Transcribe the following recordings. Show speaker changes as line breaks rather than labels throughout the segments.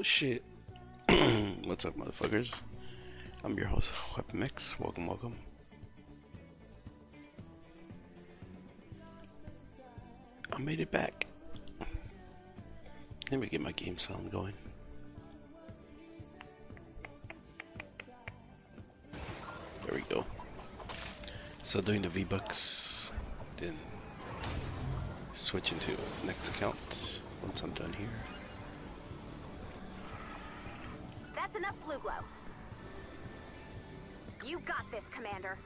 Oh shit. What's up, motherfuckers? I'm your host, WeaponMix. Welcome, welcome. I made it back. Let me get my game sound going. There we go. So doing the V-Bucks, then switch into next account once I'm done here.
That's enough blue glow. You got this, Commander.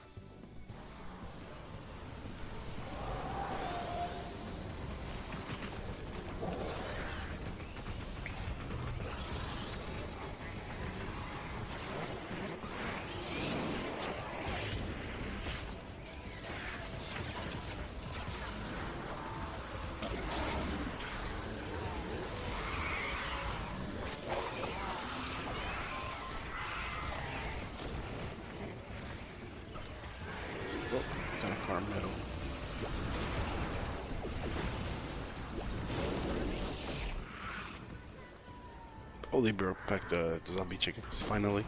Gotta farm metal. Oh, they brought back the zombie chickens, finally.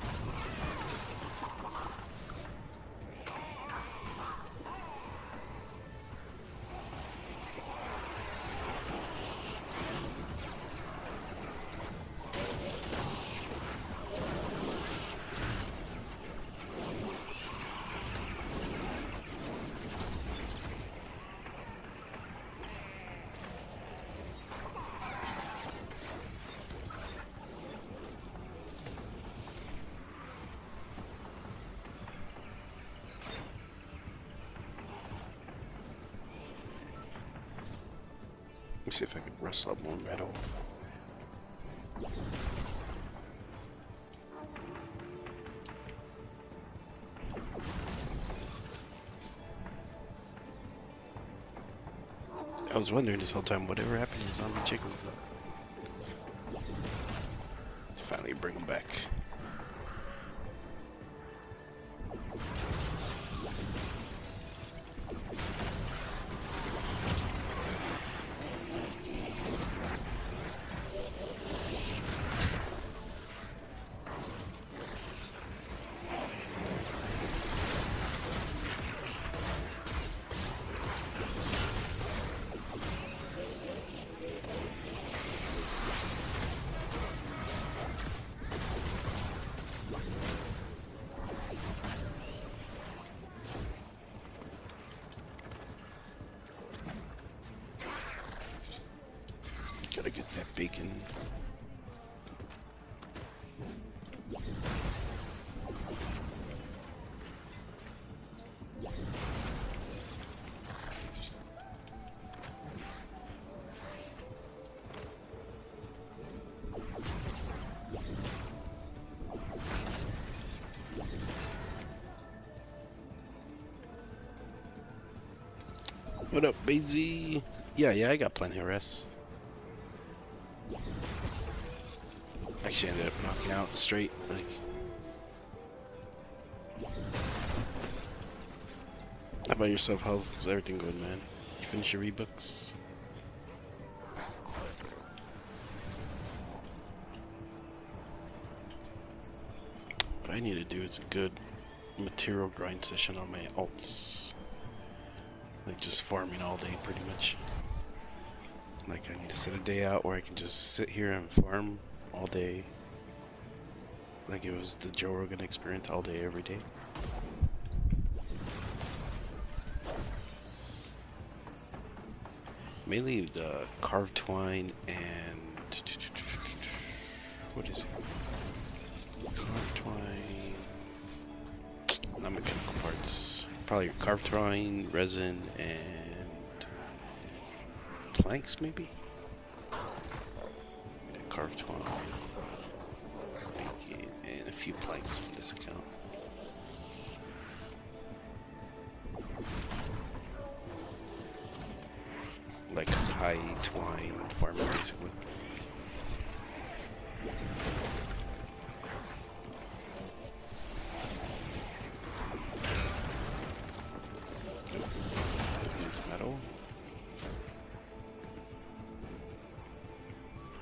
Let me see if I can rustle up more metal. I was wondering this whole time, whatever happened to zombie chickens though. Finally bring them back. Gotta get that bacon. What up, Bazy? Yeah, I got plenty of rest. Actually ended up knocking out straight, like. How about yourself? How's everything going, man? You finish your rebooks? What I need to do is a good material grind session on my alts. Like just farming all day, pretty much. Like I need to set a day out where I can just sit here and farm all day. Like it was the Joe Rogan experience, all day, every day. Mainly the carved twine and what is it? Carved twine. Not mechanical parts. Probably carved twine, resin, and planks, maybe. Carved twine, and a few planks on this account. Like high twine farming, basically. Use metal.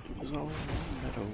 It was all metal.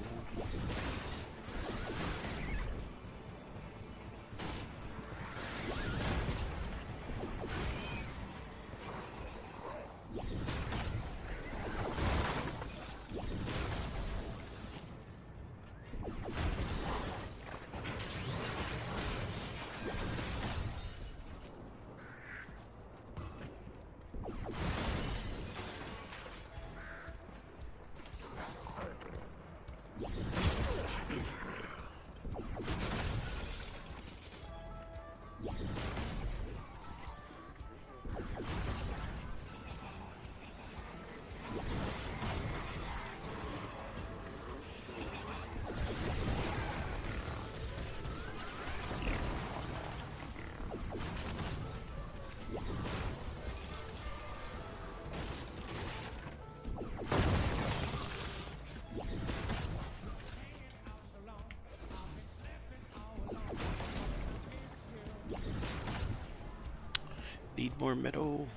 Need more metal.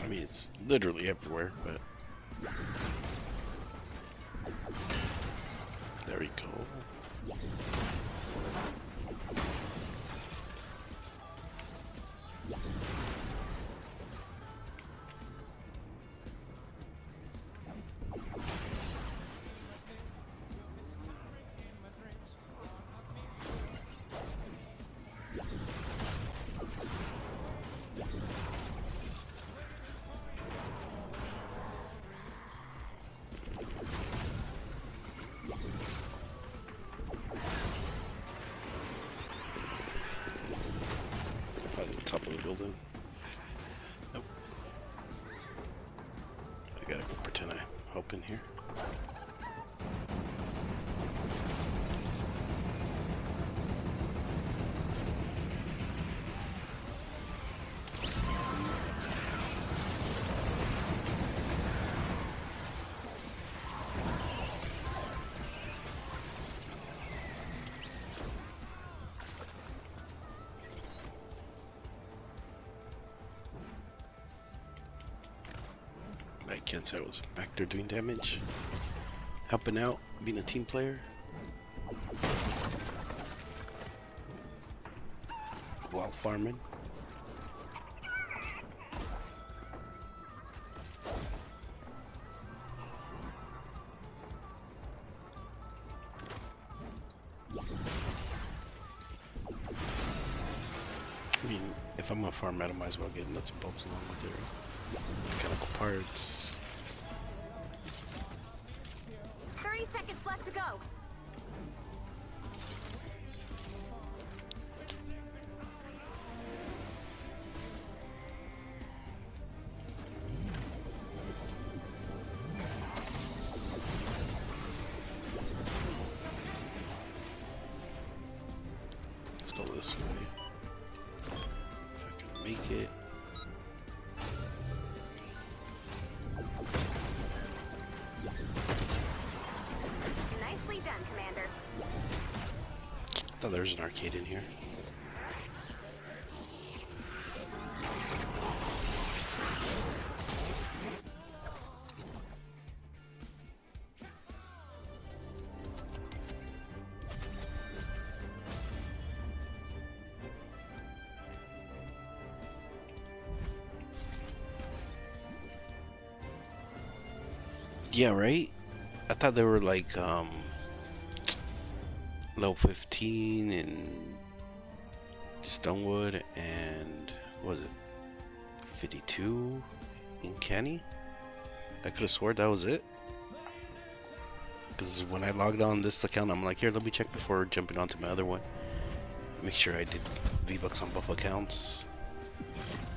I mean, it's literally everywhere, but there we go. Top of the building. Nope. I gotta go pretend I help in here. I can't say I was back there doing damage, helping out, being a team player. While farming. I mean, if I'm gonna farm out, I might as well get nuts and bolts along with their mechanical parts.
30 seconds left to go.
Let's go this way. If I can make it.
Nicely done, Commander.
I thought there was an arcade in here. Yeah, right? I thought they were like level 15 in Stonewood and what was it? 52 in Canny? I could have sworn that was it. Because when I logged on this account, I'm like, here, let me check before jumping onto my other one. Make sure I did V-Bucks on both accounts.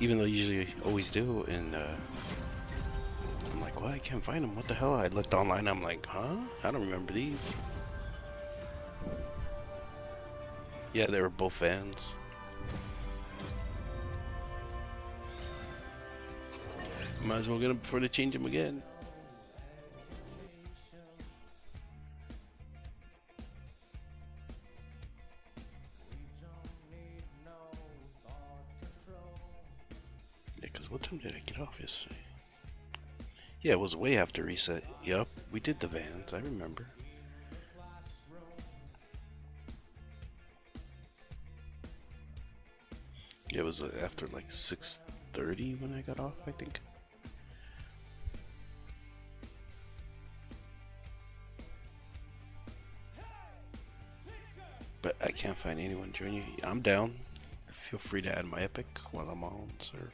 Even though I usually always do, and I'm like, well, I can't find them. What the hell? I looked online. I'm like, huh? I don't remember these. Yeah, they were both vans. Might as well get them before they change them again. Yeah, because what time did I get off yesterday? Yeah, it was way after reset. Yup, we did the vans, I remember. Yeah, it was after like 6:30 when I got off, I think. But I can't find anyone join you. I'm down. Feel free to add my epic while I'm on, sir.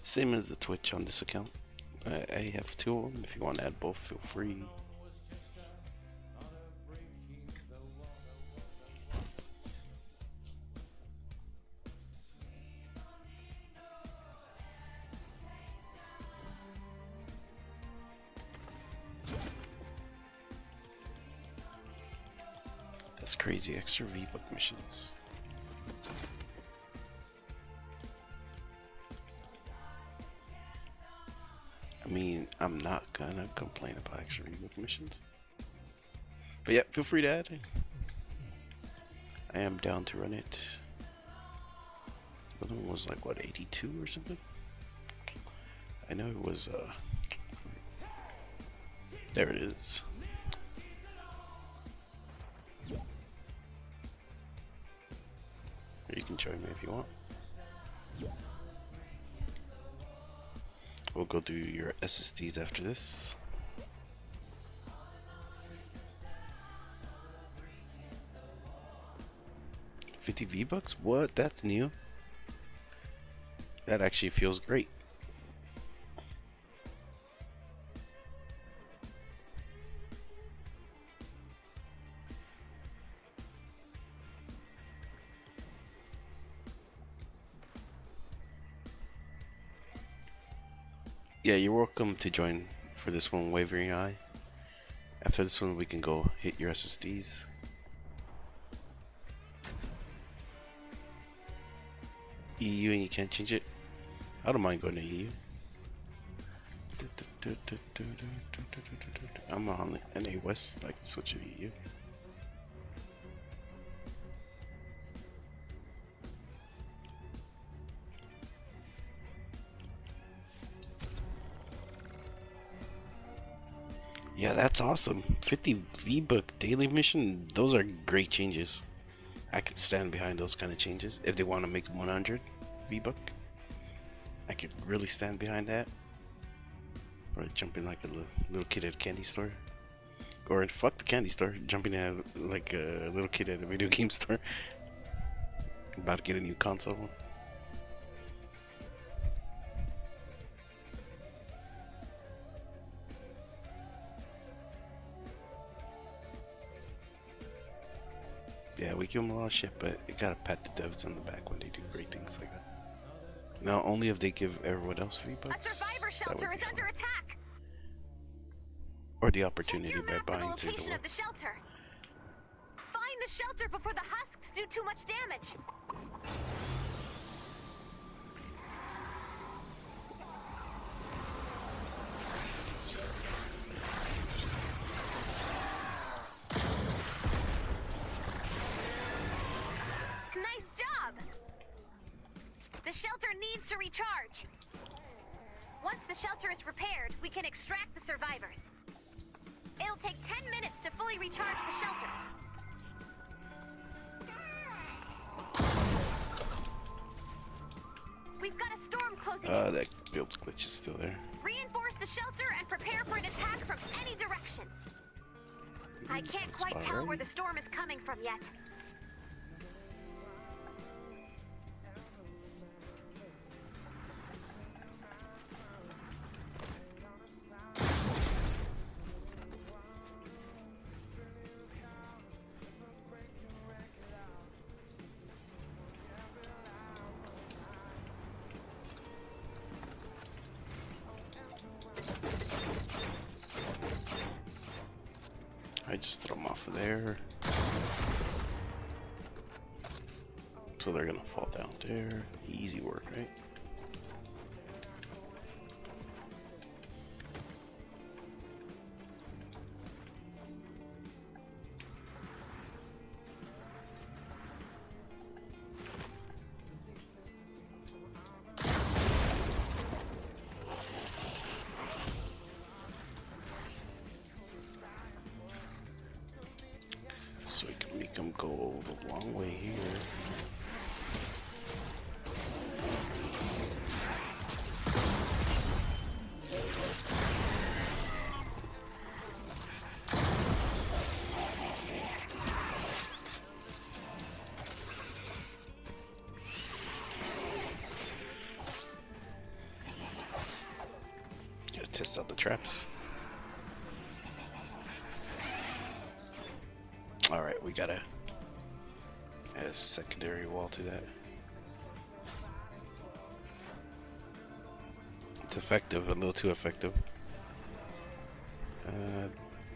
Same as the Twitch on this account. I have two of them. If you want to add both, feel free. That's crazy. Extra V-Buck missions. I mean, I'm not gonna complain about extra rebook missions. But yeah, feel free to add. I am down to run it. The other one was like, what, 82 or something? I know it was, there it is. Or you can join me if you want. We'll go do your SSDs after this. $50 V-Bucks? What? That's new. That actually feels great. Yeah, you're welcome to join for this one, Wavering Eye. After this one, we can go hit your SSDs. EU and you can't change it? I don't mind going to EU. I'm on NA West, I can switch to EU. Yeah, that's awesome. 50 V-Book daily mission, those are great changes. I could stand behind those kind of changes. If they want to make 100 V-Book, I could really stand behind that. Or jumping like a little kid at a candy store. Or fuck the candy store, jumping at like a little kid at a video game store. About to get a new console. Yeah, we give them a lot of shit, but you gotta pat the devs on the back when they do great things like that. Now, only if they give everyone else V-Bucks.
A survivor shelter is under attack.
Or the opportunity by buying
the location of the shelter. Find the shelter before the husks do too much damage. Nice job. The shelter needs to recharge. Once the shelter is repaired, we can extract the survivors. It'll take 10 minutes to fully recharge the shelter. We've got a storm closing in.
That build glitch is still there.
Reinforce the shelter and prepare for an attack from any direction. I can't quite tell where the storm is coming from yet.
I just throw them off of there. So they're gonna fall down there. Easy work, right? So we can make them go the long way here. Gotta test out the traps. Alright, we gotta add a secondary wall to that. It's effective, a little too effective.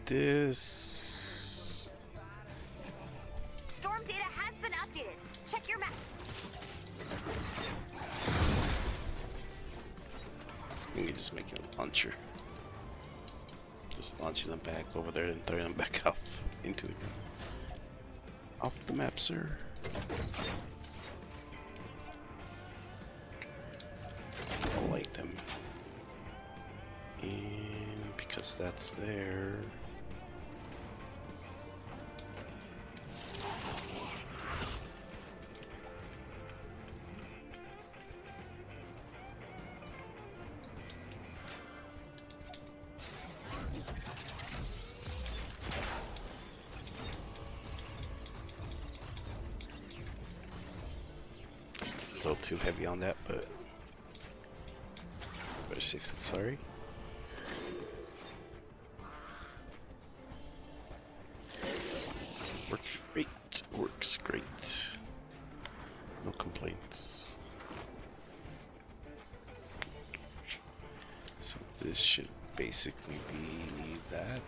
This...
Storm data has been updated. Check your map.
me just making a launcher. Just launching them back over there and throwing them back off into the ground. Off the map, sir. I like them. And because that's there. A little too heavy on that, but better safe than sorry. Works great, works great. No complaints. So this should basically be that.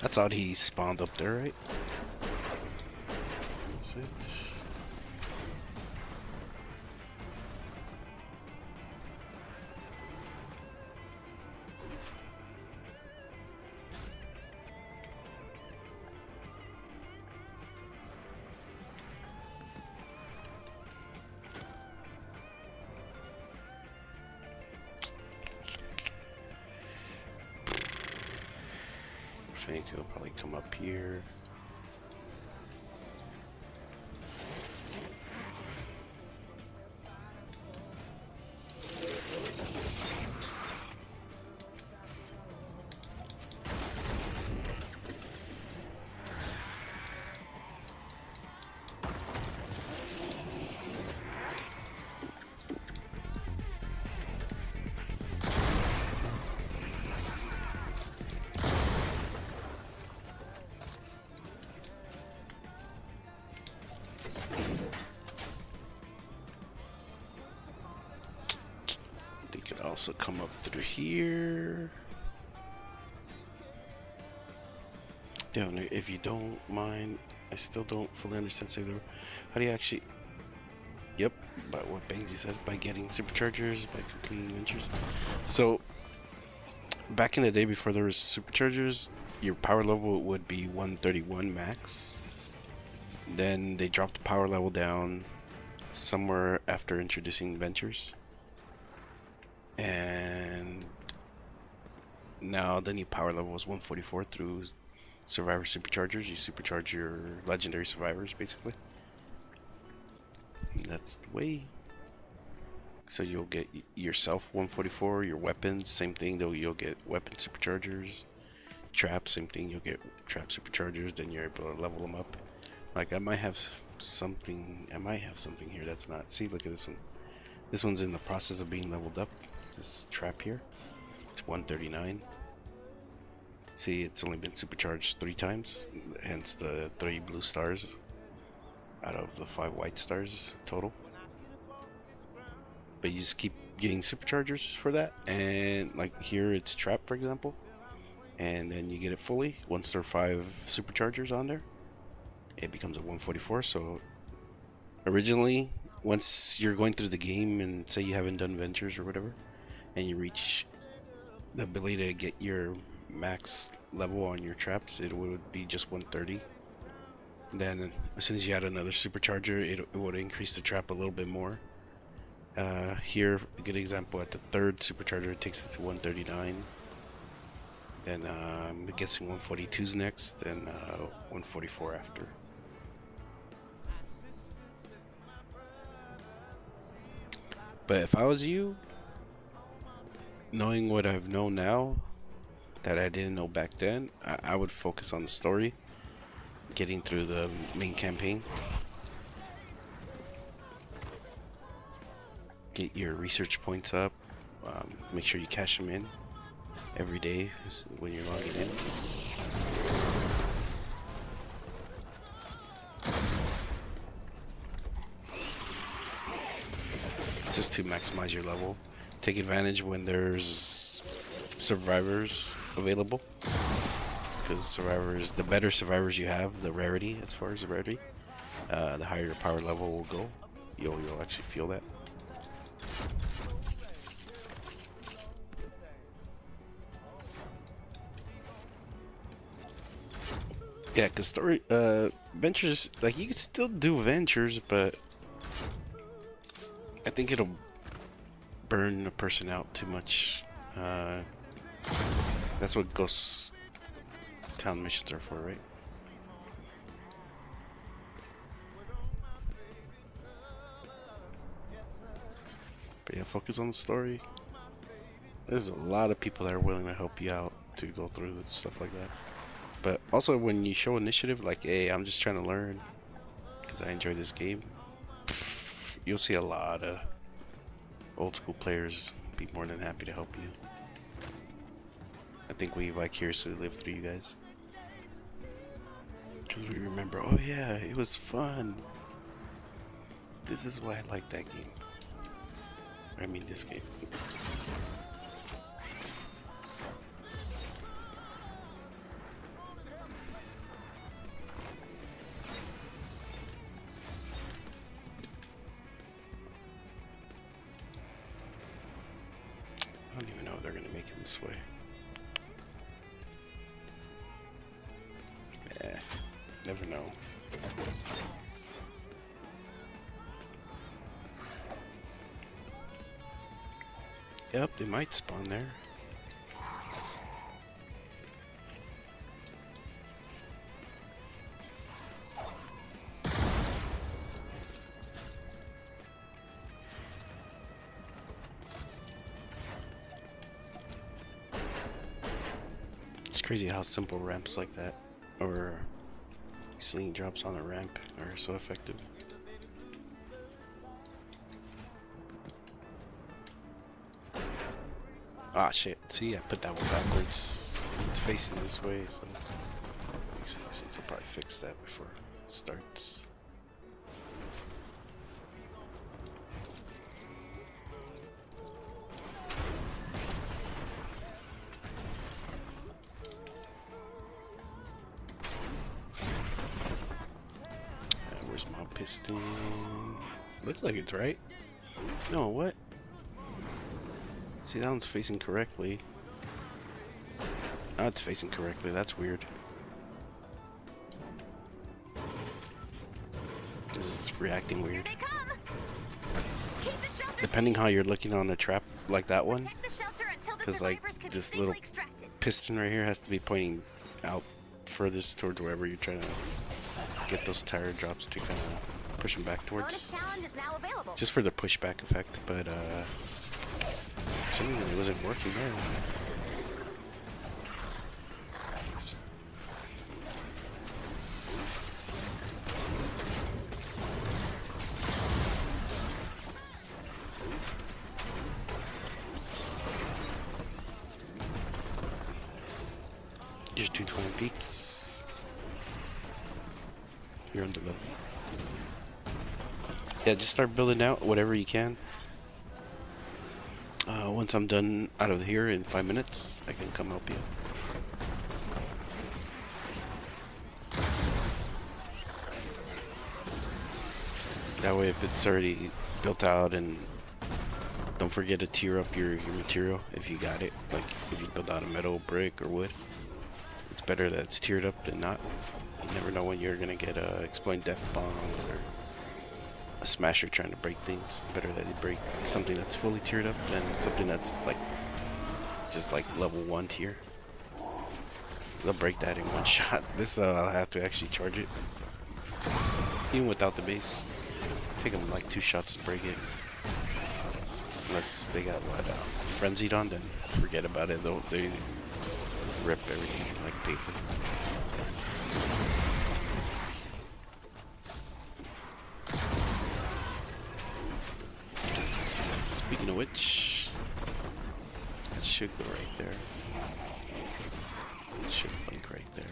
That's odd he spawned up there, right? That's it. I think he'll probably come up here. Could also come up through here. Down there, if you don't mind, I still don't fully understand. Say there, how do you actually? Yep, by what Bangsy said, by getting superchargers, by completing ventures. So back in the day, before there was superchargers, your power level would be 131 max. Then they dropped the power level down somewhere after introducing ventures. And now the new power level is 144 through survivor superchargers. You supercharge your legendary survivors basically. And that's the way. So you'll get yourself 144, your weapons, same thing though, you'll get weapon superchargers. Traps, same thing, you'll get trap superchargers, then you're able to level them up. Like I might have something here that's not. See, look at this one. This one's in the process of being leveled up. This trap here, it's 139. See, it's only been supercharged 3 times, hence the 3 blue stars out of the 5 white stars total. But you just keep getting superchargers for that, and like here it's trap, for example, and then you get it fully. Once there are 5 superchargers on there, it becomes a 144. So originally, once you're going through the game and say you haven't done ventures or whatever, and you reach the ability to get your max level on your traps, it would be just 130. Then as soon as you add another supercharger, it would increase the trap a little bit more. Here, a good example, at the 3rd supercharger, it takes it to 139. Then I'm guessing 142's next, then 144 after. But if I was you, knowing what I've known now that I didn't know back then, I would focus on the story, getting through the main campaign, get your research points up, make sure you cash them in every day when you're logging in. Just to maximize your level. Take advantage when there's survivors available, because survivors, the better survivors you have, the rarity, as far as the rarity, the higher your power level will go. You'll actually feel that. Yeah, cause story ventures, like you can still do ventures, but I think it'll burn a person out too much. That's what ghost town missions are for, right? But yeah, focus on the story. There's a lot of people that are willing to help you out to go through stuff like that. But also when you show initiative, like, hey, I'm just trying to learn because I enjoy this game, you'll see a lot of old school players be more than happy to help you. I think we vicariously live through you guys. Because we remember, oh yeah, it was fun. This is why I like that game. I mean this game. I don't even know if they're gonna make it this way. Eh, never know. Yep, they might spawn there. It's crazy how simple ramps like that, or sling drops on a ramp, are so effective. Ah shit, see, I put that one backwards. It's facing this way, so makes sense. I'll probably fix that before it starts. Where's my piston? Looks like it's right. No, what? See, that one's facing correctly. Now it's facing correctly. That's weird. This is reacting weird. Depending how you're looking on the trap, like that one, because like this little piston right here has to be pointing out furthest towards wherever you're trying to get those tire drops to kind of push them back towards. Just for the pushback effect, but for some reason it wasn't working there. Here's 220 peaks. You're on the level. Yeah, just start building out whatever you can. Once I'm done out of here in 5 minutes, I can come help you. That way, if it's already built out, and don't forget to tier up your material if you got it. Like if you build out a metal, brick, or wood, it's better that it's tiered up than not. You never know when you're gonna get exploding death bombs or a smasher trying to break things. Better that you break something that's fully tiered up than something that's like just like level 1 tier. They'll break that in one shot. This I'll have to actually charge it, even without the base. Take them like 2 shots to break it. Unless they got what frenzied on, then forget about it. They rip everything like paper. Speaking of which, that should go right there. It should link right there.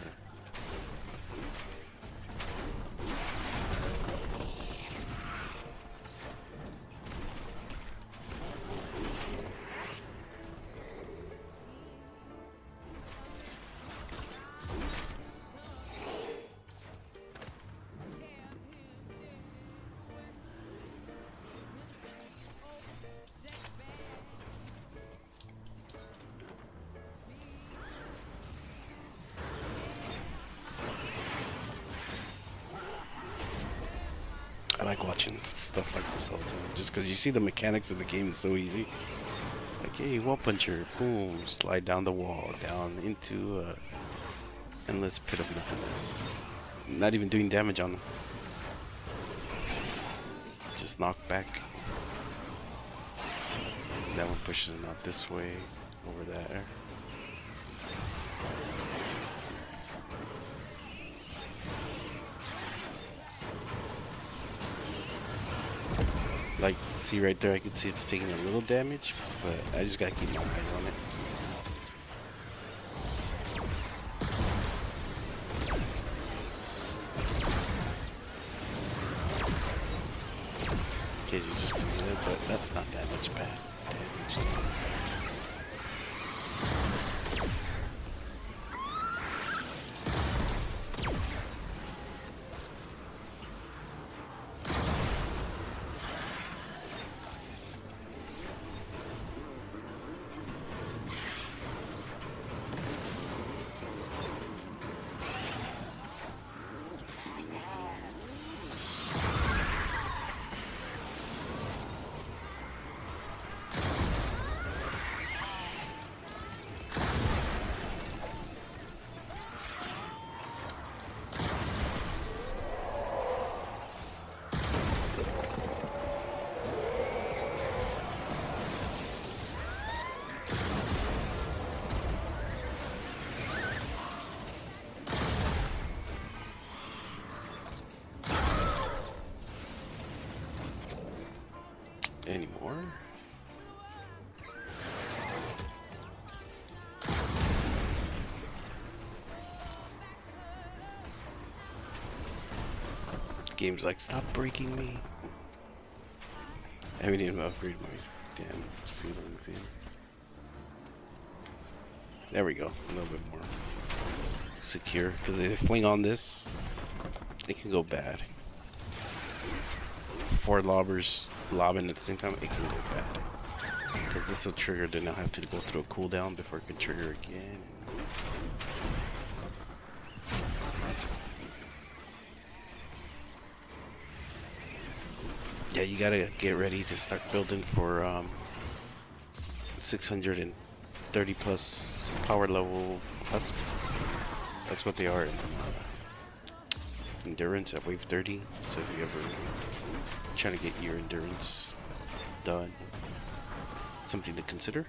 like watching stuff like this all the time, just because you see the mechanics of the game is so easy. Like, hey, wall puncher, boom, slide down the wall, down into a endless pit of nothingness. Not even doing damage on them. Just knock back. That one pushes him out this way, over there. Like, see right there, I can see it's taking a little damage, but I just gotta keep my eyes on it. In case you just come in there, but that's not that much bad damage. Anymore? Game's like, stop breaking me. I haven't even upgraded my damn ceilings in. There we go, a little bit more secure, because if I fling on this, it can go bad. 4 lobbers lobbing at the same time, it can go bad. Because this will trigger, then I'll have to go through a cooldown before it can trigger again. Yeah, you gotta get ready to start building for 630 plus power level husk. That's what they are in endurance at wave 30. So if you ever trying to get your endurance done, something to consider.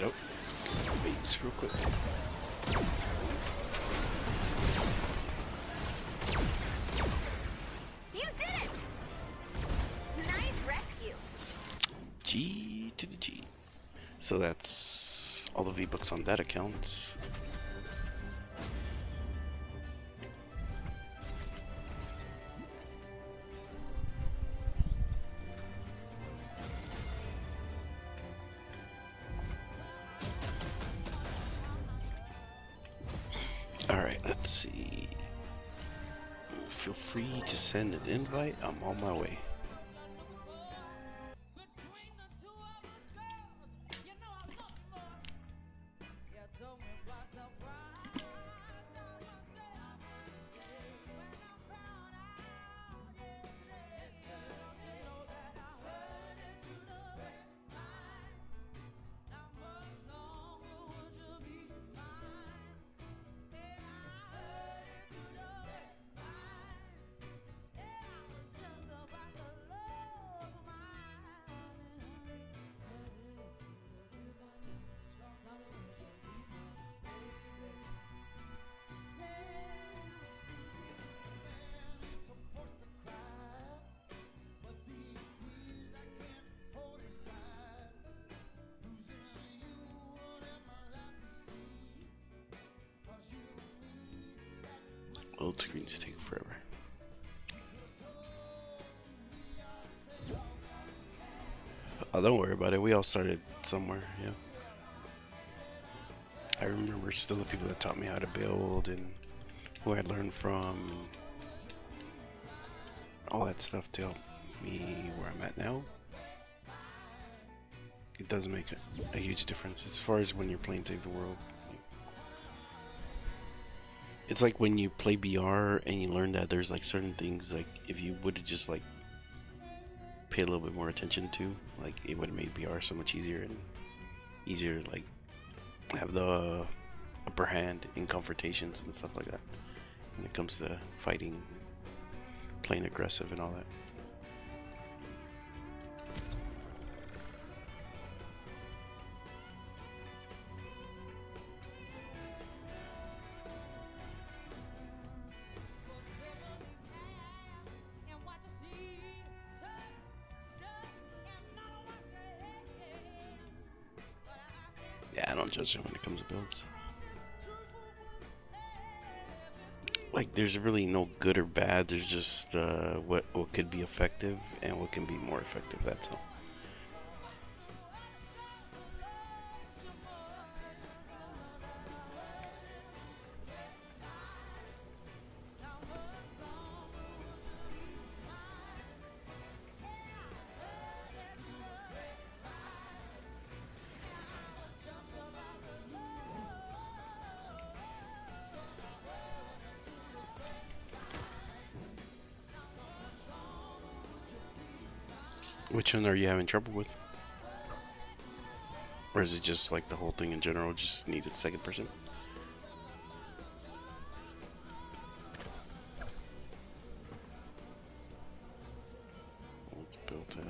Nope. Base real quick.
You did it! Nice rescue.
G to the G. So that's all the V-Bucks on that account. Alright, let's see. Feel free to send an invite. I'm on my way. Old screens take forever. Oh, don't worry about it. We all started somewhere, yeah. I remember still the people that taught me how to build and who I learned from. All that stuff to help me where I'm at now. It does make a huge difference as far as when you're playing Save the World. It's like when you play BR and you learn that there's like certain things, like if you would have just like pay a little bit more attention to, like it would have made BR so much easier and easier to like have the upper hand in confrontations and stuff like that when it comes to fighting, playing aggressive and all that. Yeah, I don't judge it when it comes to builds. Like, there's really no good or bad. There's just what could be effective and what can be more effective. That's all. Which one are you having trouble with? Or is it just like the whole thing in general just needed second person? It's built out.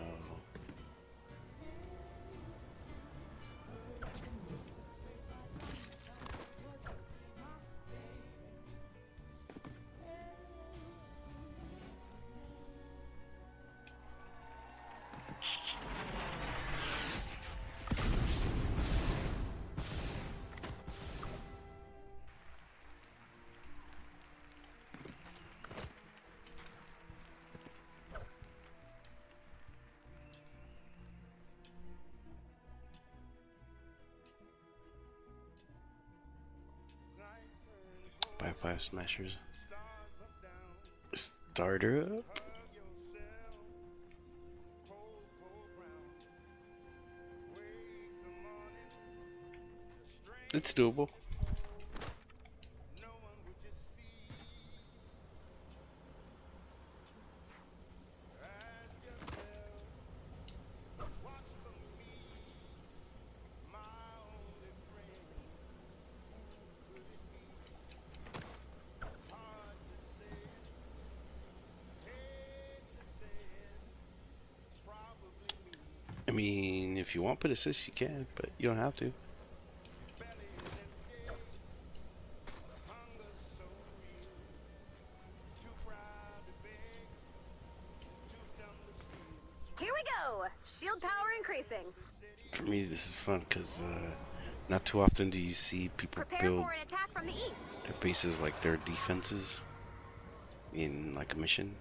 By 5 smashers. Starter up. It's doable. I mean, if you want put assist, you can, but you don't have to.
Here we go! Shield power increasing.
For me, this is fun because not too often do you see people build
For an attack from the east.
their bases like their defenses in like a mission.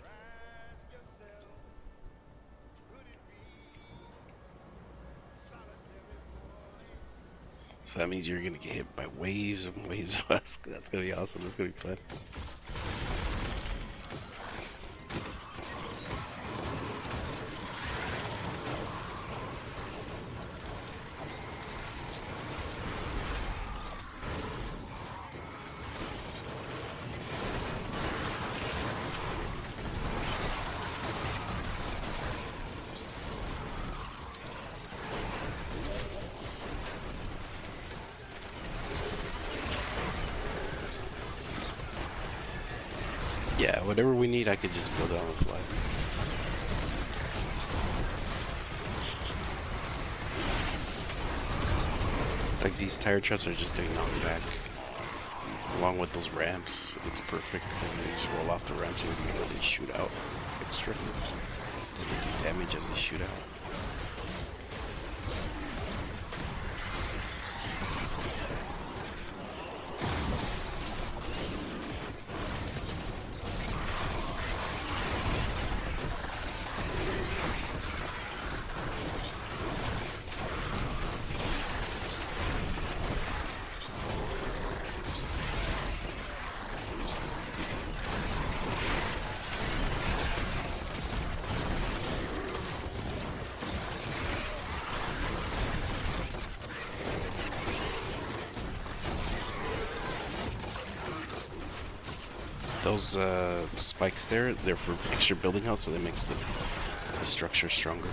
So that means you're gonna get hit by waves and waves. That's gonna be awesome. That's gonna be fun. Yeah, whatever we need, I could just build it on the fly. Like these tire traps are just taking knocked back. Along with those ramps, it's perfect because they just roll off the ramps and they shoot out extra. They do damage as they shoot out. Those spikes there, they're for extra building health, so that makes the structure stronger.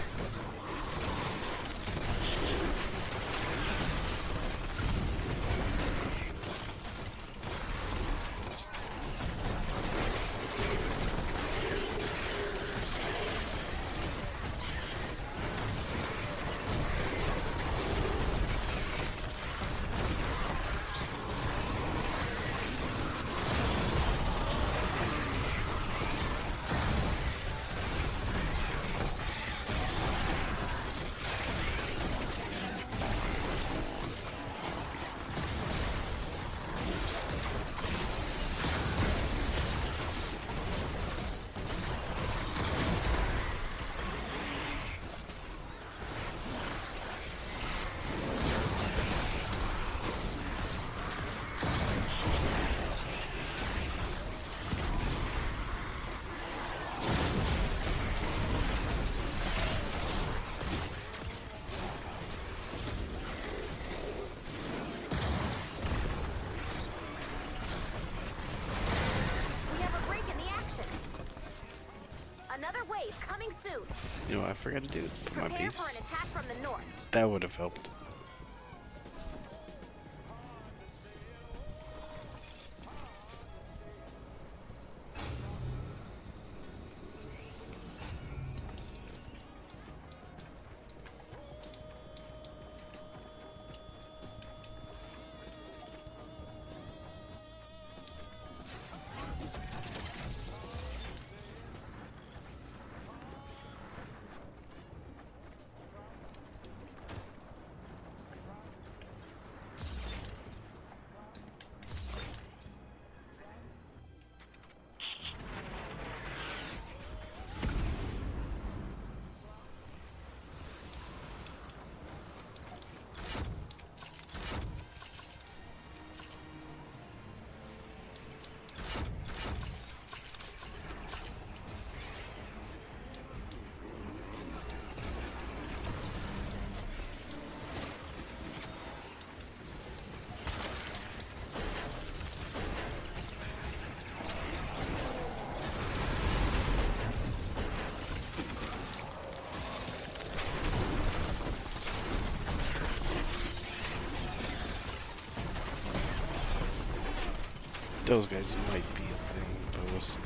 You know what I forgot to do? Put my
Prepare
base.
for an attack from the north.
That would have helped. Those guys might be a thing, but we'll see.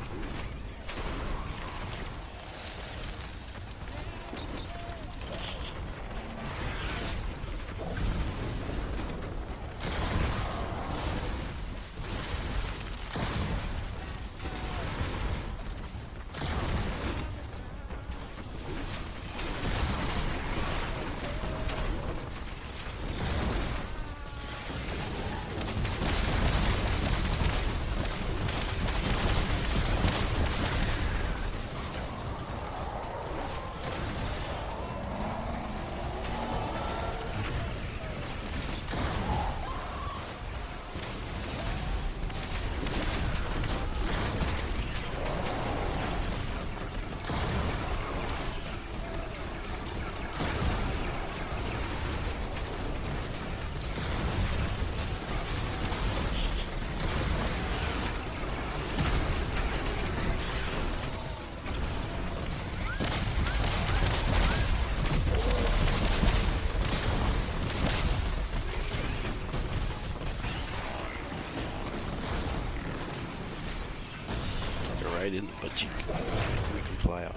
Right in the butt cheek. We can fly out.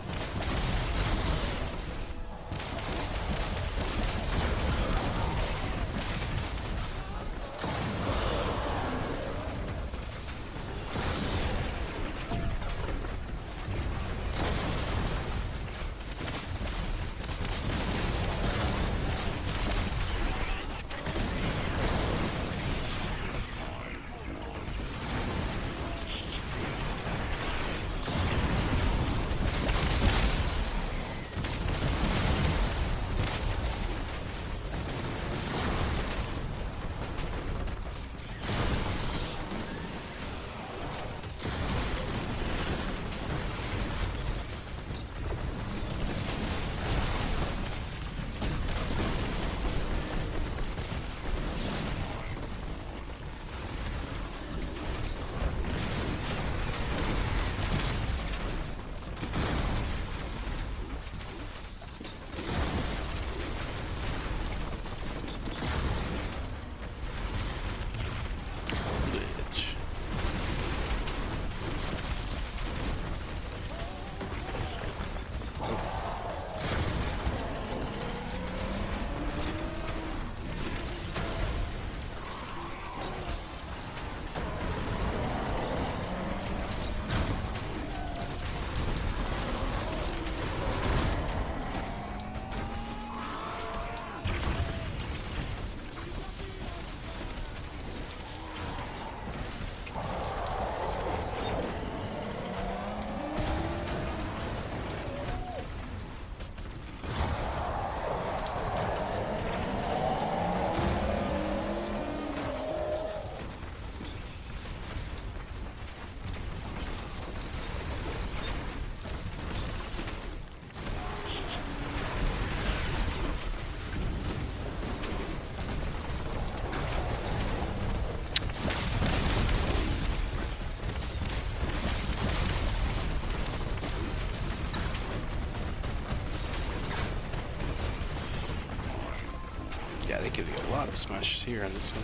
Yeah, they could be a lot of smashes here on this one.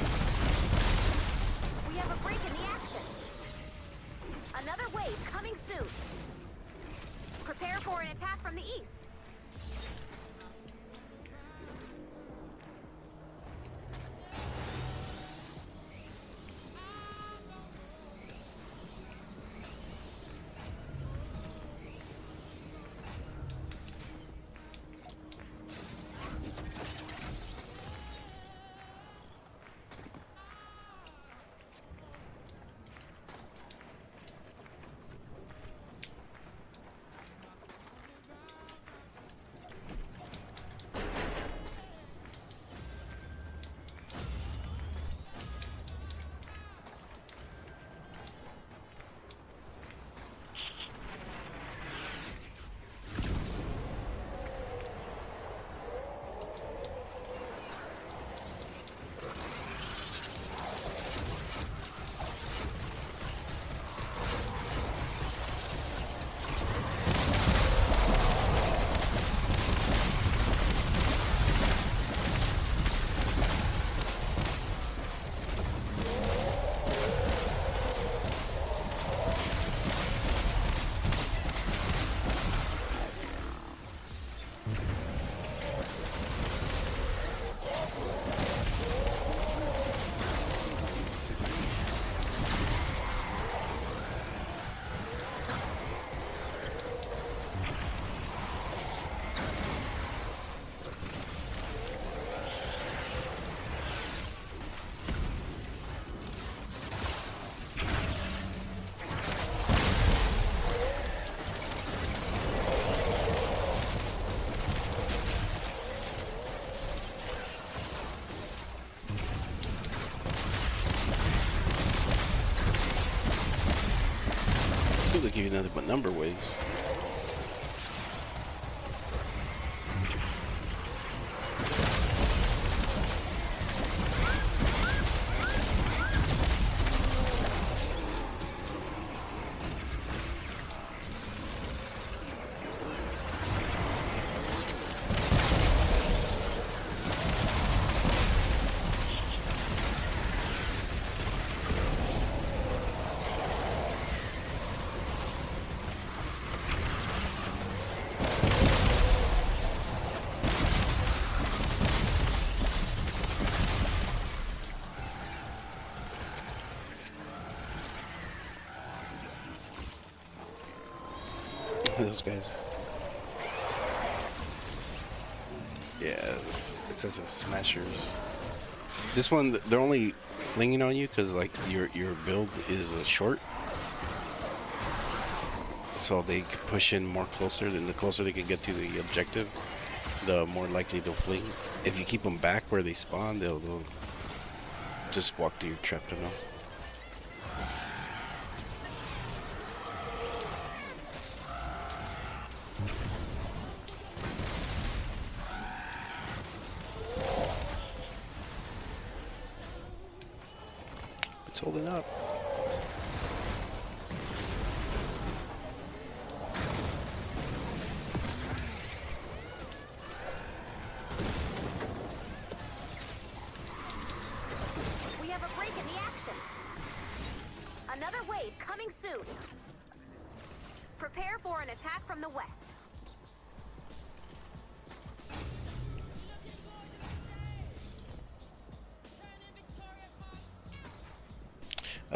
We have a break in the action. Another wave coming soon. Prepare for an attack from the east.
They give you nothing but number waves. Those guys. Yeah, excessive smashers. This one, they're only flinging on you because like your build is short, so they can push in more closer. And the closer they can get to the objective, the more likely they'll fling. If you keep them back where they spawn, they'll just walk through your trap tunnel. It's holding up.
We have a break in the action. Another wave coming soon. Prepare for an attack from the west.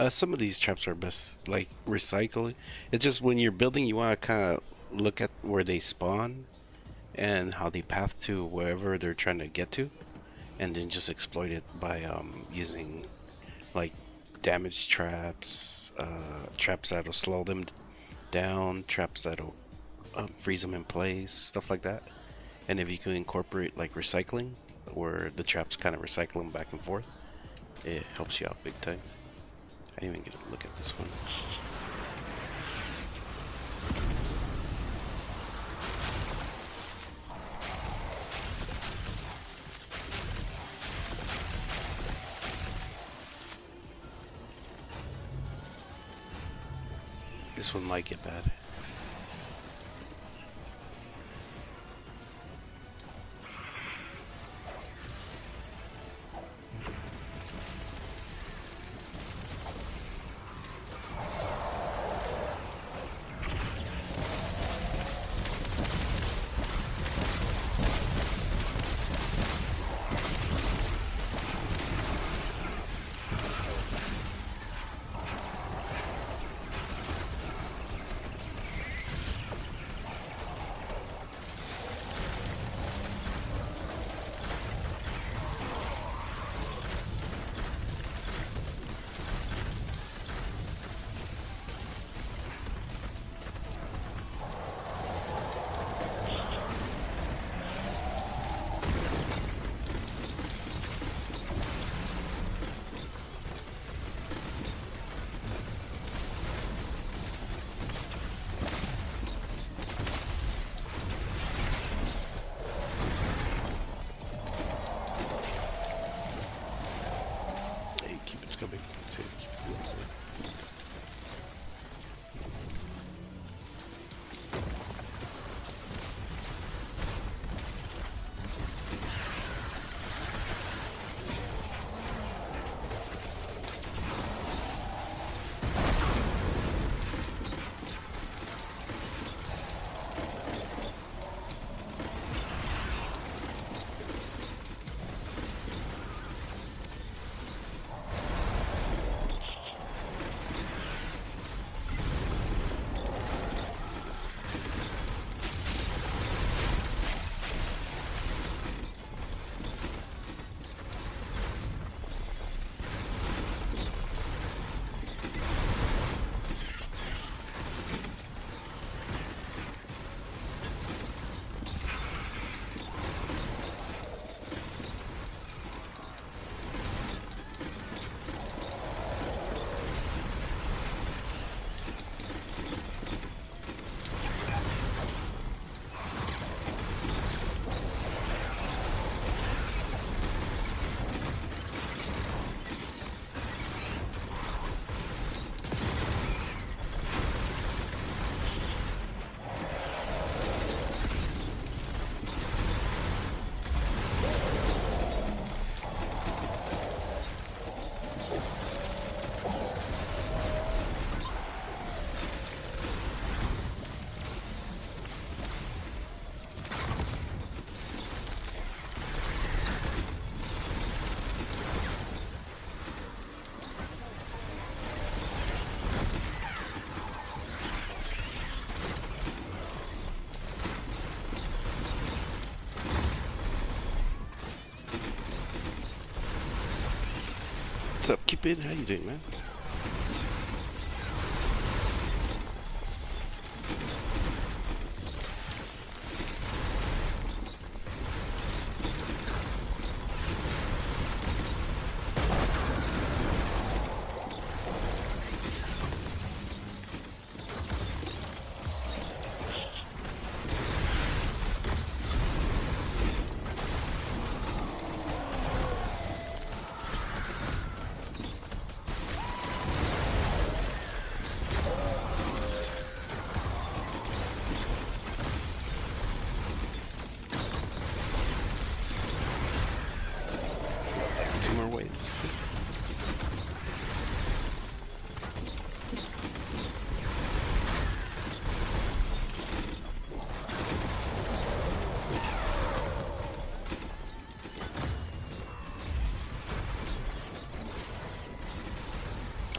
Some of these traps are best like recycling. It's just when you're building, you want to kind of look at where they spawn and how they path to wherever they're trying to get to, and then just exploit it by using like damage traps, traps that'll slow them down, traps that'll freeze them in place, stuff like that. And if you can incorporate like recycling, where the traps kind of recycle them back and forth, it helps you out big time. I didn't even get a look at this one. This one might get bad. What's up, Cupid? How you doing, man?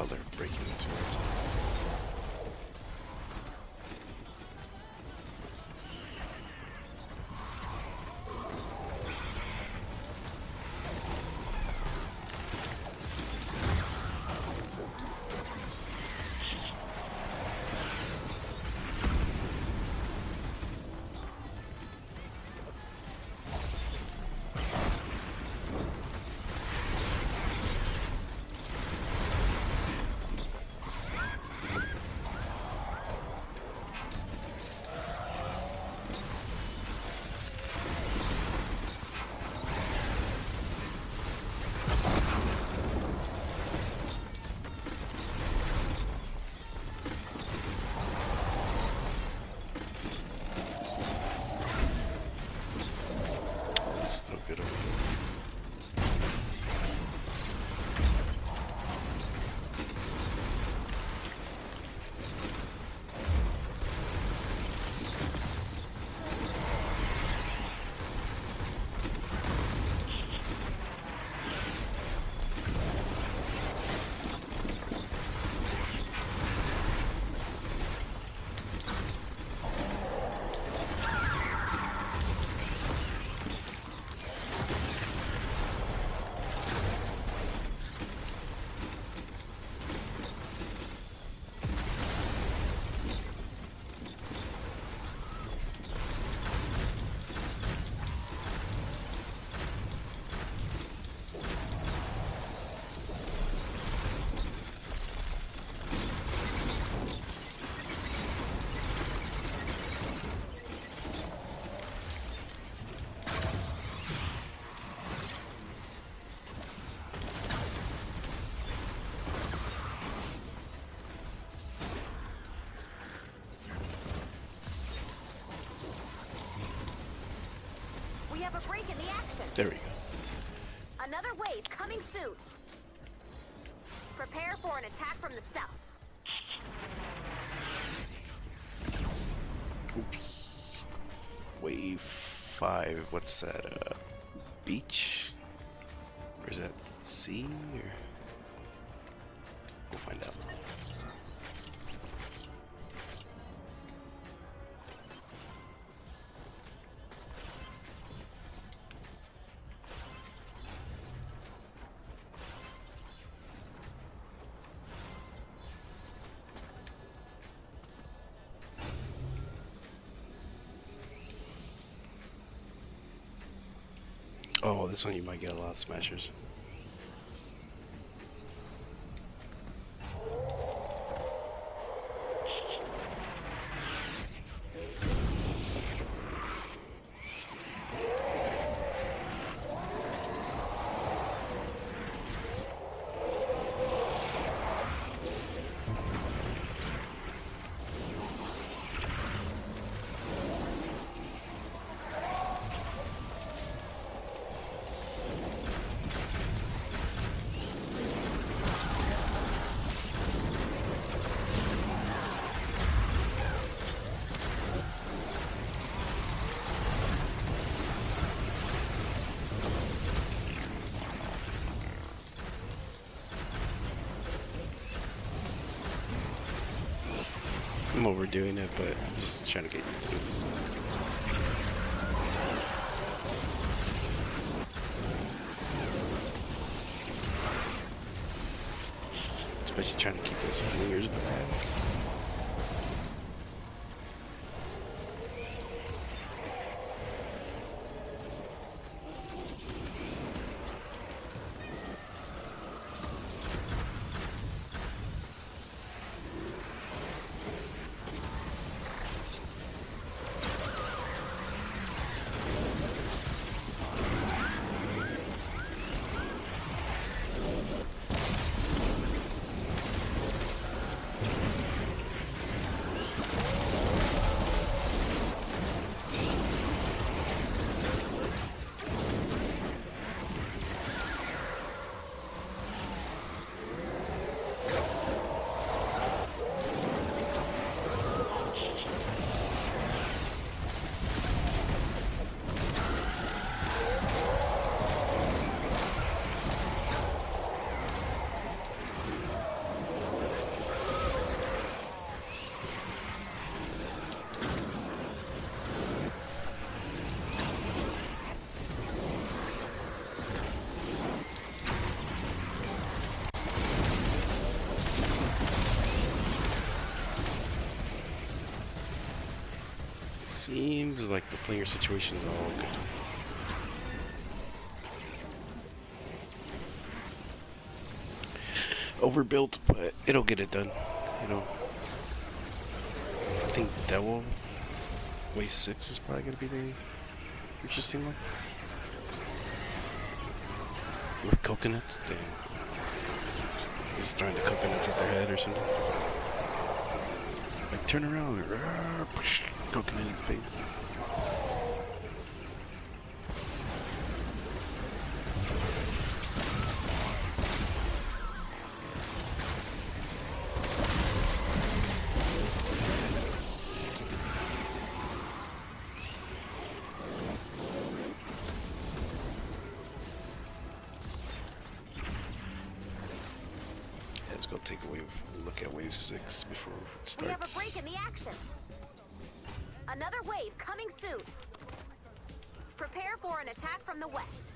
Oh, they're breaking into it. It's still good over here.
We have a break in the action.
There we go.
Another wave coming soon. Prepare for an attack from the south.
Oops. Wave 5. What's that? Beach? Or is that sea? Or we'll find out. Oh, this one you might get a lot of smashers. I'm overdoing it, but I'm just trying to get used to this. Especially trying to keep those fingers back. Seems like the flinger situation's all good. Overbuilt, but it'll get it done. You know, I think Devil Wave 6 is probably gonna be the interesting one. With coconuts, damn. He's throwing the coconuts at their head or something. Like turn around, push coconut in the face. Let's go take a look at wave 6 before it starts.
We have a break in the action. Another wave coming soon. Prepare for an attack from the west.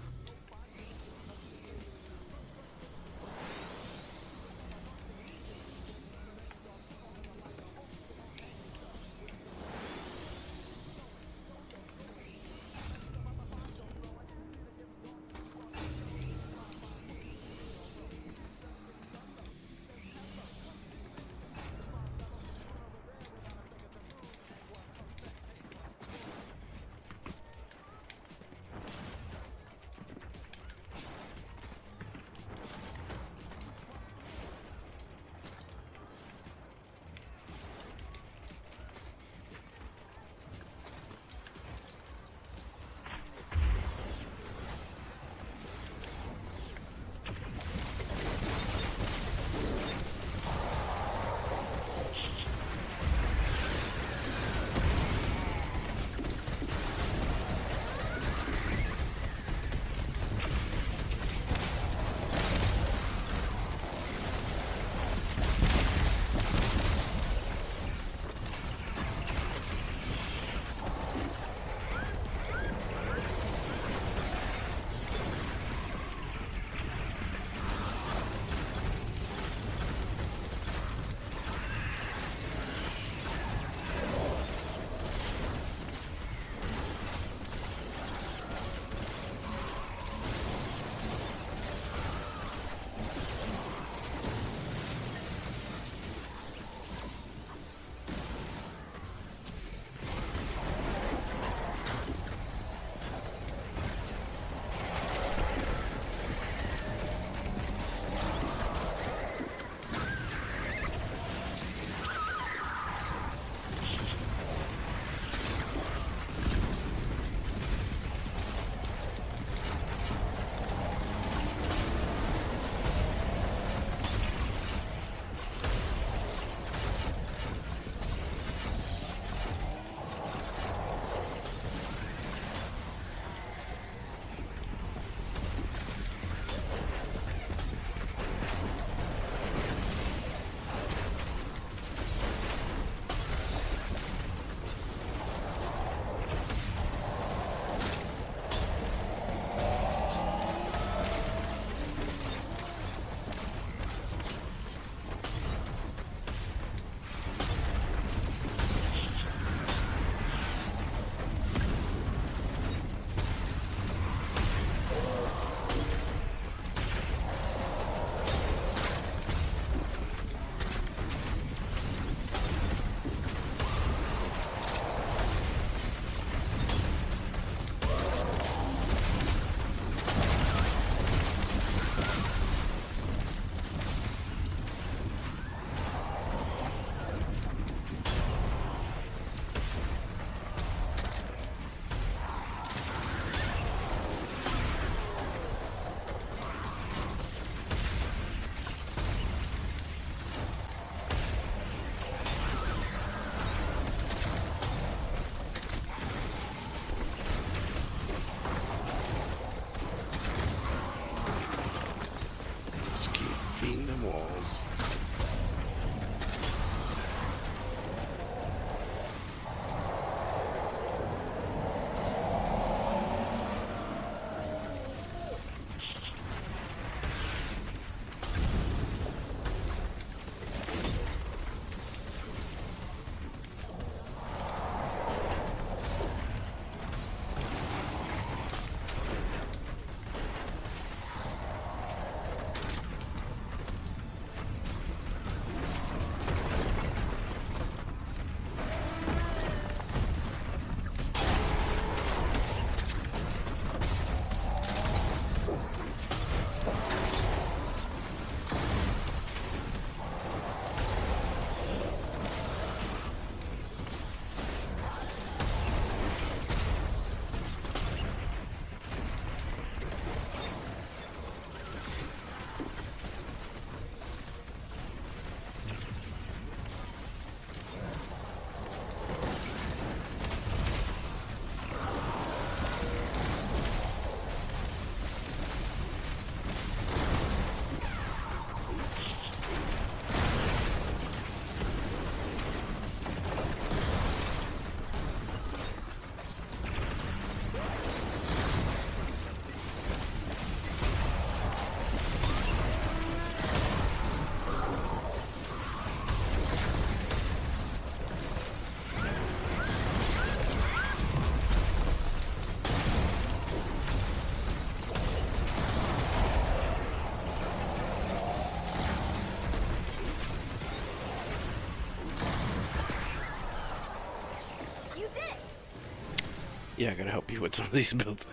Yeah, I gotta help you with some of these builds,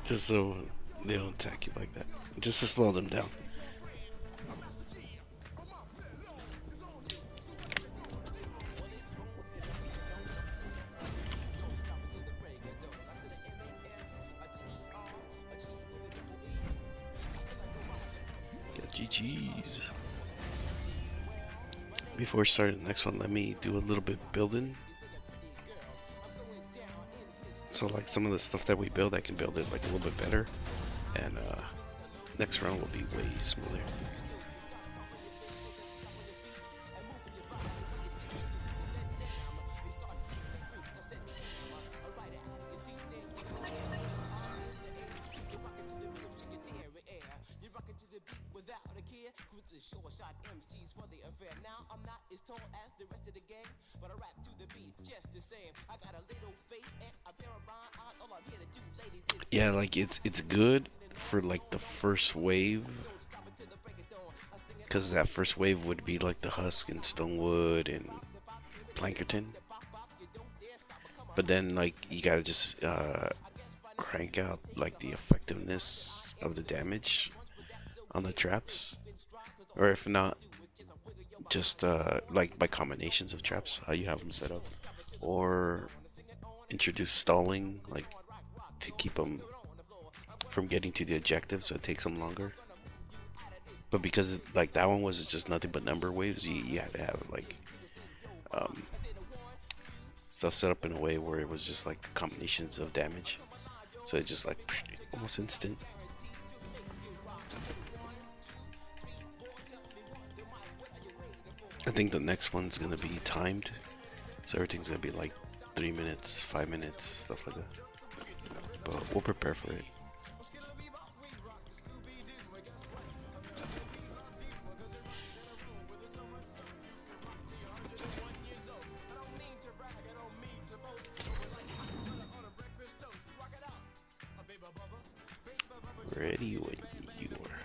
just so they don't attack you like that. Just to slow them down. Yeah, GG's. Before starting the next one, let me do a little bit building. So like some of the stuff that we build, I can build it like a little bit better, and next round will be way smoother. Yeah, like it's good for like the first wave, because that first wave would be like the husk and stonewood and plankerton. But then like you gotta just crank out like the effectiveness of the damage on the traps, or if not, just like by combinations of traps, how you have them set up, or introduce stalling, like to keep them from getting to the objective, so it takes them longer. But because like that one was just nothing but number waves, you had to have like stuff set up in a way where it was just like combinations of damage, so it just like almost instant. I think the next one's gonna be timed, so everything's gonna be like 3 minutes, 5 minutes, stuff like that. But we'll prepare for it. Ready when you are.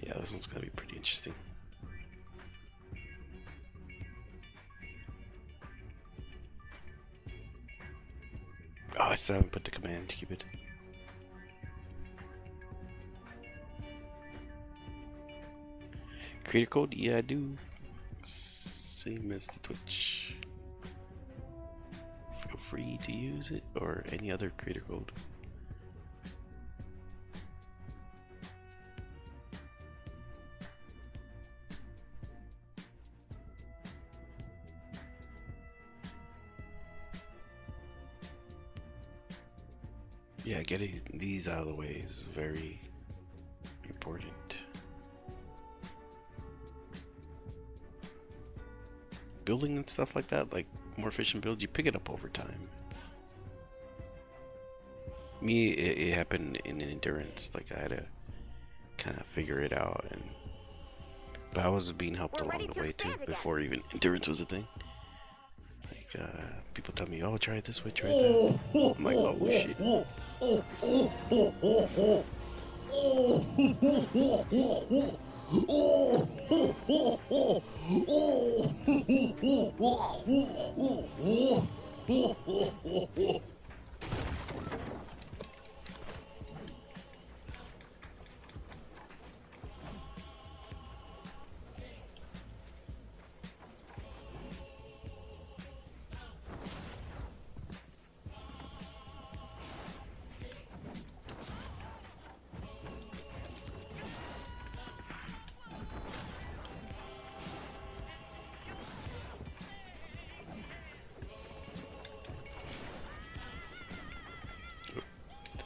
Yeah, this one's gonna be pretty interesting. Oh, I still haven't put the command to keep it. Creator code? Yeah, I do. Same as the Twitch. Feel free to use it, or any other creator code. Yeah, getting these out of the way is very important. Building and stuff like that, like more efficient builds, you pick it up over time. Me, it happened in endurance. Like I had to kind of figure it out, but I was being helped along the way too, before even endurance was a thing. Like people tell me, "Oh, try it this way, try it that." I'm like, "Oh shit."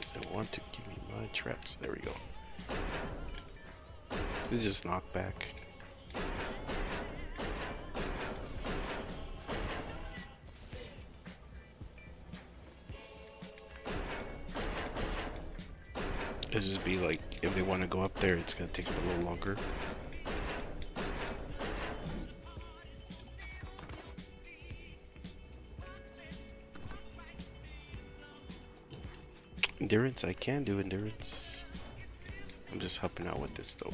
Does it want to give me my traps? There we go. It's just knockback. It'd just be like, if they want to go up there, it's gonna take them a little longer. Endurance, I can do endurance. I'm just helping out with this though.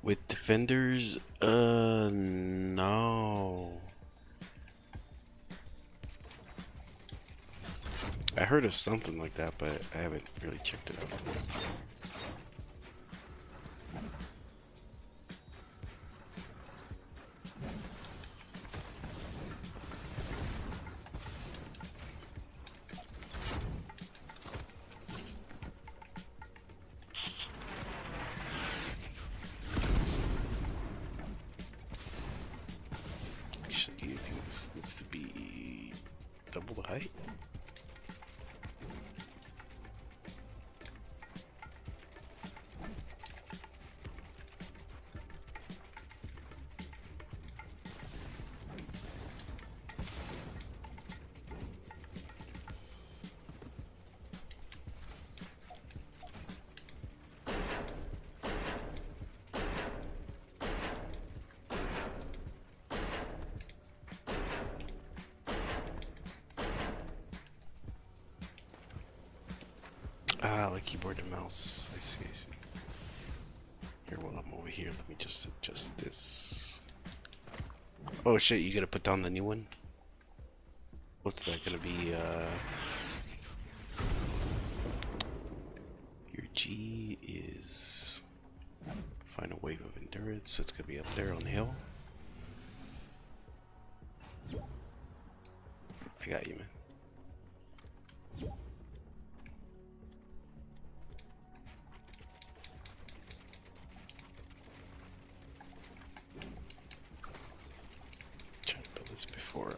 With defenders, no. I heard of something like that, but I haven't really checked it out. Actually, I think this needs to be double the height. Ah, like keyboard and mouse. I see, I see. Here, while I'm over here, let me just adjust this. Oh shit, you gotta put down the new one? What's that gonna be, your G is... Find a wave of endurance. It's gonna be up there on the hill. I got you, man. Trying to build this before,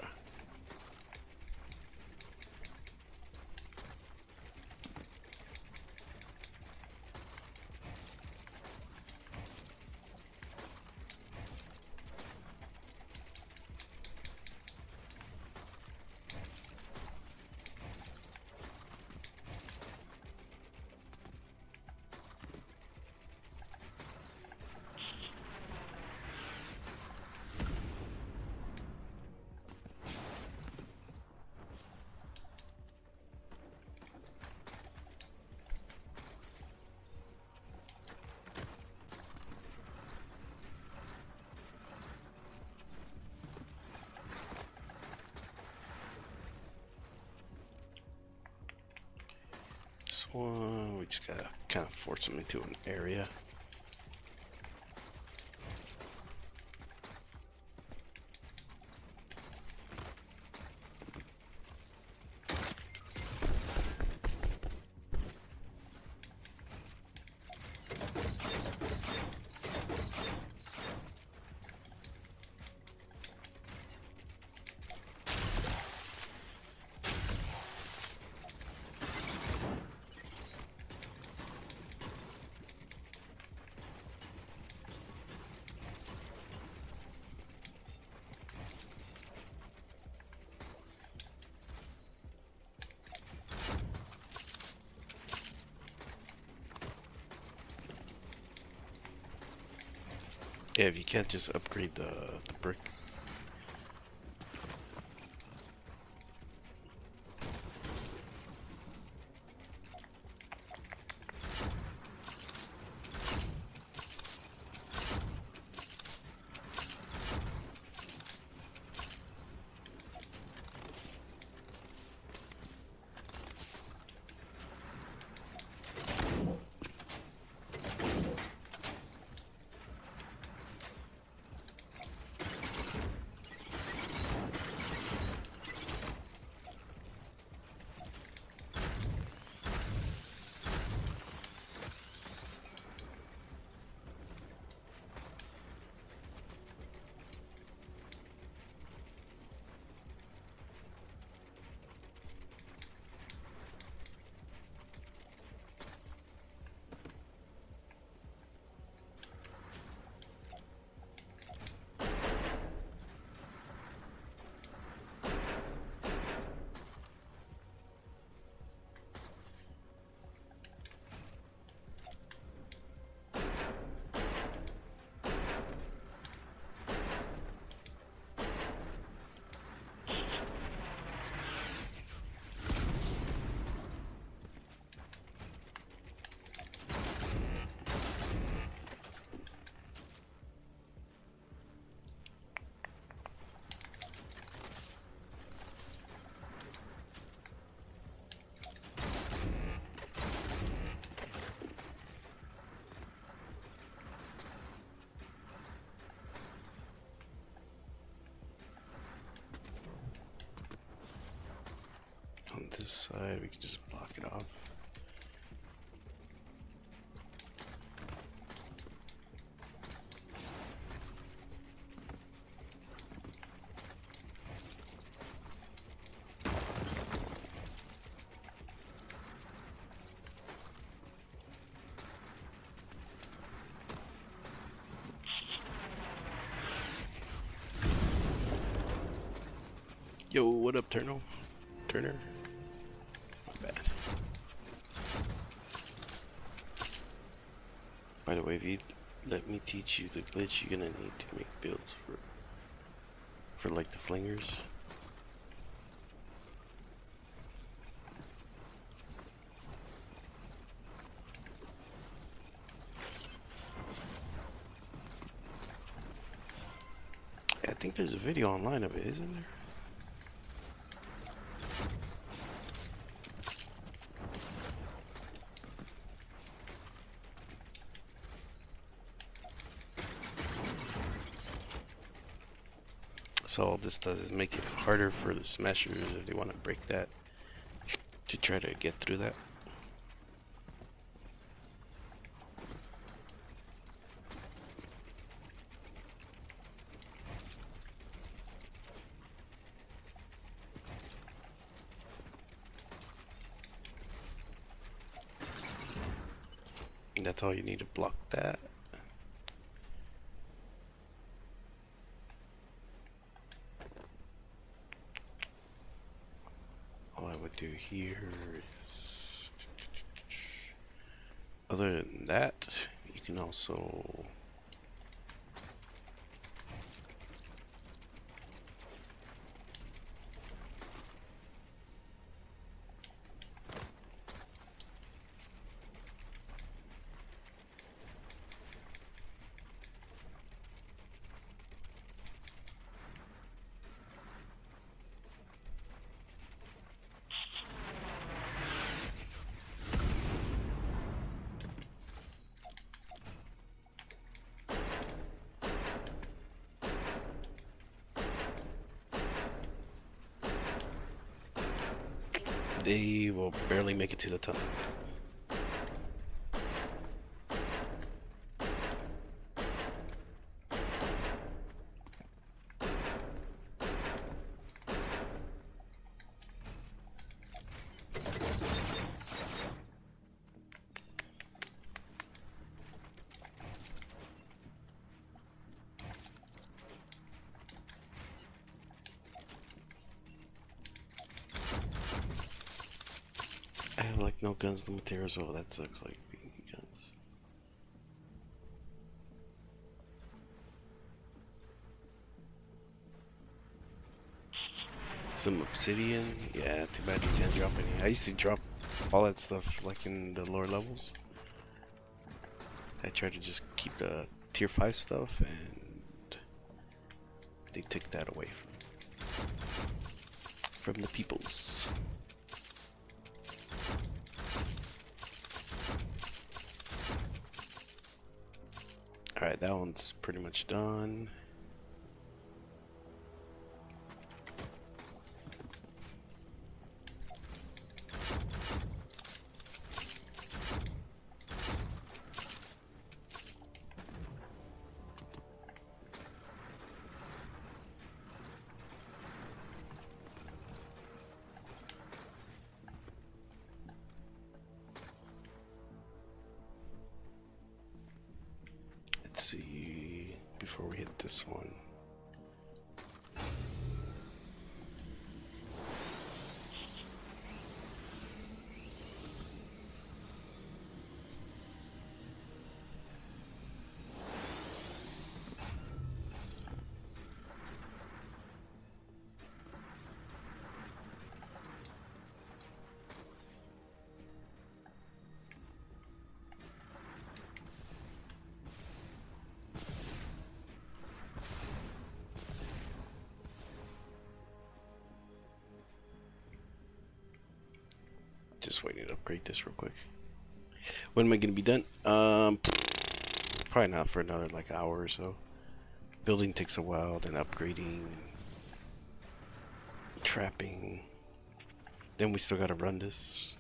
this one, we just gotta kind of force them into an area. Yeah, if you can't just upgrade the brick. we can just block it off. Yo, what up, Turner? My bad. By the way, if you let me teach you the glitch, you're gonna need to make builds for like the flingers. Yeah, I think there's a video online of it, isn't there? So all this does is make it harder for the smashers if they want to break that, to try to get through that. And that's all you need to block that. All I would do here is, other than that, you can also they will barely make it to the tunnel. I have like no guns, no materials, so that sucks, like being guns. Some obsidian, yeah, too bad you can't drop any. I used to drop all that stuff like in the lower levels. I tried to just keep the tier 5 stuff and they took that away from the peoples. Alright, that one's pretty much done. Let's see, before we hit this one. Just waiting to upgrade this real quick. When am I gonna be done? Probably not for another like hour or so. Building takes a while, then upgrading, trapping. Then we still gotta run this.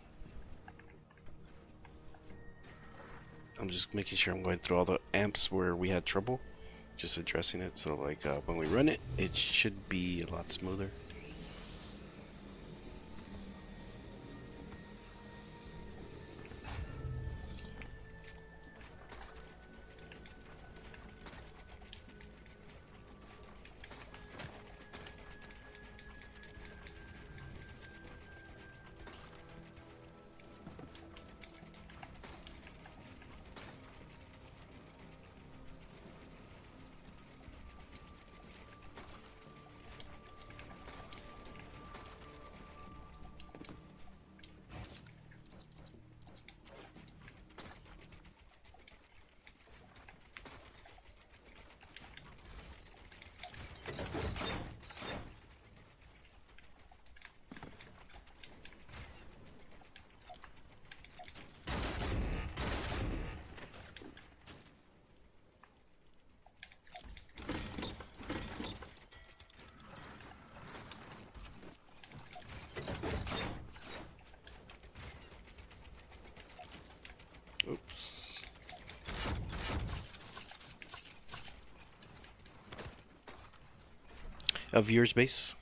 I'm just making sure I'm going through all the amps where we had trouble. Just addressing it, so like when we run it, it should be a lot smoother. Oops. A viewer's base.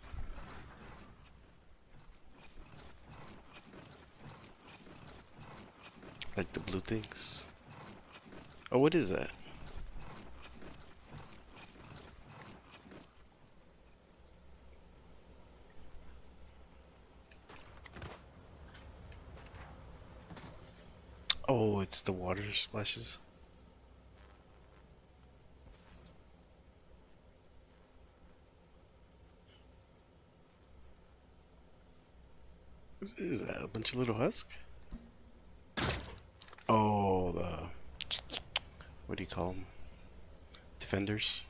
Like the blue things. Oh, what is that? Oh, it's the water splashes. What is that? A bunch of little husks? Oh, the... What do you call them? Defenders?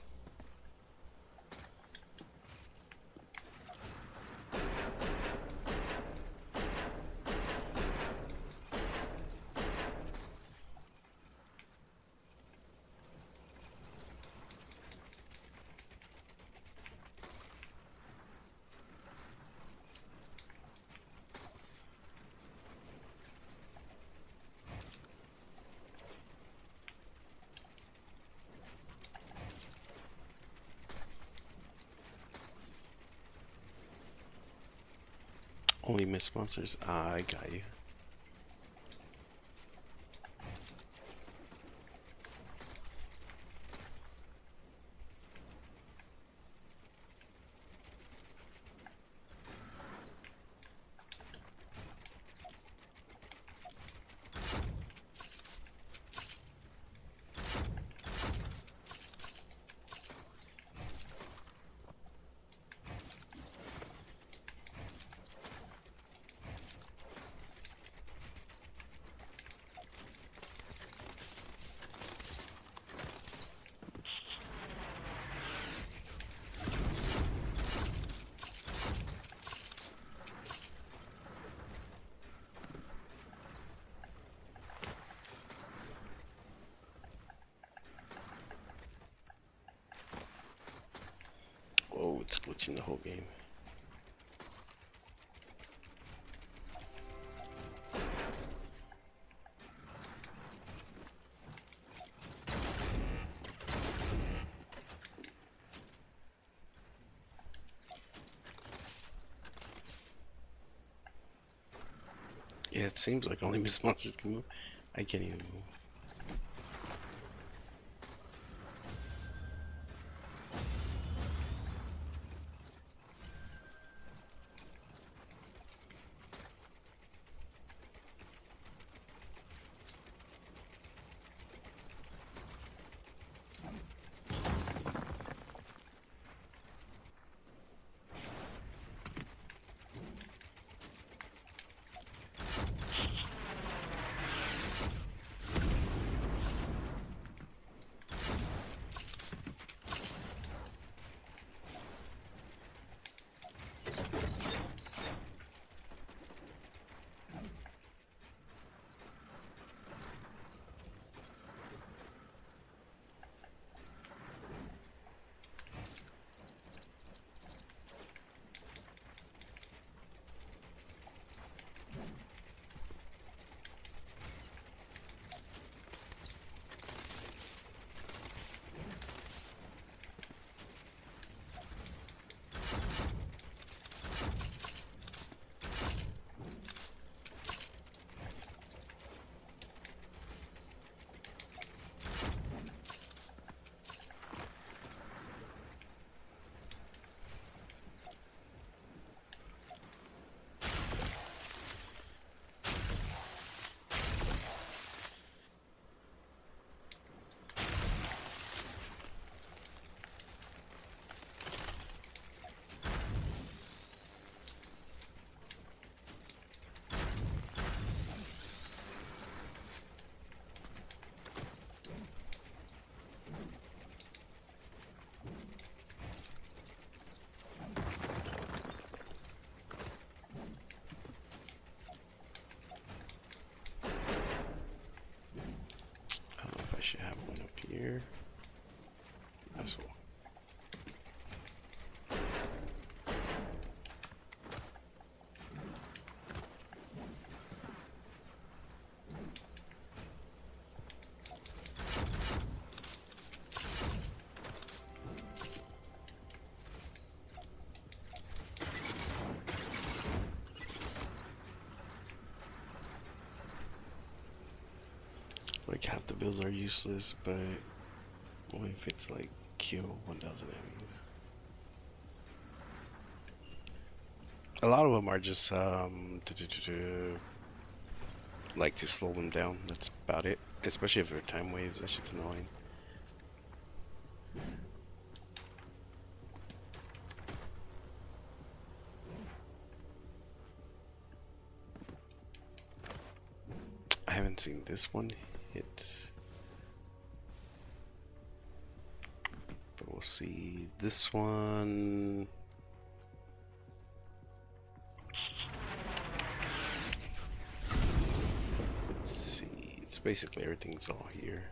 Only miss monsters. Ah, I got you. Oh, it's glitching the whole game. Yeah, it seems like only miss monsters can move. I can't even move. should have one up here. That's all. Like half the builds are useless, but what if it's like kill 1,000 enemies? A lot of them are just like to slow them down. That's about it. Especially if they're time waves. That shit's annoying. I haven't seen this one hit, but we'll see. This one. Let's see. It's basically everything's all here.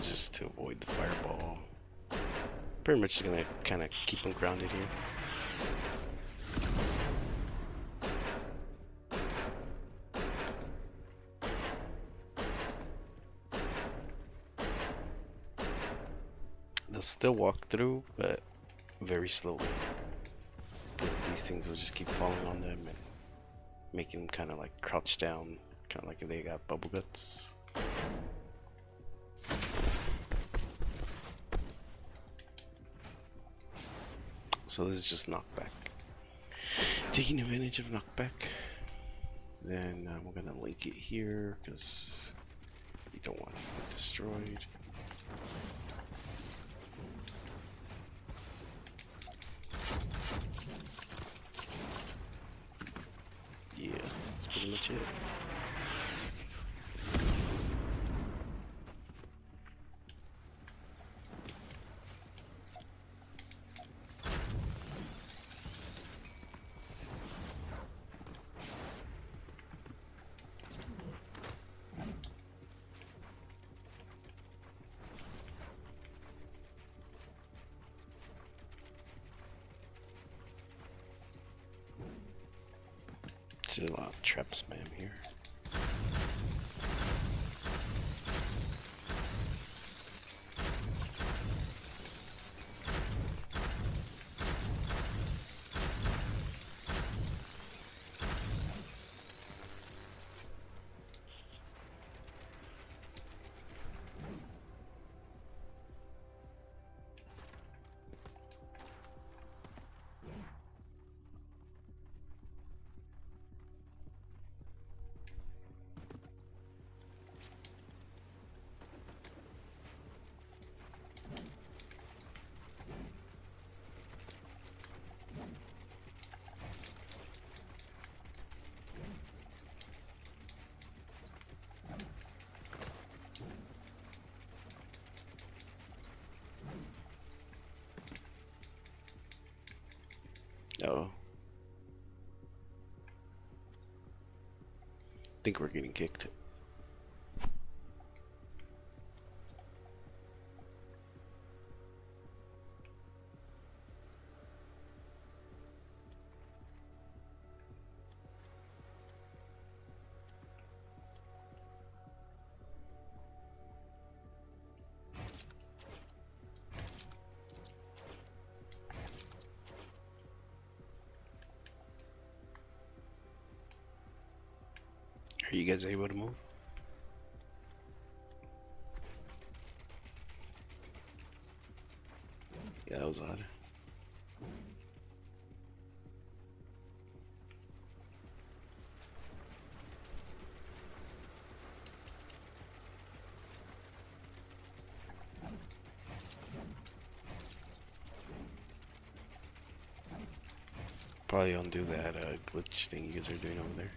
Just to avoid the fireball. Pretty much just gonna kind of keep them grounded here. They'll still walk through, but very slowly. Because these things will just keep falling on them and making them kind of like crouch down, kind of like if they got bubble guts. So this is just knockback. Taking advantage of knockback. Then we're gonna link it here because we don't want to get destroyed. Yeah, that's pretty much it. There's a lot of trap spam here. Oh. I think we're getting kicked. Are you guys able to move? Yeah, that was odd. Probably undo that glitch thing you guys are doing over there.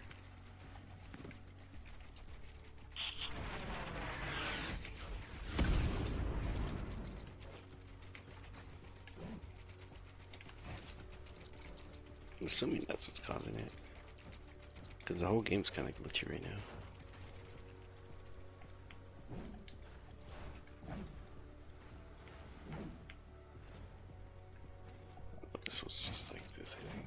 I'm assuming that's what's causing it. Because the whole game's kind of glitchy right now. This was just like this, I think.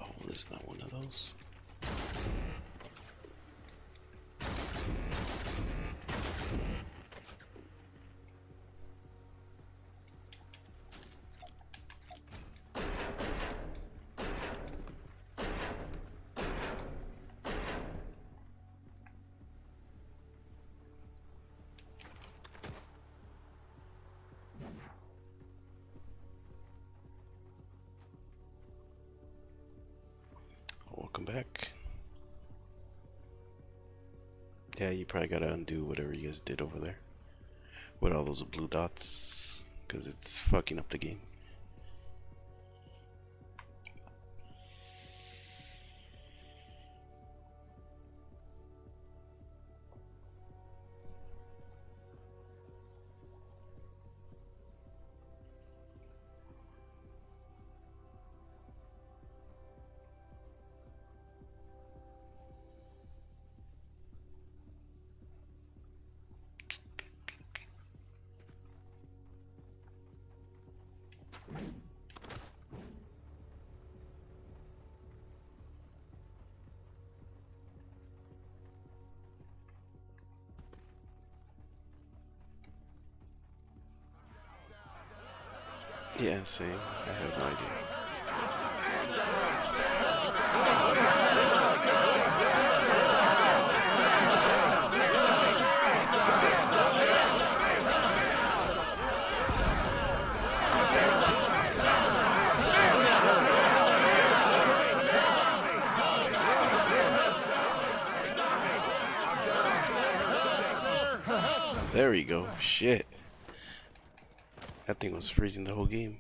Oh, there's not one of those. Welcome back. Yeah, you probably gotta undo whatever you guys did over there with all those blue dots, because it's fucking up the game. Yeah, same. I have no idea. There we go. Shit. That thing was freezing the whole game.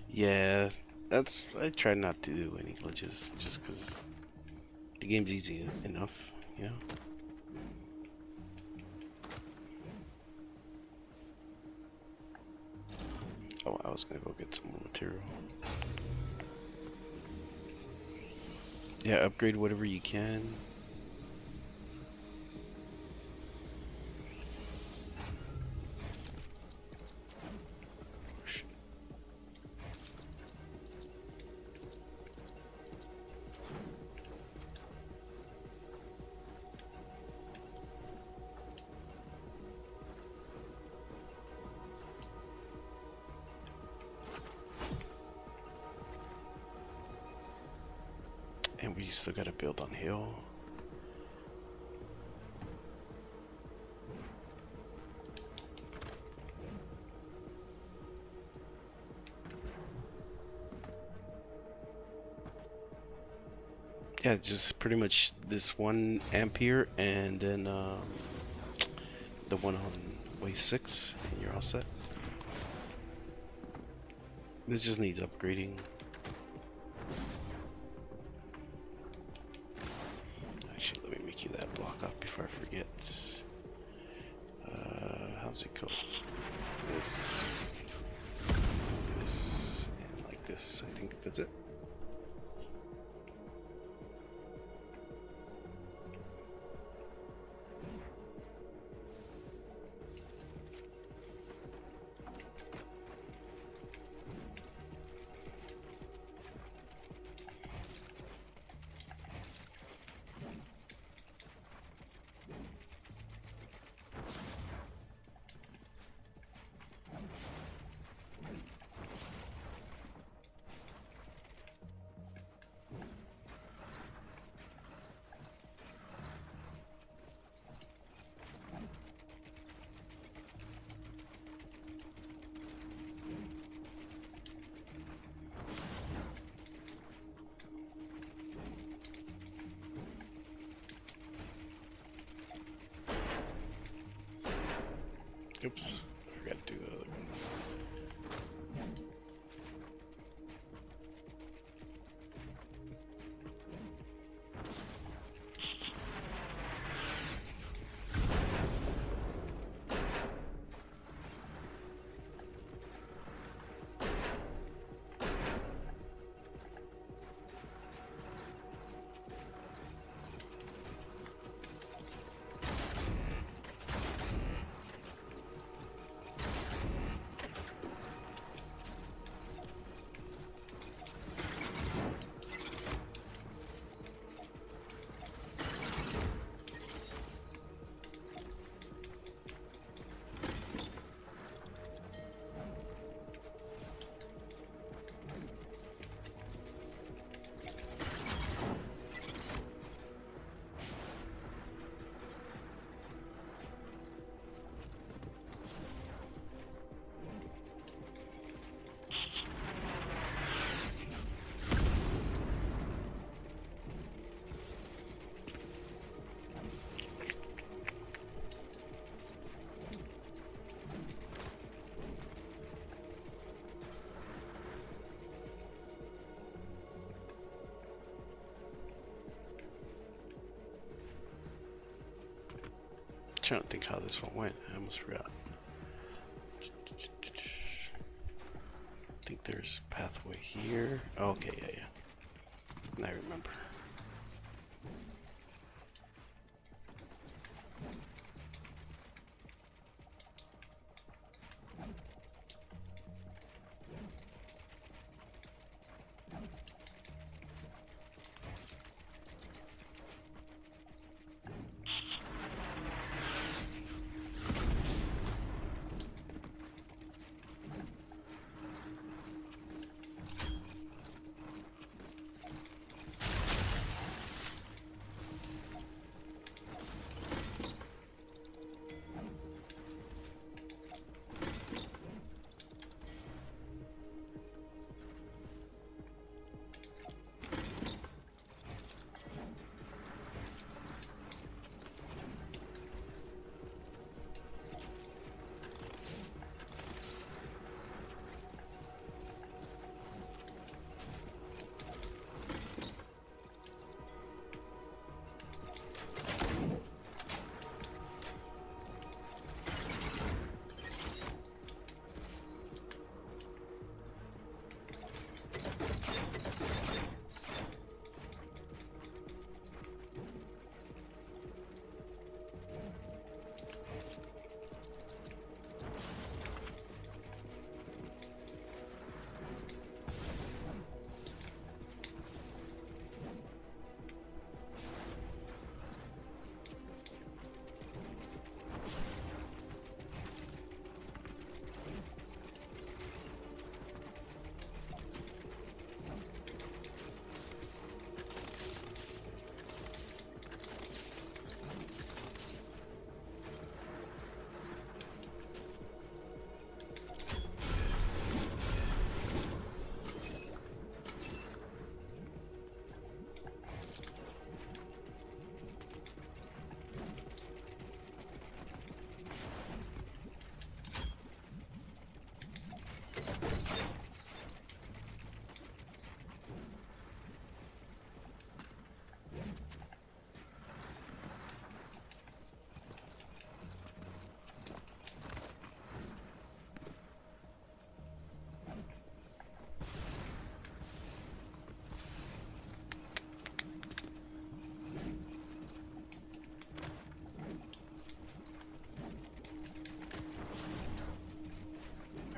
Yeah, that's. I try not to do any glitches just because the game's easy enough, you know? Oh, I was gonna go get some more material. Yeah, upgrade whatever you can. And we still gotta build on hill. Yeah, just pretty much this 1 ampere and then the one on wave 6 and you're all set. This just needs upgrading. Actually, let me make you that block up before I forget. How's it go? This, and like this. I think that's it. Oops, I forgot to do the other one. Trying to think how this one went. I almost forgot. I think there's a pathway here. Okay, yeah. I remember.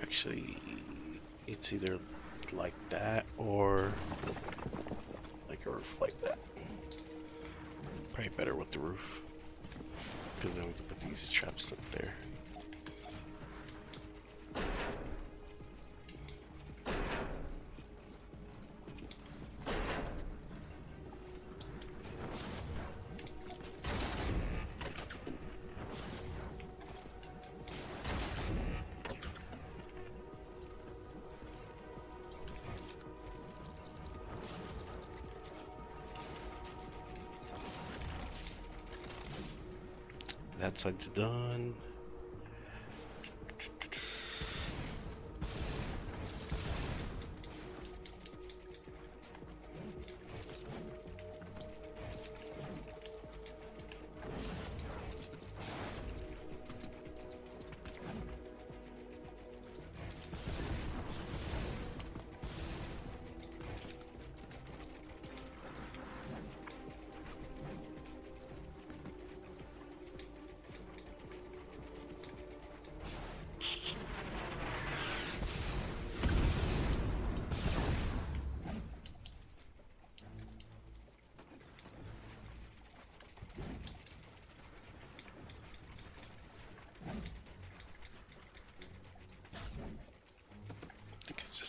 Actually, it's either like that or like a roof like that. Probably better with the roof, because then we can put these traps up there. That side's done.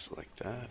Just like that.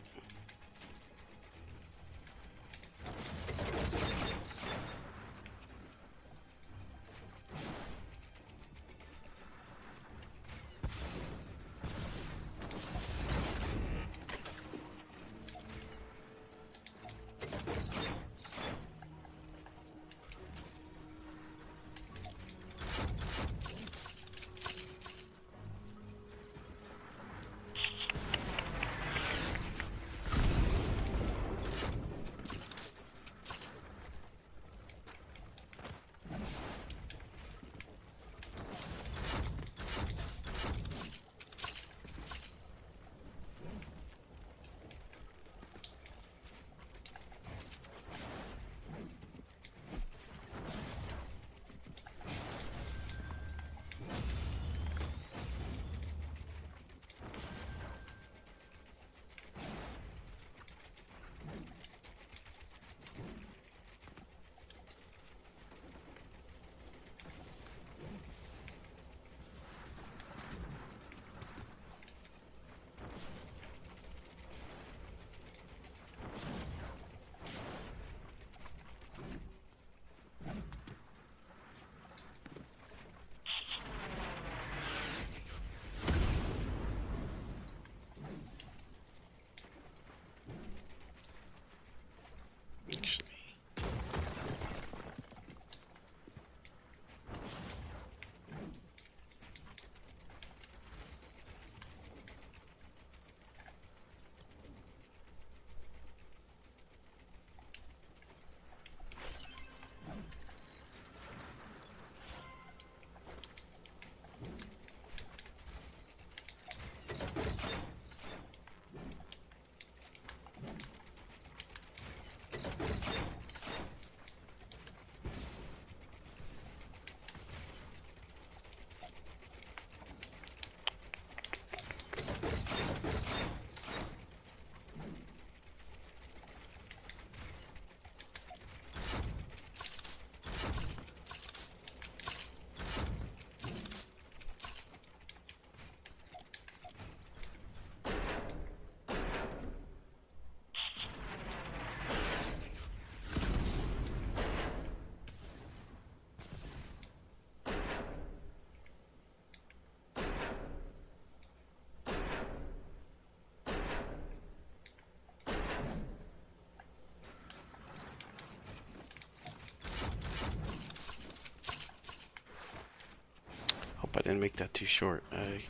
Hope I didn't make that too short. I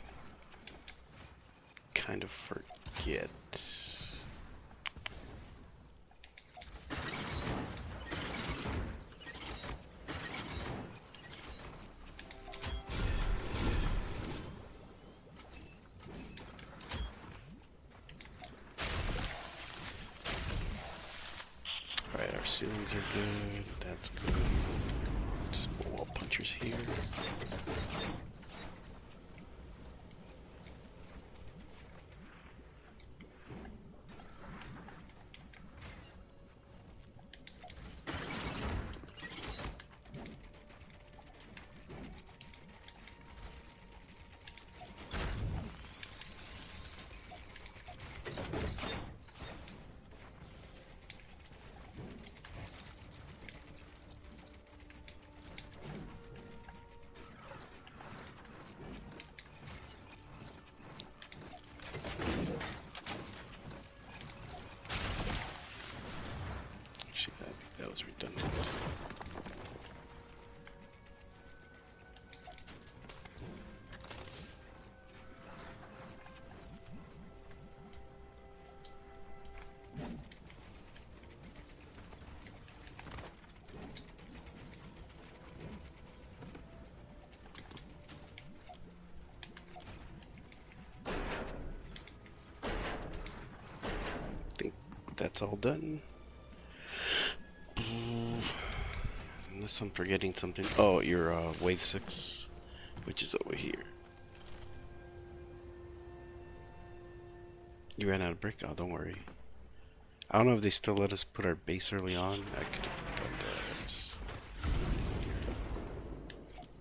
kind of forget. Alright, our ceilings are good. That's good. Some wall punchers here. That was redundant. I think that's all done. Unless I'm forgetting something. Oh, your wave 6, which is over here. You ran out of brick? Oh, don't worry. I don't know if they still let us put our base early on. I could have done that. Just...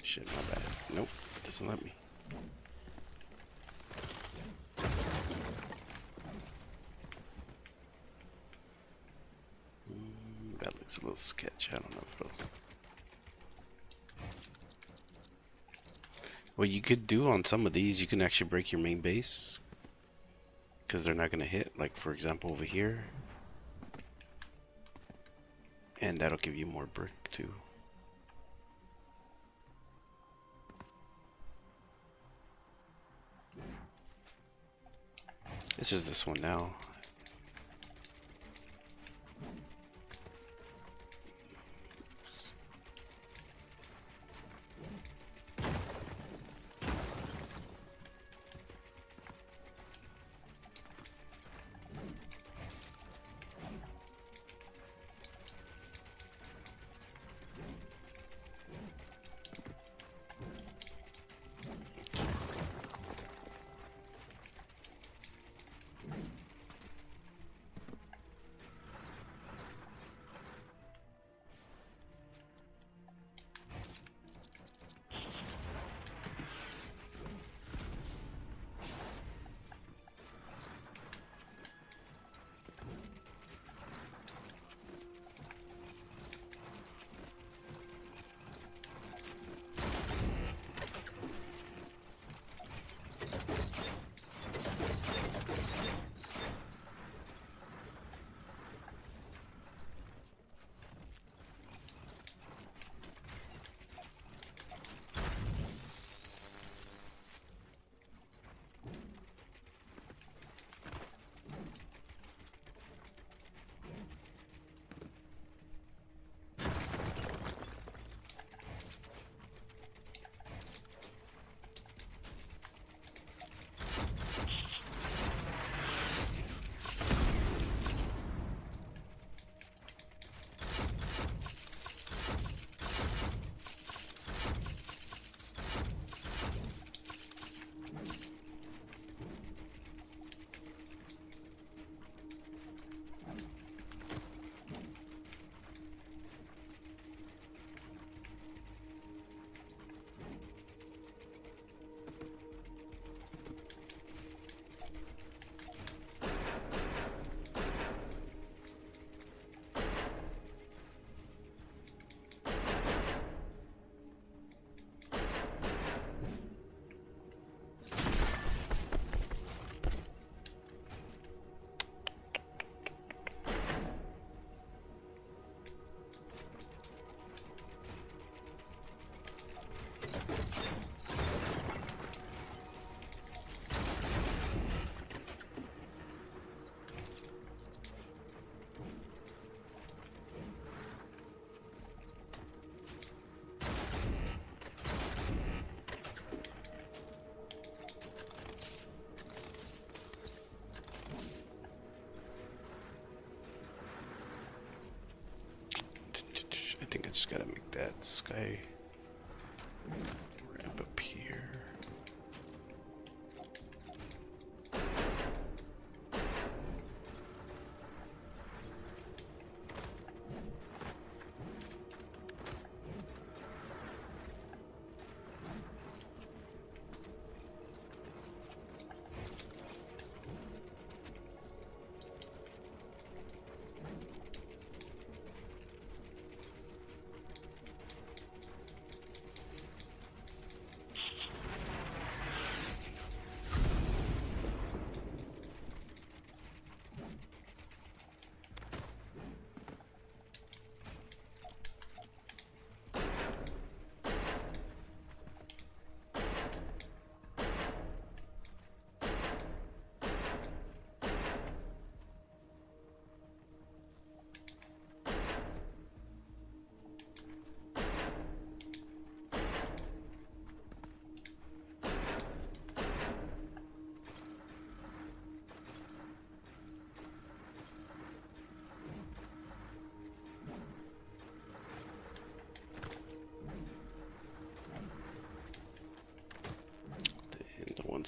Shit, my bad. Nope, it doesn't let me. It's a little sketch. I don't know if it'll... What you could do on some of these, you can actually break your main base. Because they're not going to hit. Like, for example, over here. And that'll give you more brick, too. This is this one now. I think I just gotta make that sky ramp up here.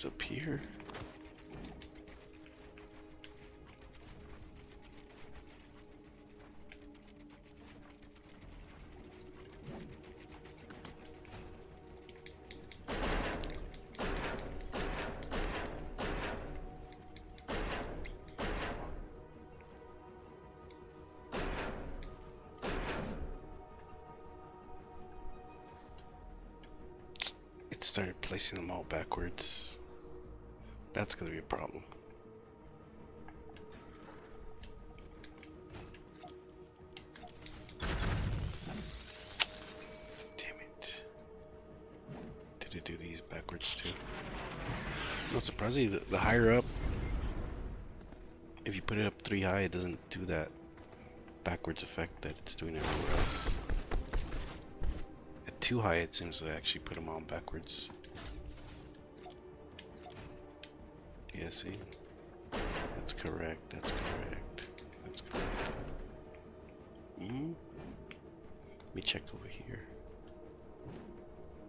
Up here. it started placing them all backwards. That's gonna be a problem. Damn it. Did it do these backwards too? Not surprisingly, the higher up, if you put it up 3 high, it doesn't do that backwards effect that it's doing everywhere else. At 2 high, it seems to actually put them on backwards. Yeah, see? That's correct, that's correct, that's correct. Let me check over here.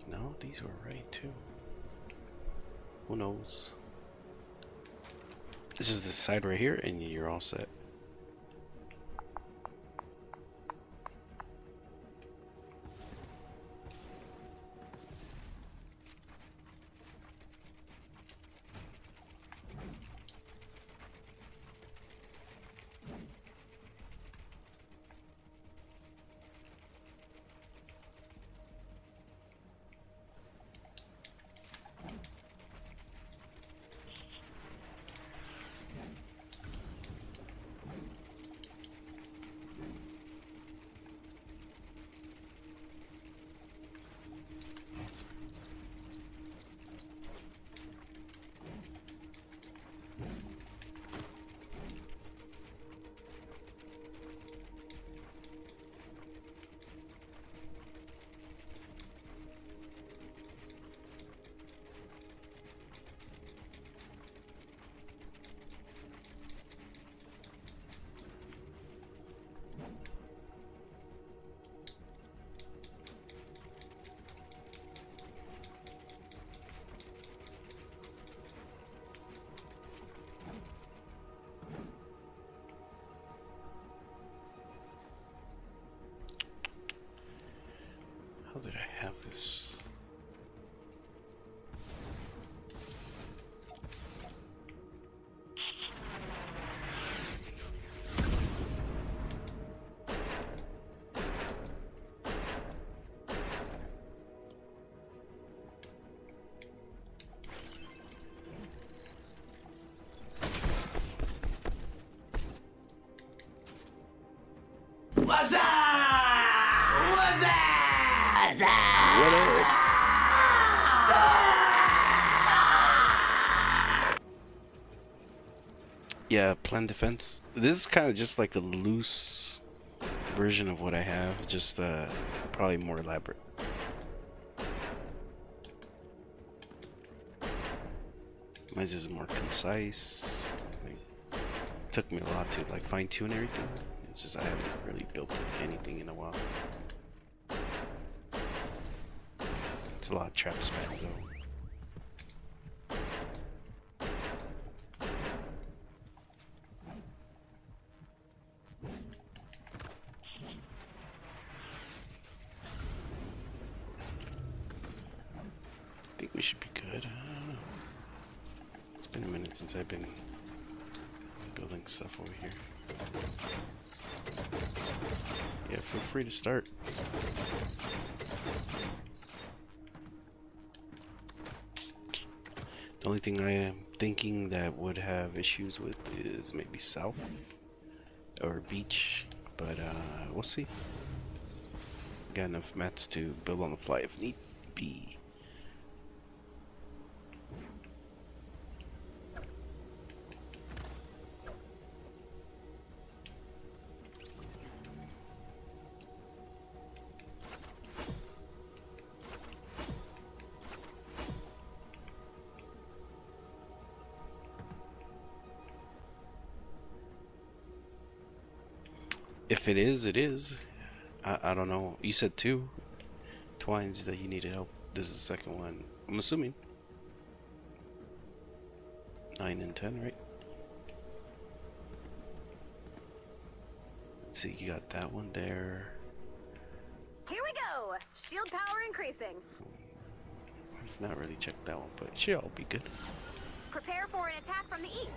No, these were right too. Who knows? This is the side right here, and you're all set. How did I have this?
What's up? What's up?
What up? Yeah, plan defense. This is kind of just like a loose version of what I have, just probably more elaborate. Mine's is more concise. Like, took me a lot to like fine tune everything. It's just I haven't really built anything in a while. It's a lot of trap spam though. I think we should be good. I don't know. It's been a minute since I've been building stuff over here. Yeah, feel free to start. The only thing I am thinking that would have issues with is maybe south or beach, but we'll see. Got enough mats to build on the fly if need be. If it is, it is. I don't know. You said 2 twines that you needed help. This is the second one. I'm assuming. 9 and 10, right? Let's see, you got that one there.
Here we go! Shield power increasing.
I've not really checked that one, but it should all be good.
Prepare for an attack from the east.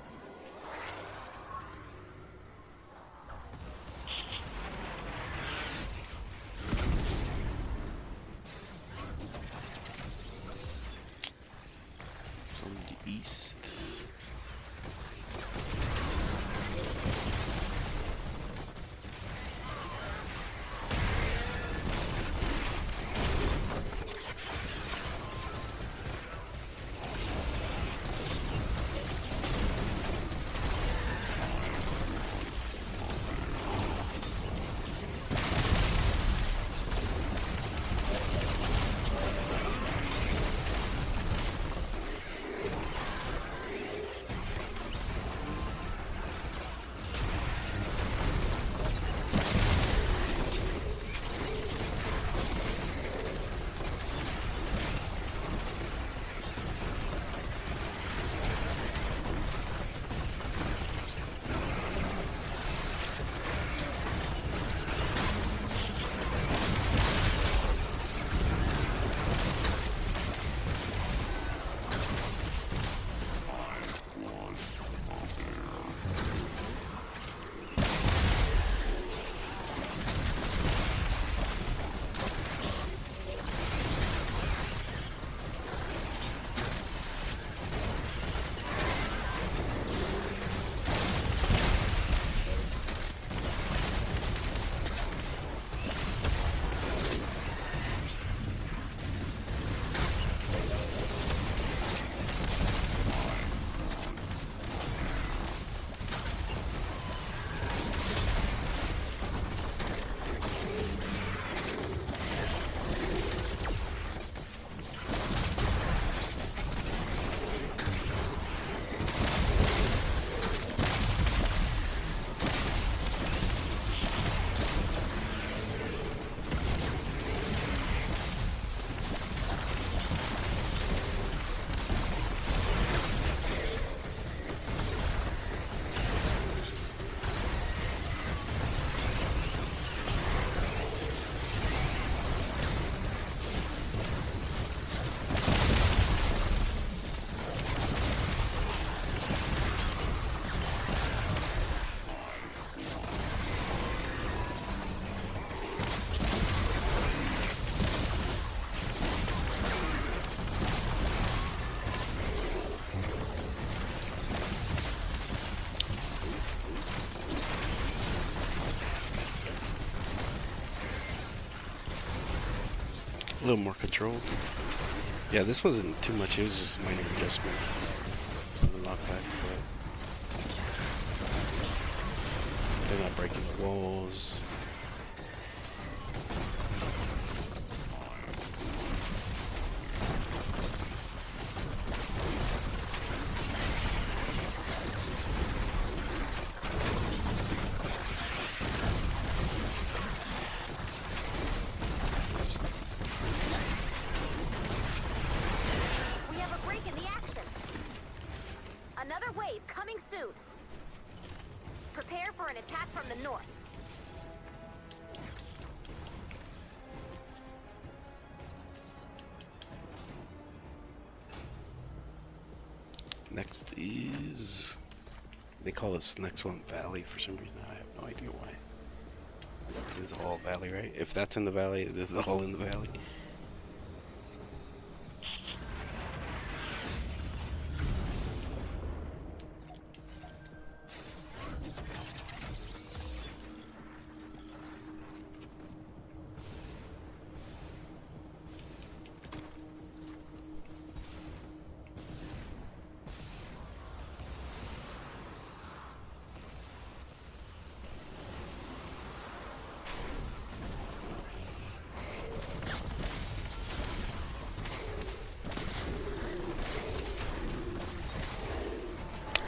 A little more controlled. Yeah, this wasn't too much. It was just a minor adjustment on the knockback. But they're not breaking the walls.
Another wave coming soon. Prepare for an attack from the north.
Next is... They call this next one Valley for some reason. I have no idea why. This is all Valley, right? If that's in the Valley, this is all in the Valley.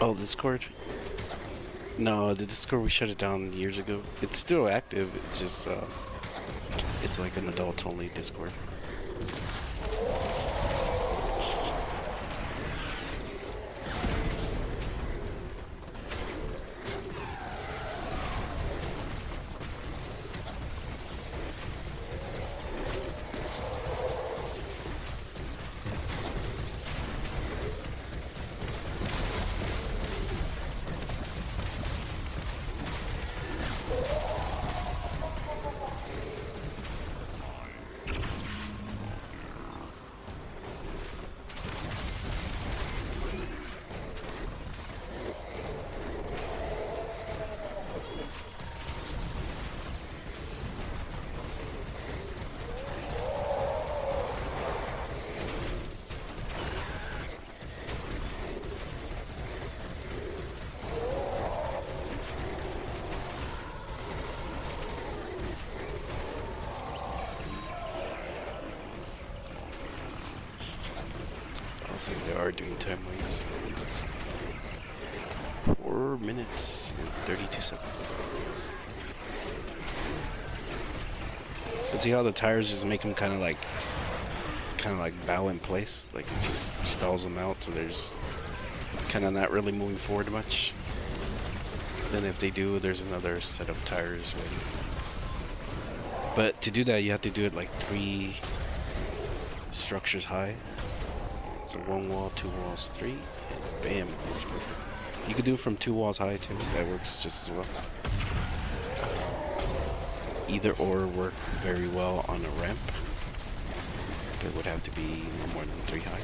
Oh, Discord? No, the Discord, we shut it down years ago. It's still active, it's just, it's like an adult-only Discord. So they are doing time waits. 4 minutes and 32 seconds. But see how the tires just make them kind of like bow in place, like it just stalls them out, so they're just kind of not really moving forward much. Then if they do, there's another set of tires waiting. But to do that, you have to do it like 3 structures high. So 1 wall, 2 walls, 3, and bam. You could do it from 2 walls high too. That works just as well. Either or work very well on a ramp. It would have to be no more than 3 high.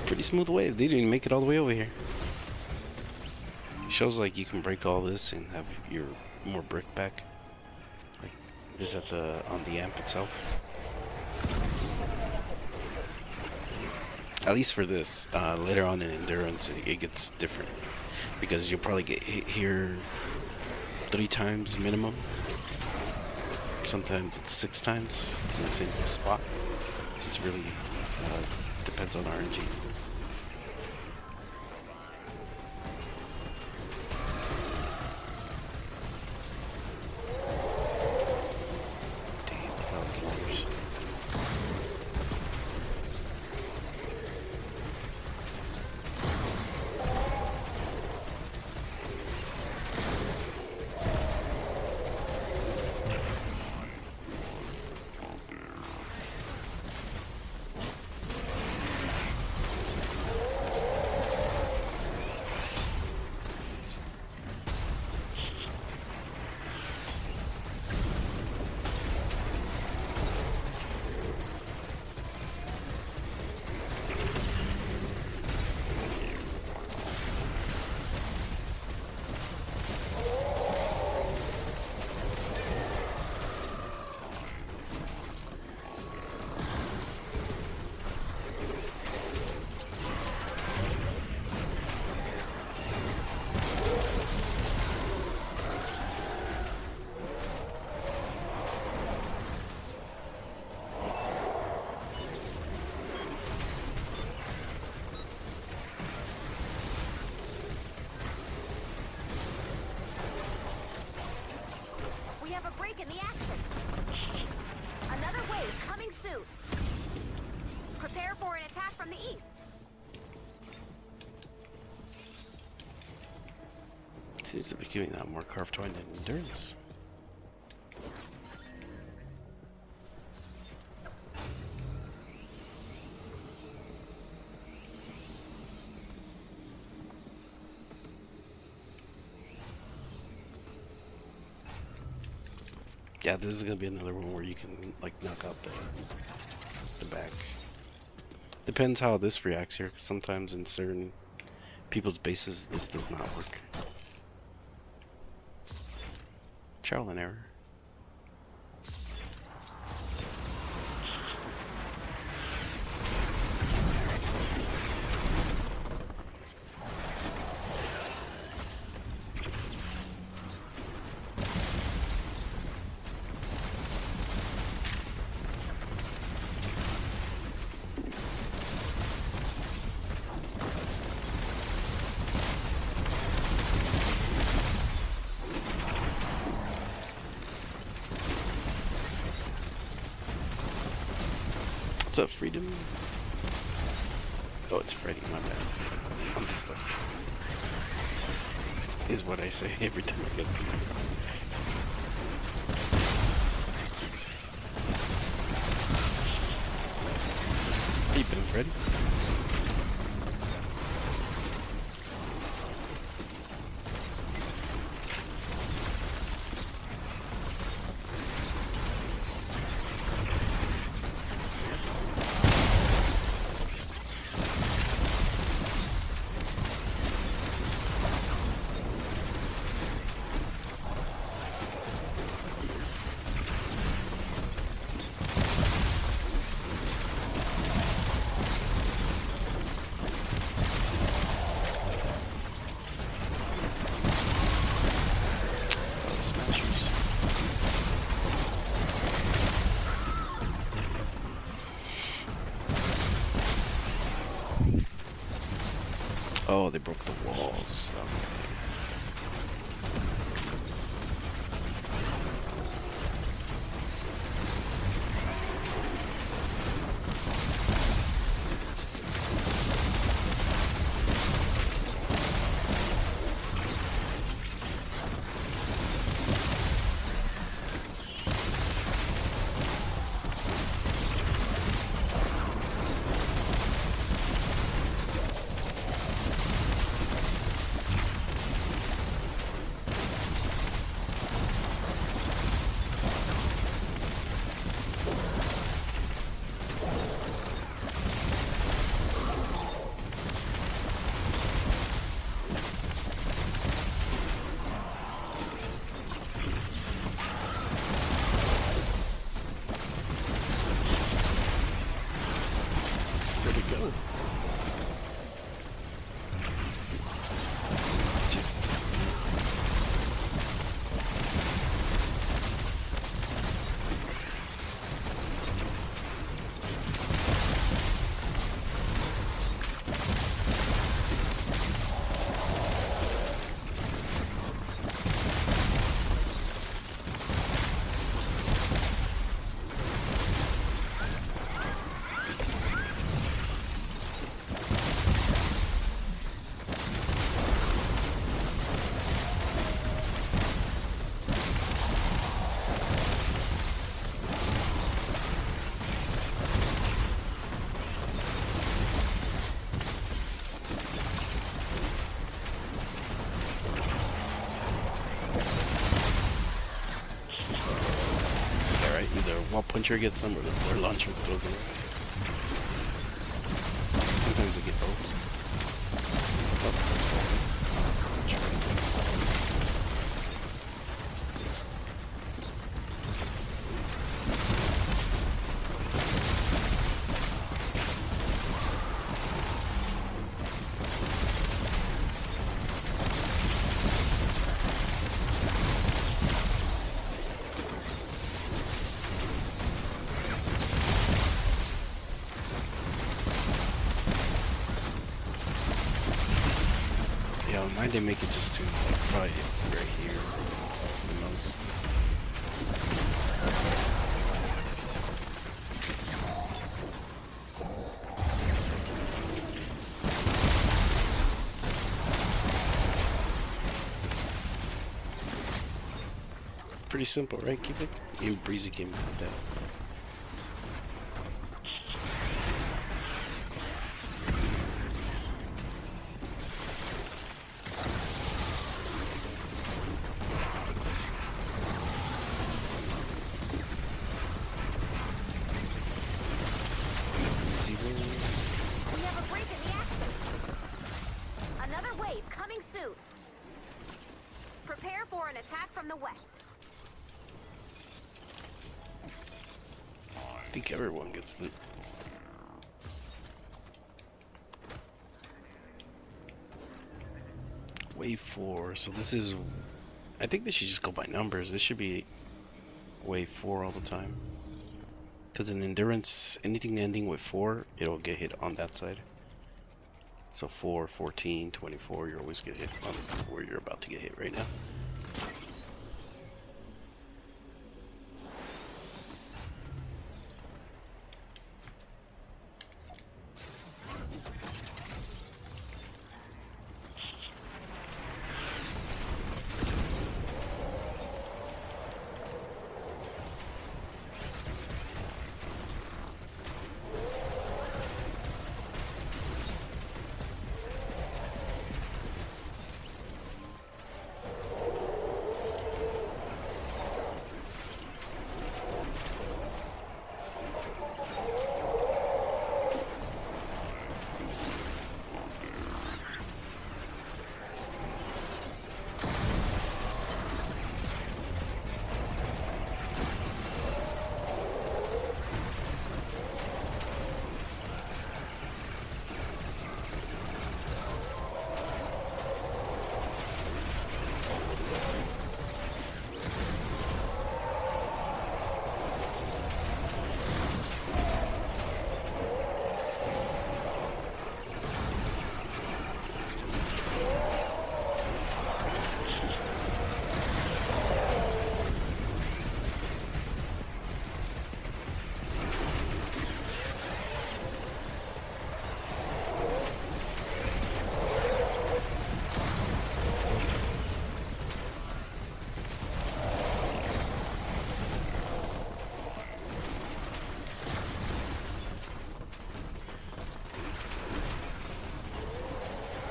Pretty smooth wave. They didn't even make it all the way over here. Shows like you can break all this and have your more brick back. Like this at on the amp itself. At least for this. Later on in endurance, it gets different because you'll probably get hit here 3 times minimum Sometimes it's 6 times in the same spot. Just really depends on RNG. Damn, that was large.
In the action. Another wave coming soon. Prepare for an attack from the east.
Seems to be giving out more carved twine and endurance. Yeah, this is gonna be another one where you can like knock out the back. Depends how this reacts here, because sometimes in certain people's bases this does not work. Trial and error. What's up, Freedom? Oh, it's Freddy, my bad. I'm dyslexic. Is what I say every time I get to you. How you been, Freddy? Oh, they broke the walls. Okay. launcher gets them or the flare launcher throws them away. Sometimes I get both. Mine didn't make it just to like probably right here the most. Pretty simple, right? Keep it. Even Breezy came up with that.
We have a break in the action. Another wave coming soon. Prepare for an attack from the west.
I think everyone gets loot. Wave 4. So this is... I think they should just go by numbers. This should be wave 4 all the time. Because in endurance, anything ending with 4, it'll get hit on that side. So 4, 14, 24, you always get hit on where you're about to get hit right now.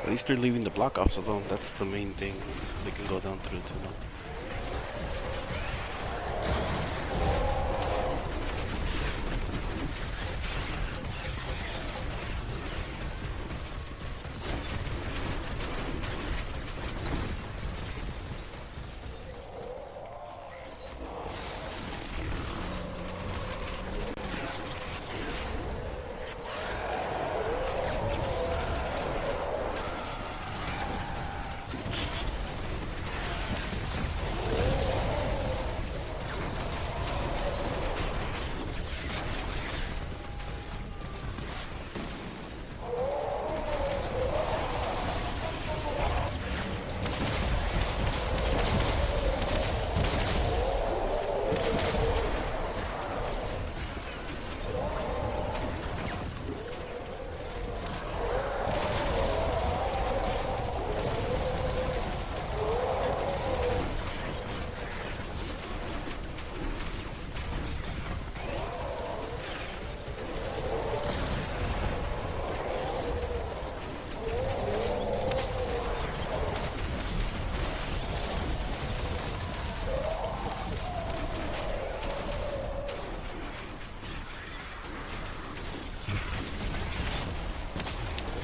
At least they're leaving the block offs alone. That's the main thing. They can go down through it too.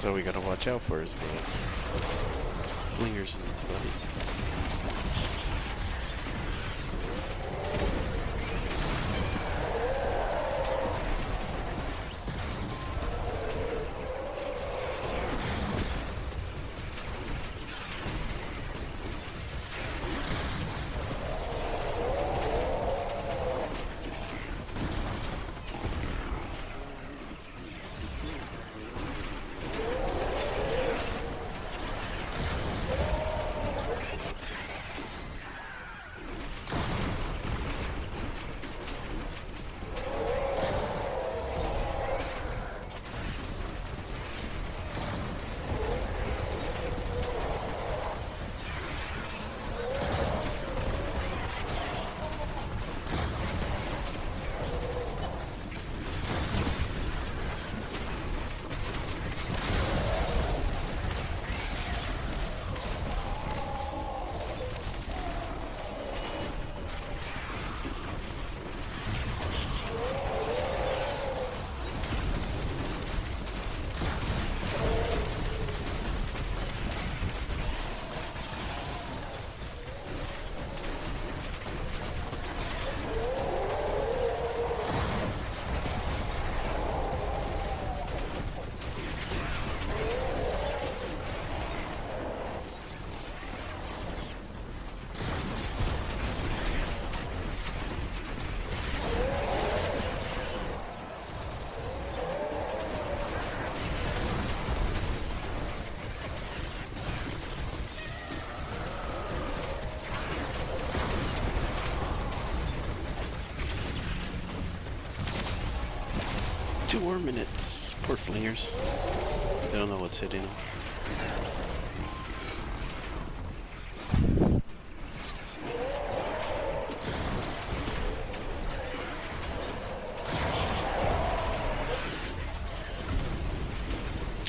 That's all we gotta watch out for is the flingers in its body. Two more minutes. Poor flingers. They don't know what's hitting them.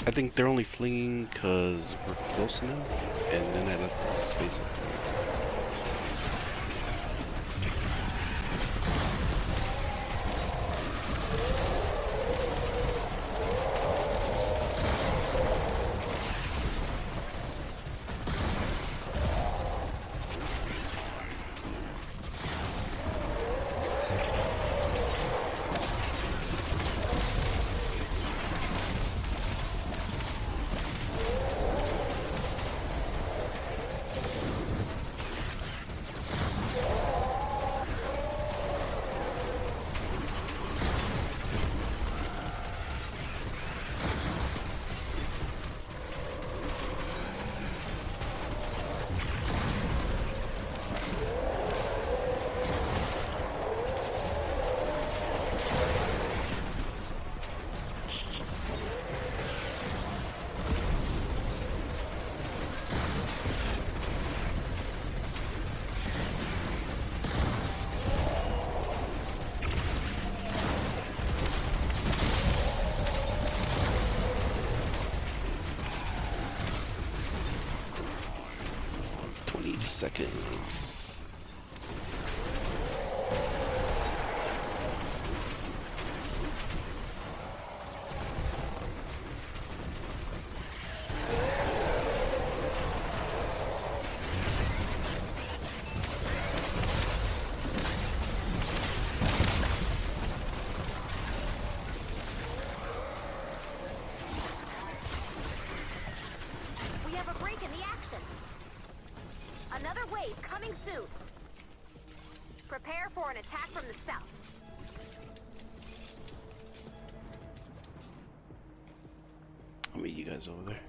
I think they're only flinging because we're close enough, and then I left this space open. Seconds.
We have a break in the action. Another wave coming soon. Prepare for an attack from the south.
I'll meet you guys over there.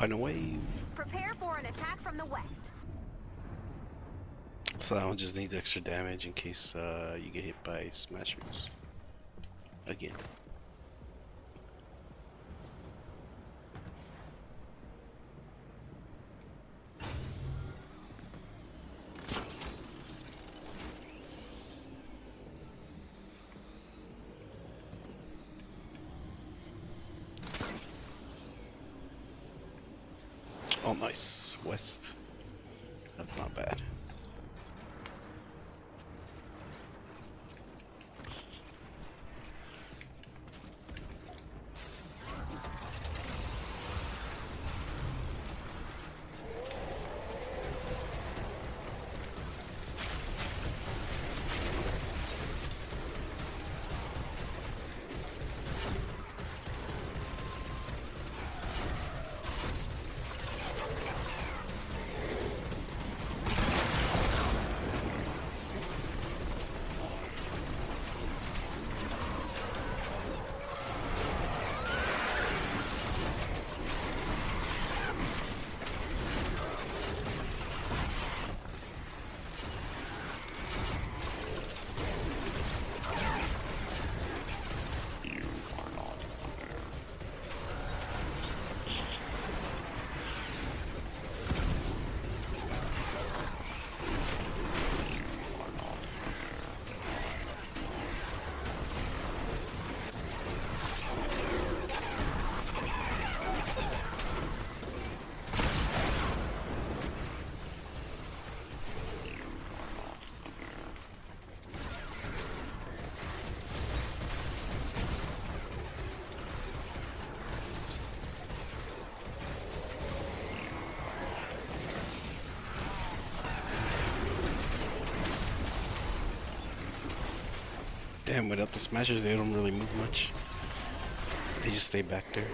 Final wave.
Prepare for an attack from the west.
So that one just needs extra damage in case you get hit by smashers. Again. Oh, nice. West. That's not bad. Damn, without the smashers, they don't really move much. They just stay back there.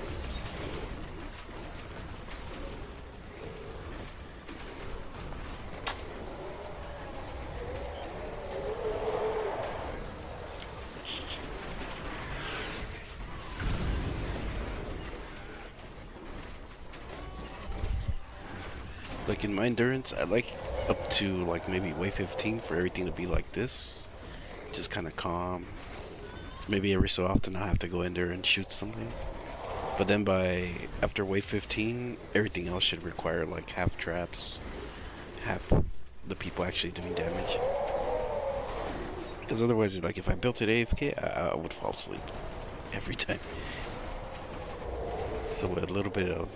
Like in my endurance, I like up to like maybe wave 15 for everything to be like this. Just kind of calm. Maybe every so often I have to go in there and shoot something. But then after wave 15, everything else should require like half traps, half the people actually doing damage. Because otherwise, like if I built it AFK, I would fall asleep every time. So with a little bit of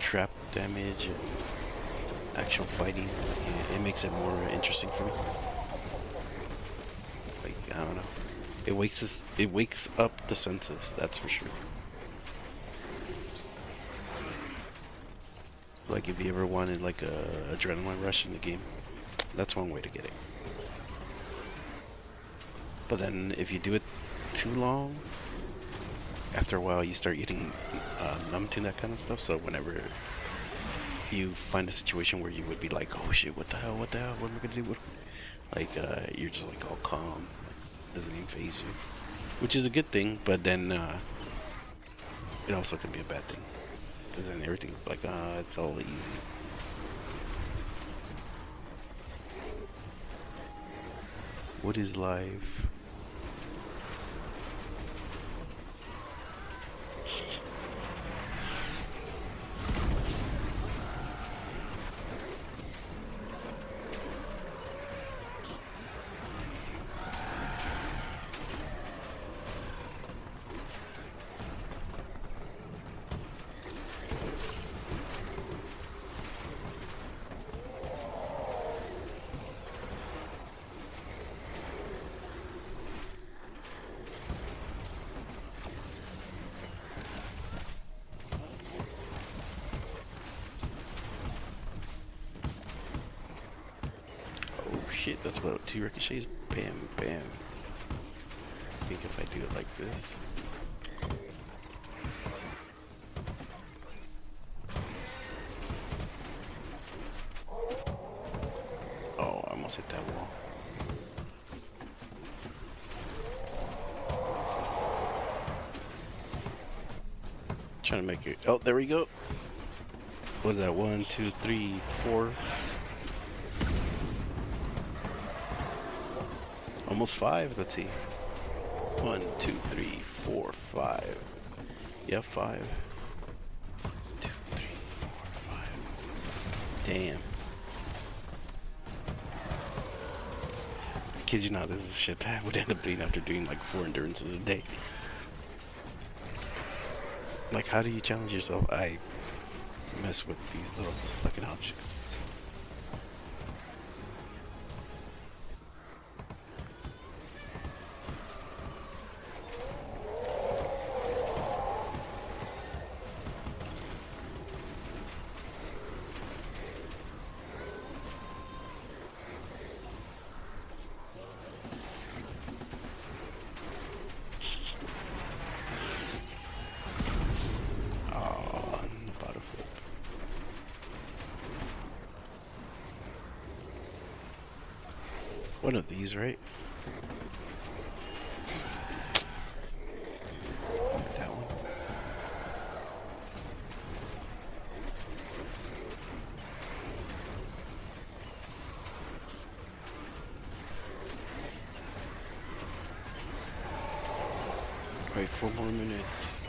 trap damage and actual fighting, it makes it more interesting for me. I don't know. It wakes up the senses, that's for sure. Like if you ever wanted like a adrenaline rush in the game, that's one way to get it. But then if you do it too long, after a while you start getting numb to that kind of stuff. So whenever you find a situation where you would be like, oh shit, what the hell, what am I gonna do? Like you're just like all calm. Doesn't even phase you, which is a good thing, but then it also can be a bad thing, because then everything's like it's all easy. What is life? Shit, that's about 2 ricochets. Bam, bam. I think if I do it like this. Oh, I almost hit that wall. Trying to make it. Oh, there we go. What was that? 1, 2, 3, 4. Almost 5. Let's see. 1, 2, 3, 4, 5. Yeah, 5. 2, 3, 4, 5. Damn. I kid you not, this is shit that I would end up doing after doing like 4 endurances a day. Like, how do you challenge yourself? I mess with these little fucking objects. One of these, right? That one. Wait, 4 more minutes.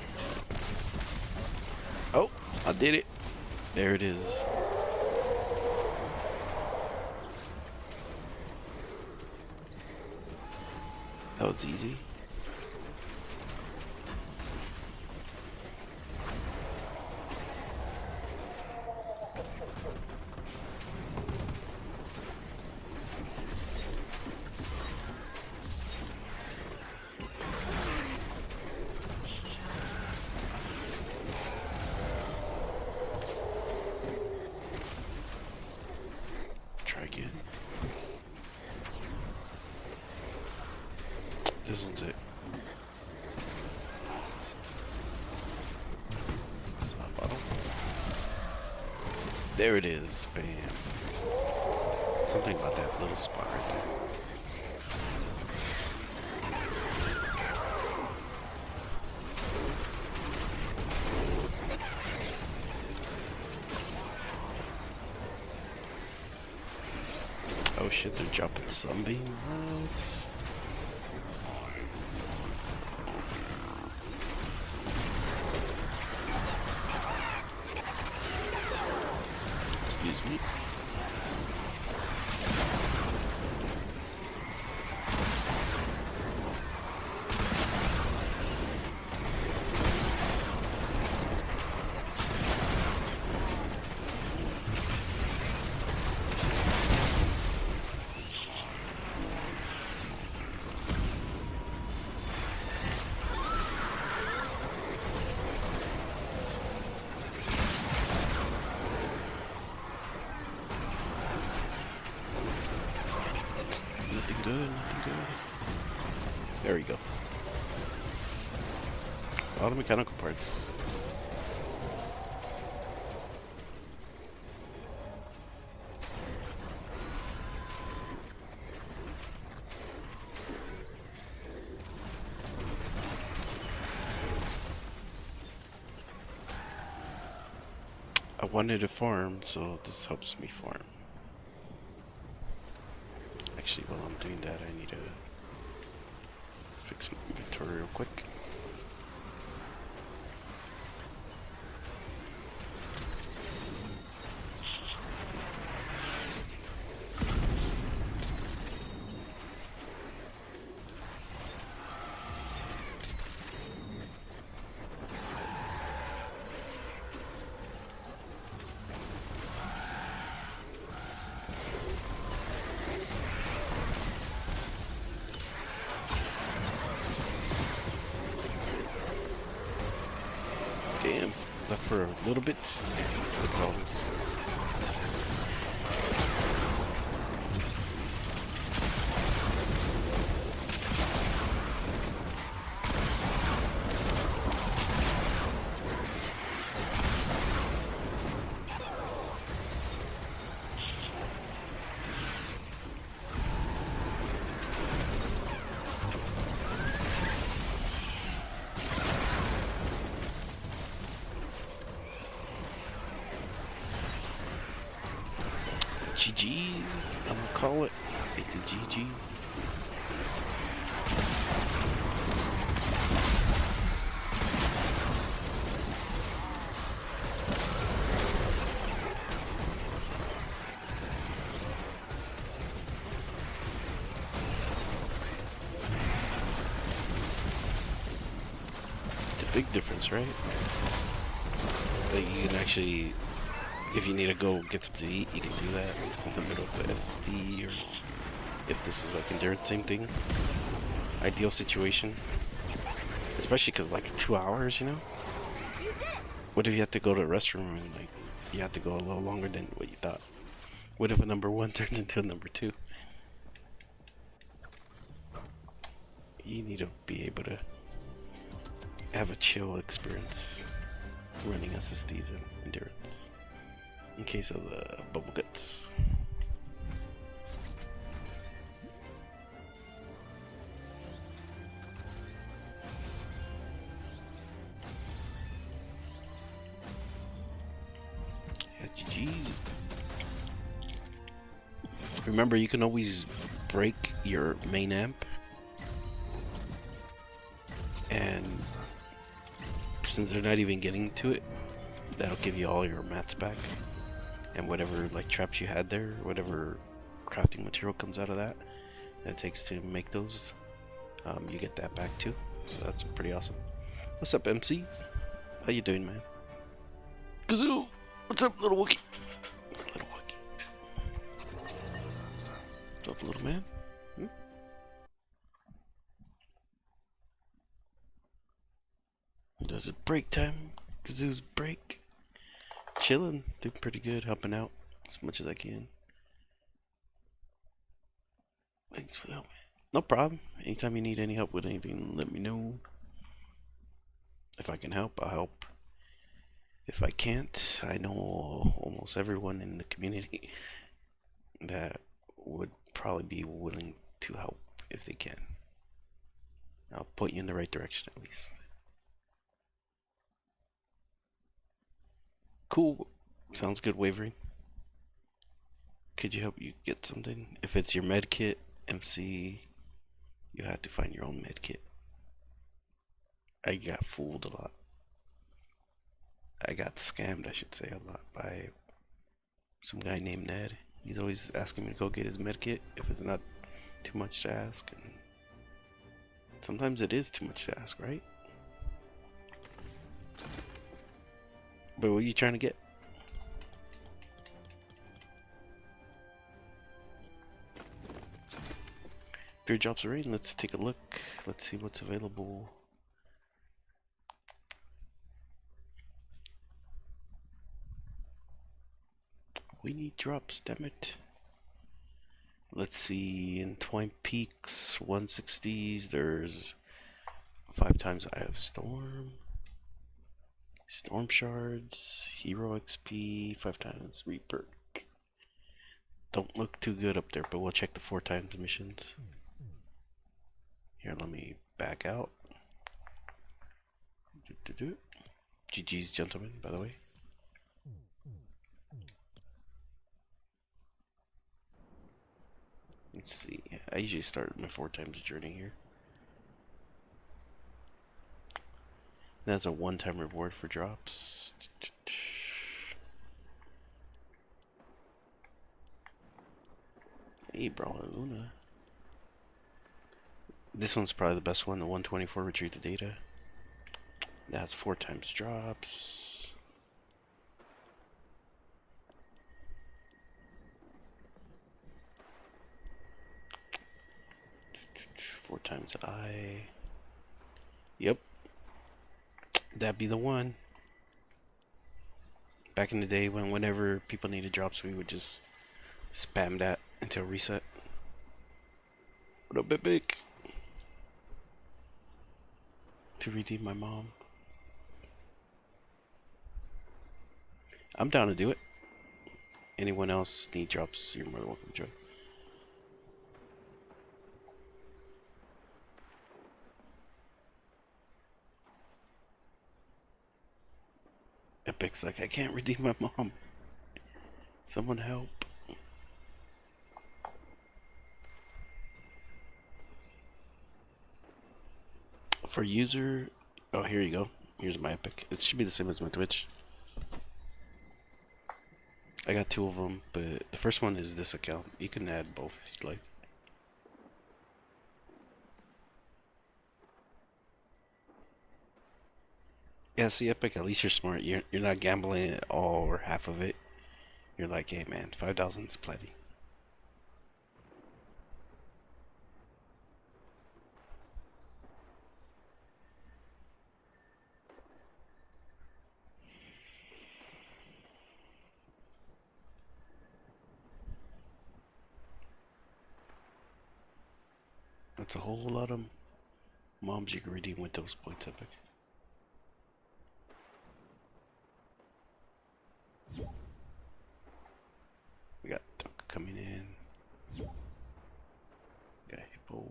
Oh, I did it. There it is. That was easy. Try again. This one's it. Bottom. There it is. Bam. Something about that little spot right there. Oh shit, they're dropping sunbeam rods. Excuse me. Nothing good, nothing good. There we go. All the mechanical parts. I wanted to farm, so this helps me farm. Actually, while I'm doing that, I need to fix my inventory real quick. Damn, left for a little bit. Look at all this. GG's, I'm gonna call it. It's a GG. It's a big difference, right? Like you can actually, if you need to go get something to eat, you can do that in the middle of the SSD, or if this is like endurance, same thing. Ideal situation, especially because like 2 hours, you know. What if you have to go to the restroom and like you have to go a little longer than what you thought? What if a number 1 turns into a number 2? You need to be able to have a chill experience running SSDs and endurance in case of the bubble guts. Yeah, GG. Remember, you can always break your main amp, and since they're not even getting to it, that'll give you all your mats back, and whatever like traps you had there, whatever crafting material comes out of that it takes to make those, you get that back too. So that's pretty awesome. What's up, MC? How you doing, man? Kazoo! What's up, little Wookie? Little Wookie. What's up, little man? Does it break time? Kazoo's break. Chilling, doing pretty good, helping out as much as I can. Thanks for the help, man. No problem. Anytime you need any help with anything, let me know. If I can help, I'll help. If I can't, I know almost everyone in the community that would probably be willing to help if they can. I'll point you in the right direction at least. Cool. Sounds good, Wavering. Could you help you get something? If it's your med kit, MC, you have to find your own med kit. I got fooled a lot. I got scammed, I should say, a lot by some guy named Ned. He's always asking me to go get his med kit if it's not too much to ask. And sometimes it is too much to ask, right? But what are you trying to get? Fear drops are rain. Let's take a look. Let's see what's available. We need drops, damn it. Let's see. In Twine Peaks 160s, there's 5 times Eye of Storm. Storm Shards, Hero XP, 5 times Reaper. Don't look too good up there, but we'll check the 4 times missions. Here, let me back out. GG's, gentlemen, by the way. Let's see. I usually start my 4 times journey here. That's a 1-time reward for drops. Hey, Brawler Luna. This one's probably the best one, the 124 retrieve the data. That's 4 times drops. Four times I. Yep. That'd be the one. Back in the day when whenever people needed drops, we would just spam that until reset. What up, Big? To redeem my mom. I'm down to do it. Anyone else need drops, you're more than welcome to join. Epic's like, I can't redeem my mom. Someone help. For user, oh, here you go. Here's my epic. It should be the same as my Twitch. I got 2 of them, but the first one is this account. You can add both if you'd like. Yeah, see, epic. At least you're smart. You're not gambling it all or half of it. You're like, hey man, 5,000 is plenty. That's a whole lot of moms you can redeem with those points, epic. We got duck coming in. Got hippo.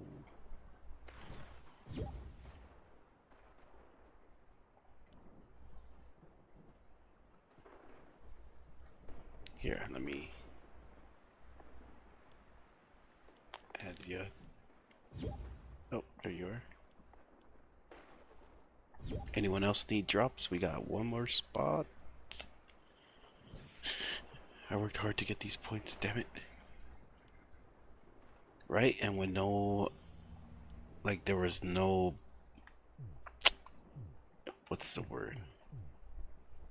Here, let me add you. Oh, there you are. Anyone else need drops? We got 1 more spot. I worked hard to get these points, damn it. Right? And when no, like, there was no, what's the word?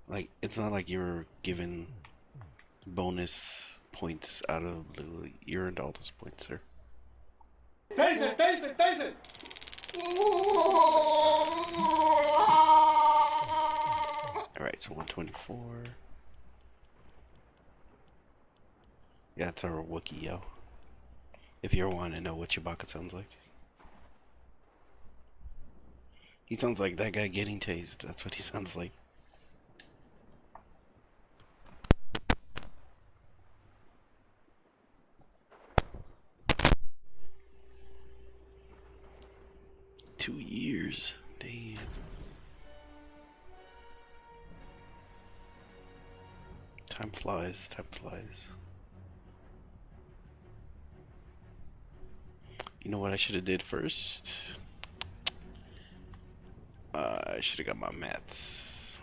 Like, it's not like you were given bonus points out of blue. You earned all those points, sir.
Taser, taser, taser!
Alright, so 124. Yeah, it's our Wookiee, yo. If you ever want to know what Chewbacca sounds like. He sounds like that guy getting tased. That's what he sounds like. Two years. Damn. Time flies, time flies. You know what I should have did first? I should have got my mats.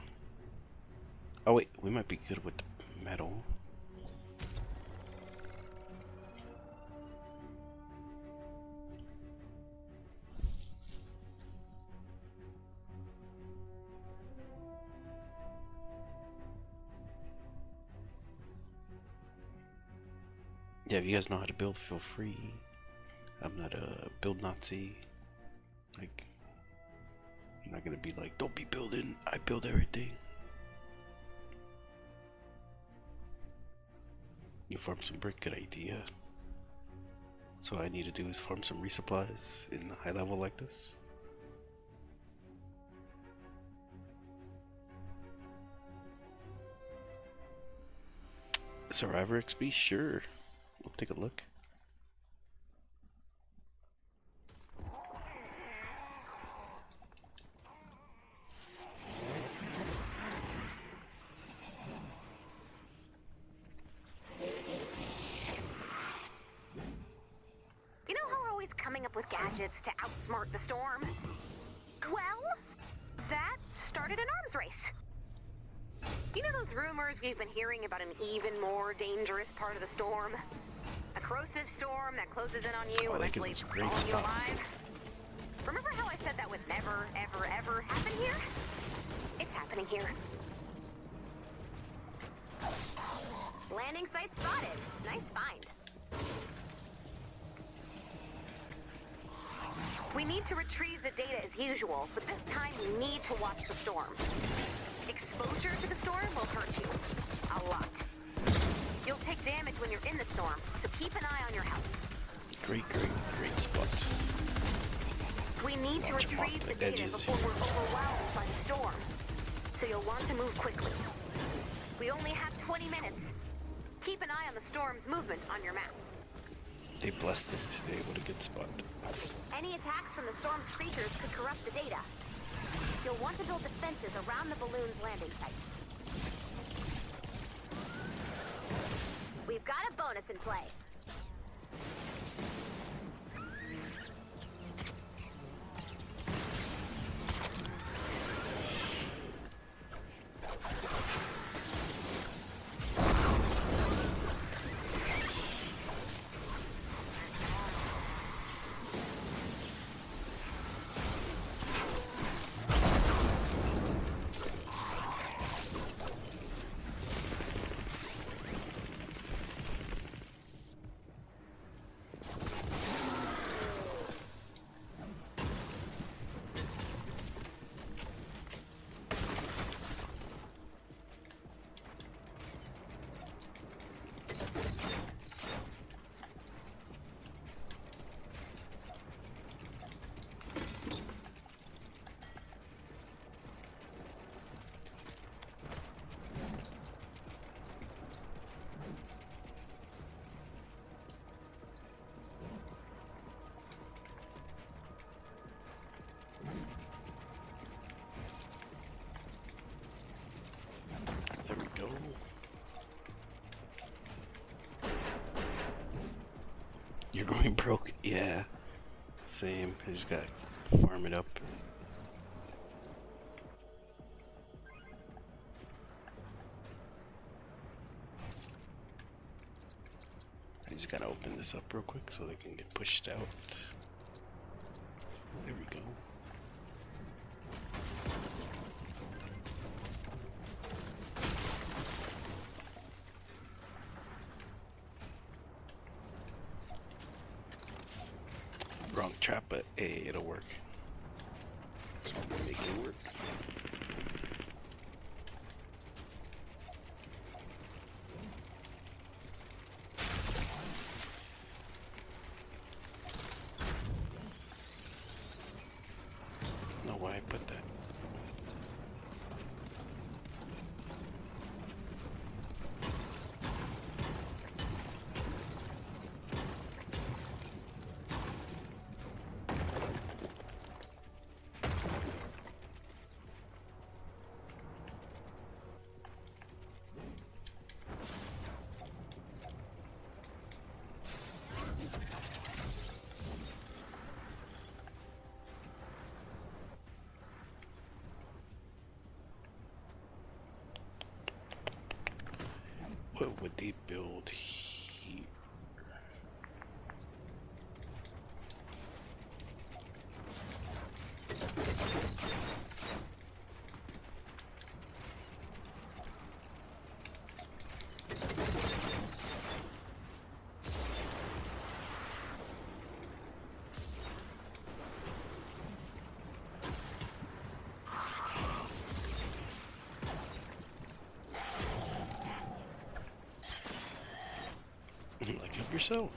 Oh wait, we might be good with the metal. Yeah, if you guys know how to build, feel free. I'm not a build Nazi. Like, I'm not gonna be like, don't be building, I build everything. You farm some brick, good idea. So what I need to do is farm some resupplies in a high level like this. Survivor XP? Sure. We'll take a look.
You know how we're always coming up with gadgets to outsmart the storm? Well, that started an arms race. You know those rumors we've been hearing about an even more dangerous part of the storm? A corrosive storm that closes in on you, eventually swallowing you alive? Remember how I said that would never, ever, ever happen here? It's happening here. Landing site spotted. Nice find. We need to retrieve the data as usual, but this time we need to watch the storm. Exposure to the storm will hurt you. A lot. You'll take damage when you're in the storm, so keep an eye on your health.
Great spot.
We need to retrieve the data before we're overwhelmed by the storm. So you'll want to move quickly. We only have 20 minutes. Keep an eye on the storm's movement on your map.
They blessed us today, what a good spot.
Any attacks from the storm's creatures could corrupt the data. You'll want to build defenses around the balloon's landing site. We've got a bonus in play.
You're going broke? Yeah. Same. I just gotta farm it up. I just gotta open this up real quick so they can get pushed out. There we go. Wrong trap, but hey, it'll work. So I'm gonna make it work. I don't know why I put that. What would they build here? Like help yourself.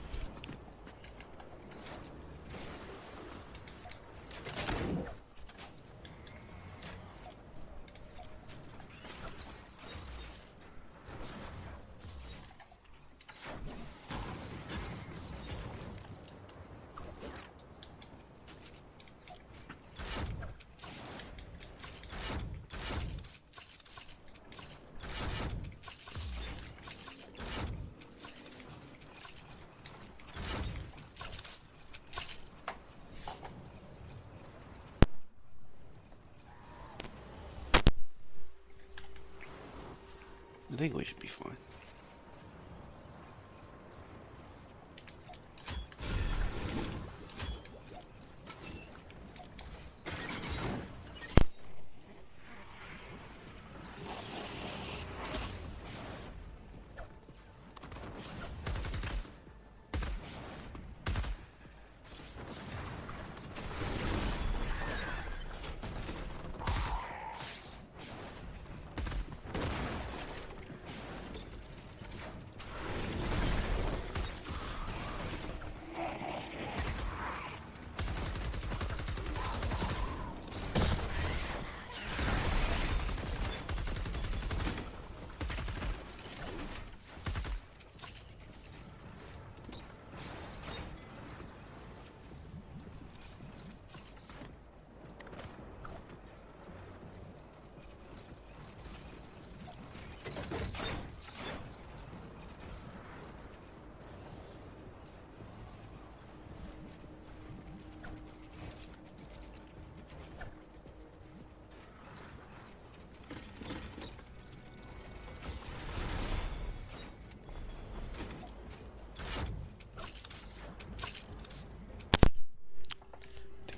I think we should be fine.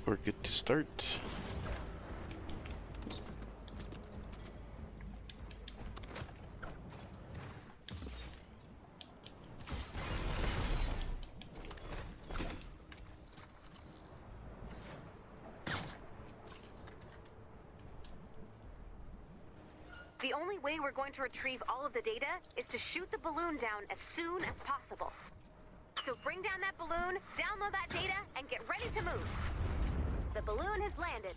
We're good to start.
The only way we're going to retrieve all of the data is to shoot the balloon down as soon as possible. So bring down that balloon, download that data, and get ready to move. The balloon has landed.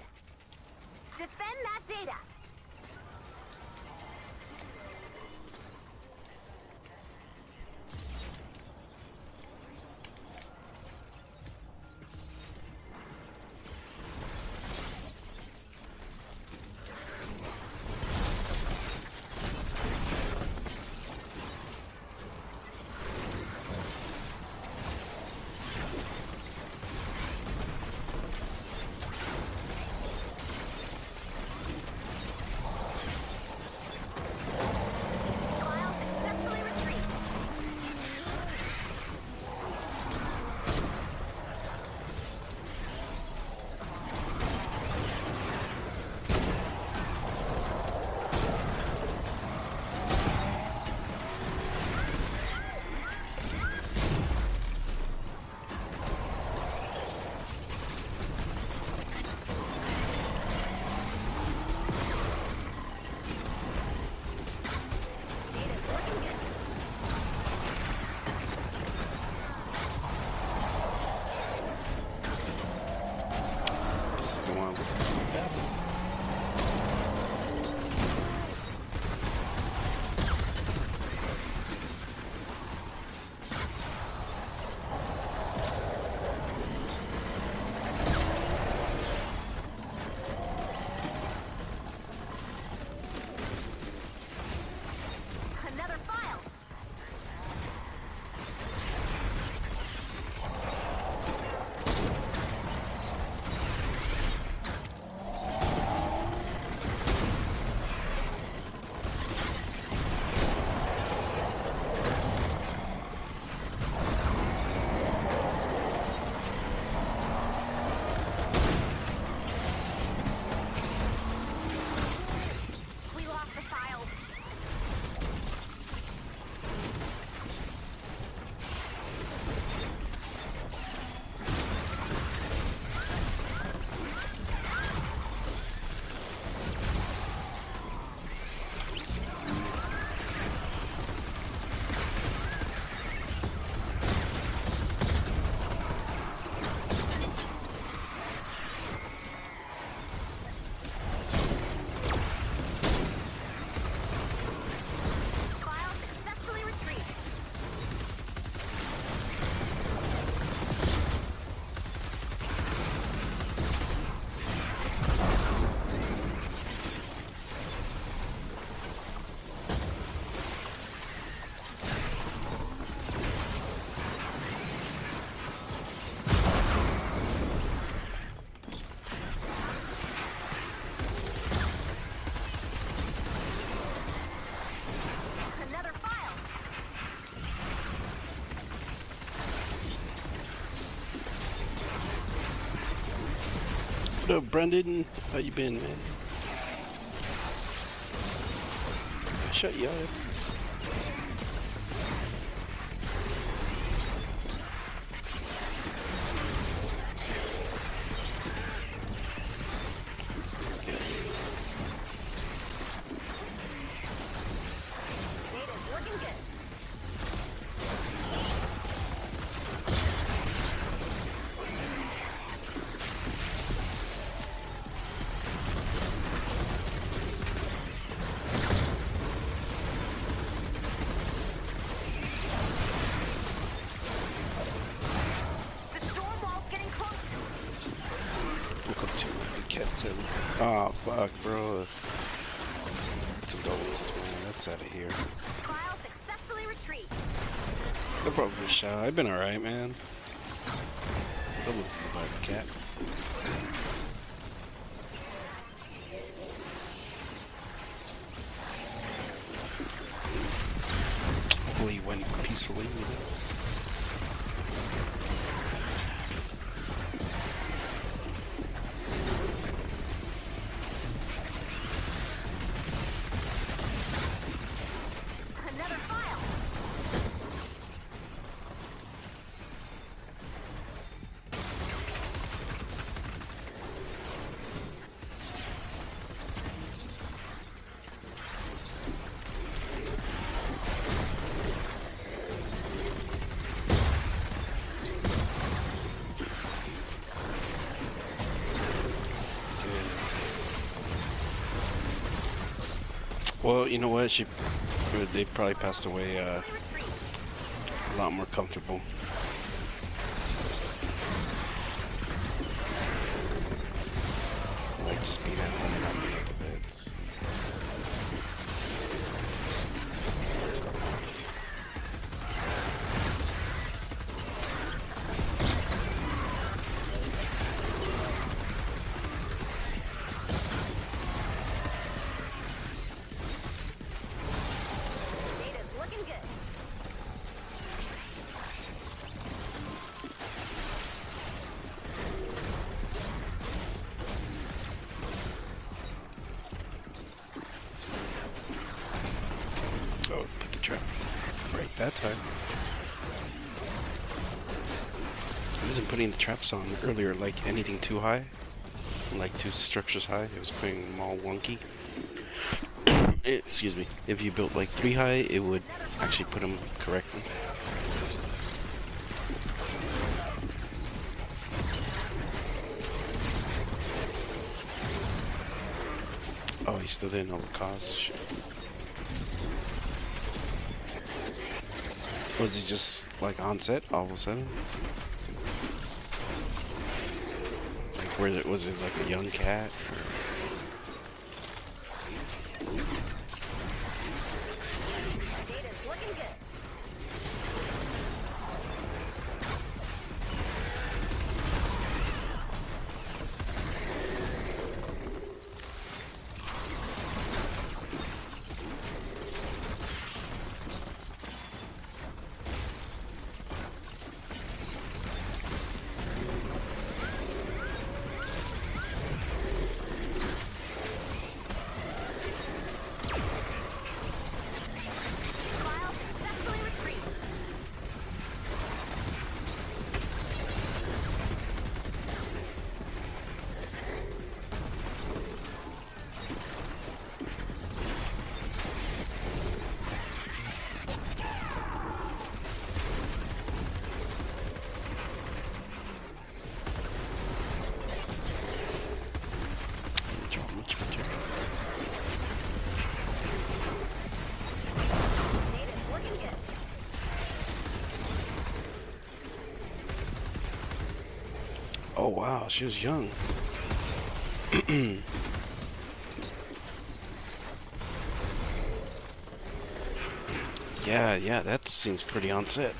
Defend that data.
What up, Brendan? How you been, man? Shut you up.
Data's looking good. The storm wall's getting close.
Look up to the captain. Oh, fuck, bro. Condolences, man. That's out of here.
Trial successfully retreat.
No problem, Shaw. I've been alright, man. Condolences about the cat. Hopefully he went peacefully with it.
Another file.
Well, you know what? They probably passed away
Retreat.
a lot more comfortable. Like just being at home and not being at the beds.
Data's looking good.
Oh, put the trap right that time. I wasn't putting the traps on earlier like anything too high. Like 2 structures high. It was putting them all wonky. Excuse me. If you built like 3 high, it would actually put them correctly. Oh, he still didn't know the cause. Shit. Was he just like on set all of a sudden? Like, was it like a young cat? Or...
Data's looking good. Trial successfully retreat.
Much material.
Data's looking good.
Oh wow, she was young. Yeah, that seems pretty on set.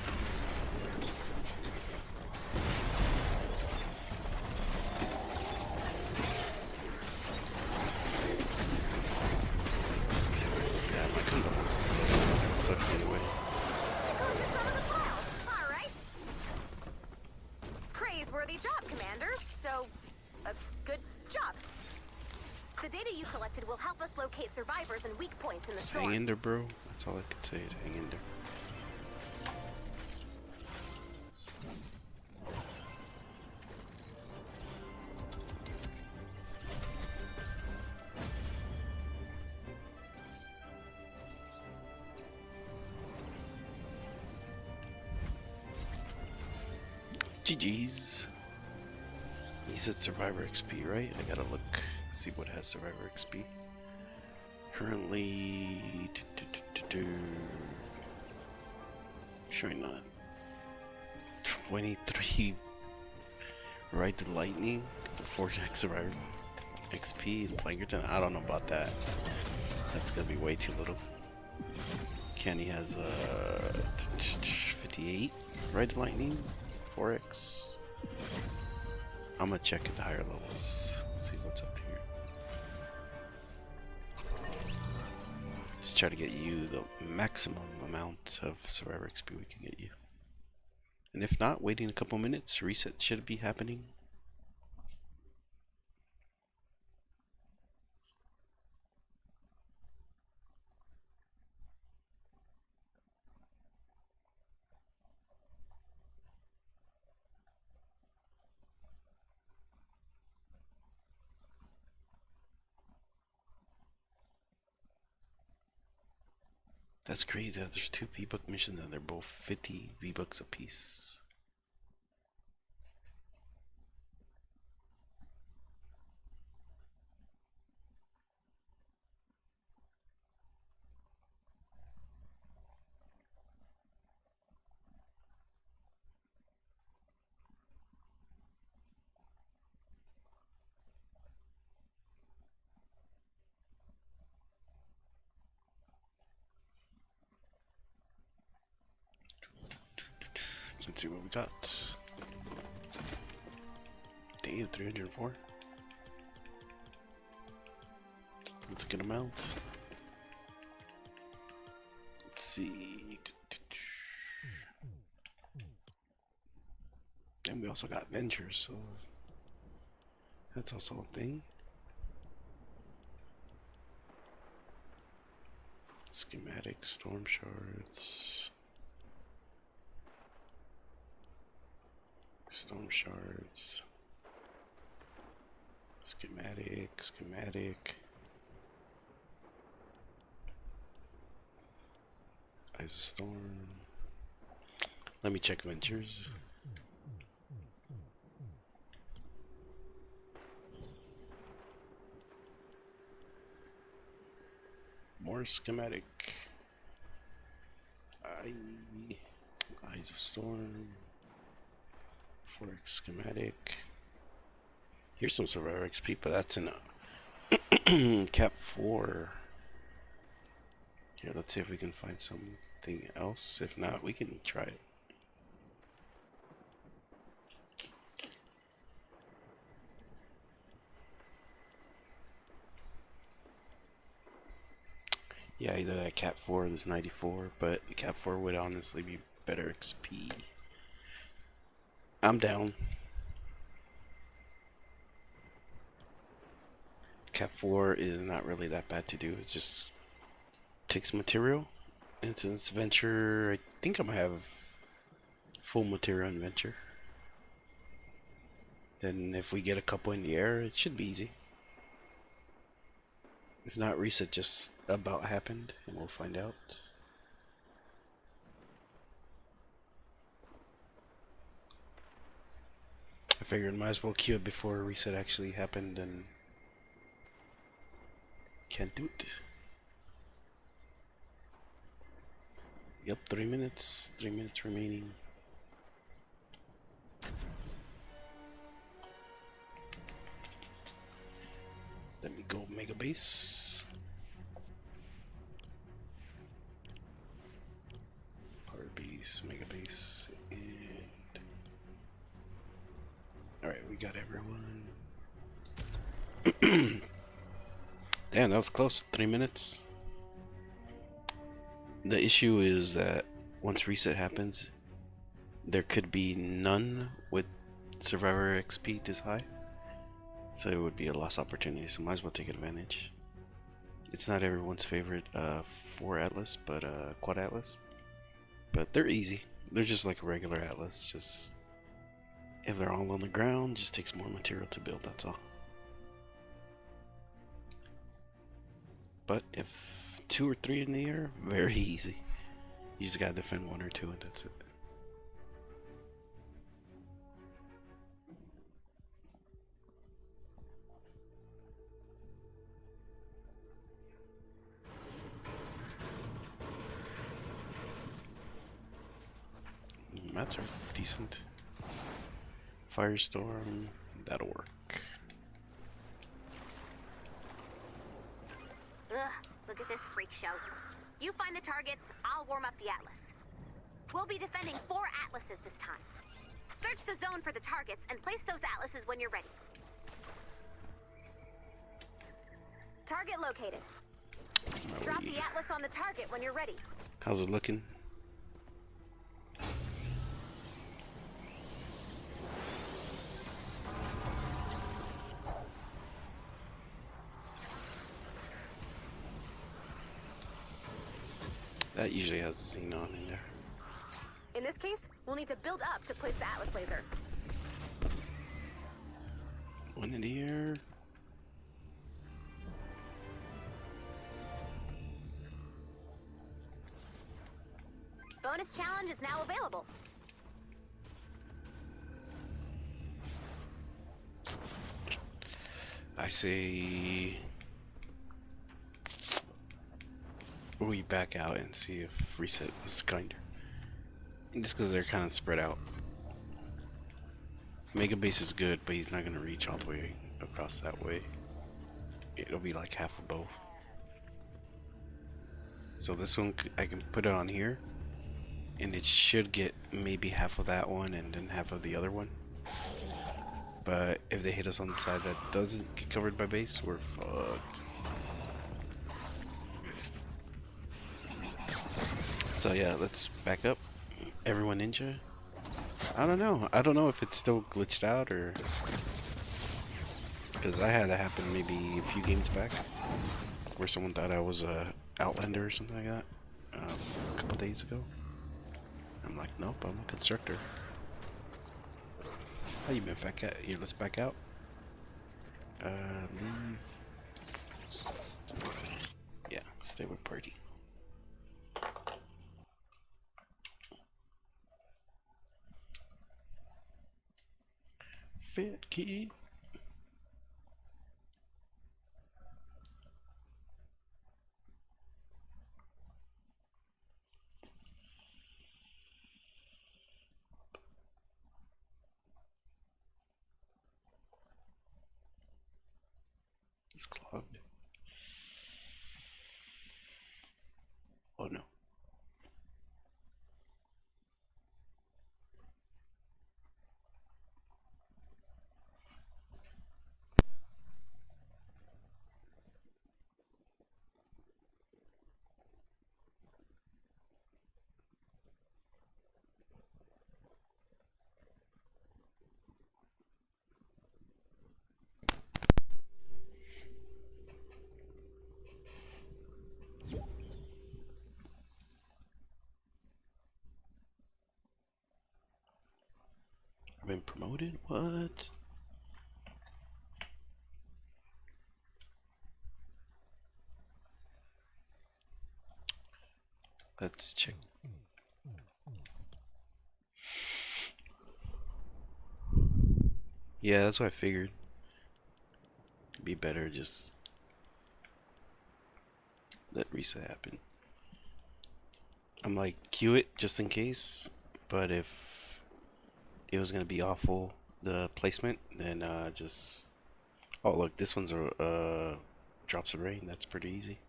Yeah, my condolences. That sucks anyway.
Goes to some of the files. All right. Praiseworthy job, Commander. So, a good STW collected will help us locate survivors and weak points in the
Just
storm.
hang in there, bro. That's all I can say is hang in there. GG's. He said Survivor XP, right? I gotta look, see what has Survivor XP. Currently, showing on 23 Ride the Lightning, the 4x Survivor XP, and Plankerton. I don't know about that. That's gonna be way too little. Kenny has 58 Ride the Lightning, 4x. I'm gonna check at the higher levels, see what's up here. Let's try to get you the maximum amount of Survivor XP we can get you. And if not, waiting a couple minutes, reset should be happening. That's crazy that there's 2 V-Buck missions and they're both 50 V-Bucks a piece. Let's see what we got. Damn, 304. That's a good amount. Let's see. And we also got ventures, so that's also a thing. Schematic, storm shards. Storm shards. Schematic. Eyes of Storm. Let me check ventures. More schematic. Eyes of Storm. Fork schematic. Here's some Survivor XP, but that's in a Cap 4. Here, let's see if we can find something else. If not, we can try it. Yeah, either that Cap 4 or this 94, but Cap 4 would honestly be better XP. I'm down. Cap 4 is not really that bad to do. It just takes material. And since venture, I think I'm gonna have full material on venture. Then if we get a couple in the air, it should be easy. If not, reset just about happened, and we'll find out. I figured might as well queue it before reset actually happened, and can't do it. Yep, 3 minutes. 3 minutes remaining. Let me go mega base. Power base, mega base, and alright, we got everyone. Damn, that was close. 3 minutes. The issue is that once reset happens, there could be none with Survivor XP this high. So it would be a lost opportunity, so might as well take advantage. It's not everyone's favorite 4 atlas, but quad atlas. But they're easy. They're just like a regular atlas. Just if they're all on the ground, just takes more material to build, that's all. But if 2 or 3 in the air, very easy. You just gotta defend 1 or 2 and that's it. Mats are decent. Firestorm, that'll work.
Ugh, look at this freak show. You find the targets, I'll warm up the atlas. We'll be defending 4 atlases this time. Search the zone for the targets and place those atlases when you're ready. Target located. Drop the atlas on the target when you're ready.
How's it looking? That usually has xenon in there.
In this case, we'll need to build up to place the atlas laser.
1 in the air.
Bonus challenge is now available.
I say we back out and see if reset was kinder. Just because they're kind of spread out. Mega base is good, but he's not going to reach all the way across that way. It'll be like half of both. So this one, I can put it on here, and it should get maybe half of that one and then half of the other one. But if they hit us on the side that doesn't get covered by base, we're fucked. So yeah, let's back up. Everyone ninja. I don't know. I don't know if it's still glitched out or because I had that happen maybe a few games back, where someone thought I was a Outlander or something like that a couple days ago. I'm like, nope, I'm a constructor. How you been, fat cat? Here, let's back out. Leave. Yeah, stay with party. Fit key. It's clogged. Oh no. I've been promoted? What? Let's check. Yeah, that's what I figured. Be better just let reset happen. I'm like, queue it just in case, but if it was gonna be awful, the placement, then just... Oh look, this one's a drops of rain. That's pretty easy.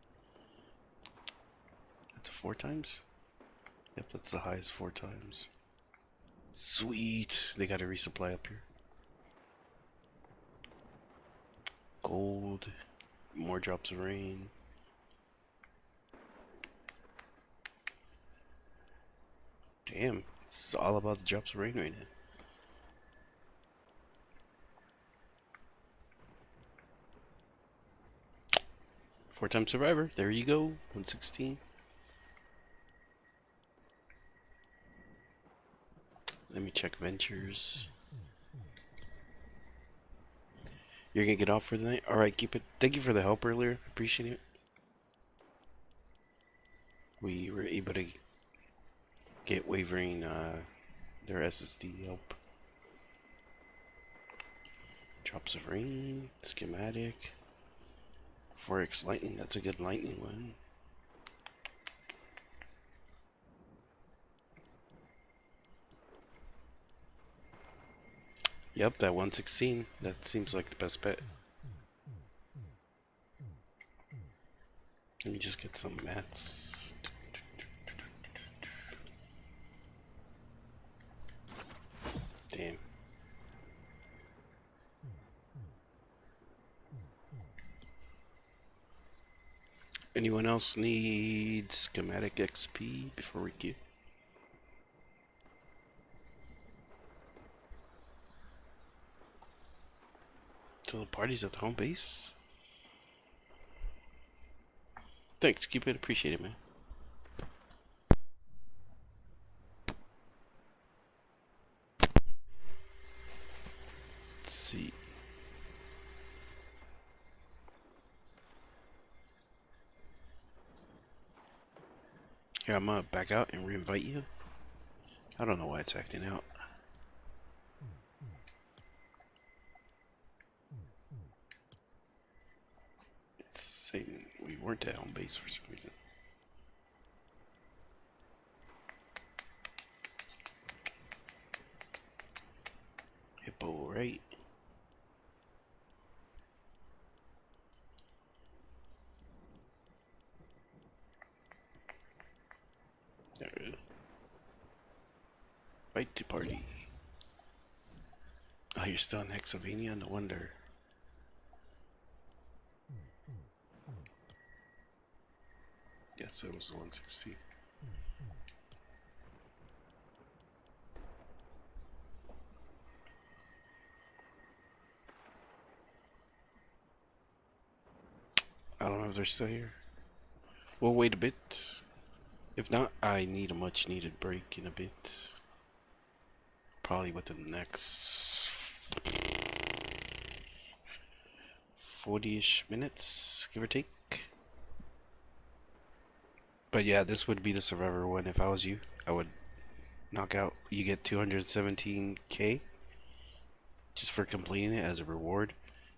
That's a 4 times? Yep, that's the highest 4 times. Sweet! They got a resupply up here. Gold. More drops of rain. Damn, it's all about the drops of rain right now. 4-time survivor. There you go. 116. Let me check ventures. You're gonna get off for the night? Alright, keep it. Thank you for the help earlier. Appreciate it. We were able to get wavering their SSD help. Drops of rain, schematic. 4x lightning, that's a good lightning one. Yep, that 116. That seems like the best bet. Let me just get some mats. Damn. Anyone else need schematic XP before we get? To the parties at the home base? Thanks, keep it appreciated, man. Let's see. Here, I'm gonna back out and re-invite you. I don't know why it's acting out. It's saying we weren't at home base for some reason. Hippo, right? There it is. Right to party. Oh, you're still in Hexavania? No wonder. Yes, it was the 160. I don't know if they're still here. We'll wait a bit. If not, I need a much needed break in a bit. Probably within the next 40-ish minutes, give or take. But yeah, this would be the survivor one. If I was you, I would knock out. You get 217k just for completing it as a reward.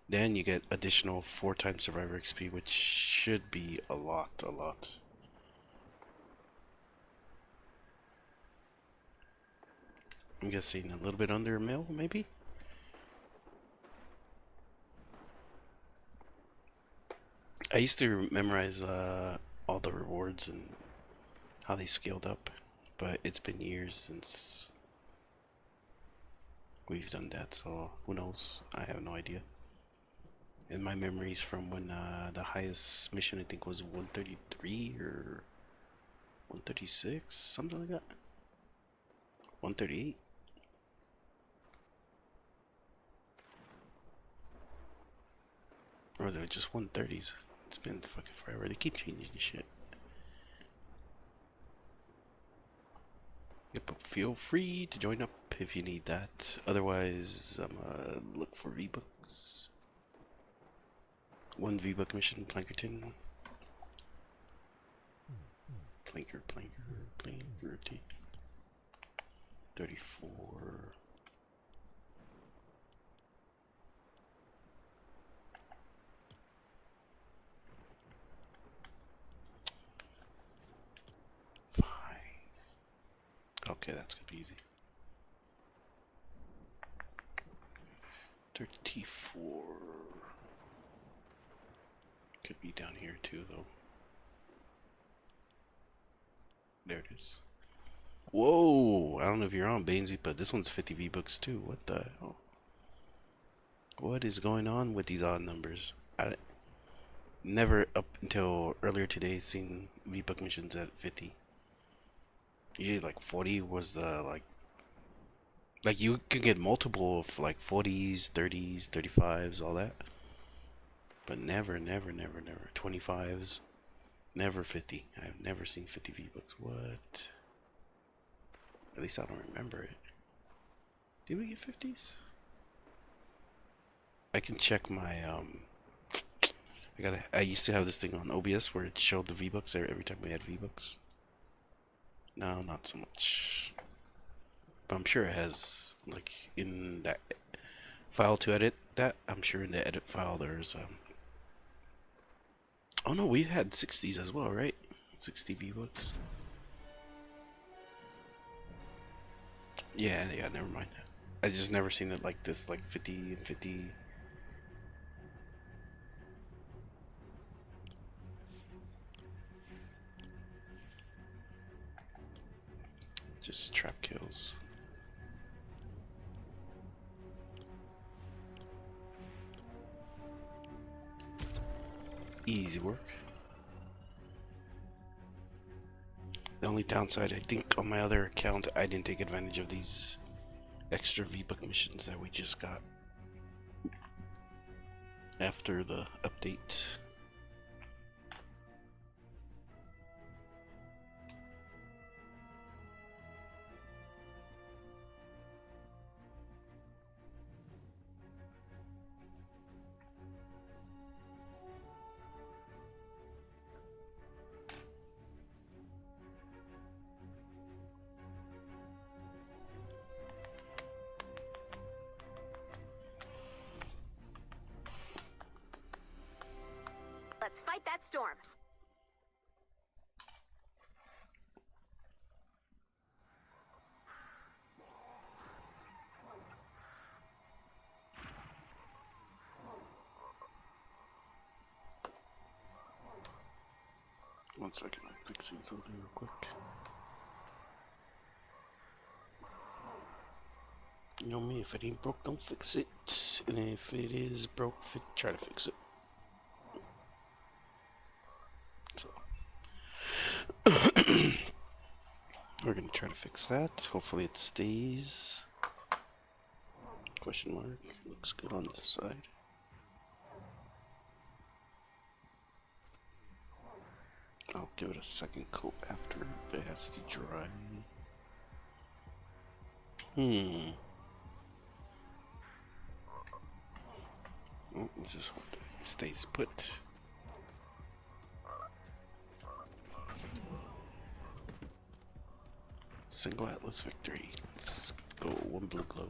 Then you get additional 4-time survivor XP, which should be a lot. I'm guessing a little bit under a mil, maybe? I used to memorize all the rewards and how they scaled up, but it's been years since we've done that, so who knows? I have no idea. And my memories from when the highest mission I think was 133 or 136, something like that. 138. Or was it just 130s? It's been fucking forever. They keep changing shit. Yep, but feel free to join up if you need that. Otherwise, I'm gonna look for V-Bucks. 1 V-Buck mission, Plankerton. Planker. 34. Okay, that's gonna be easy. 34. Could be down here too, though. There it is. Whoa! I don't know if you're on, Bainsy, but this one's 50 V-Bucks too. What the hell? What is going on with these odd numbers? I never, up until earlier today, seen V-Buck missions at 50. Usually like 40 was the like you could get multiple of like 40s, 30s, 35s, all that. But never, never, never, never. 25s. Never 50. I've never seen 50 V-Bucks. What? At least I don't remember it. Did we get 50s? I can check my I used to have this thing on OBS where it showed the V-Bucks every time we had V-Bucks. No, not so much. But I'm sure it has, like, in that file to edit that. I'm sure in the edit file there's oh no, we had 60s as well, right? 60 V-Bucks. Yeah, never mind. I just never seen it like this, like 50 and 50. Just trap kills. Easy work. The only downside, I think, on my other account, I didn't take advantage of these extra V-Buck missions that we just got after the update.
Let's fight that storm.
One second, I'm fixing something real quick. You know me, if it ain't broke, don't fix it. And if it is broke, try to fix it. So, we're gonna try to fix that. Hopefully it stays. Question mark. Looks good on this side. I'll give it a second coat after it has to dry. Oh, just hope it stays put. Single Atlas victory. Let's go. One blue glow.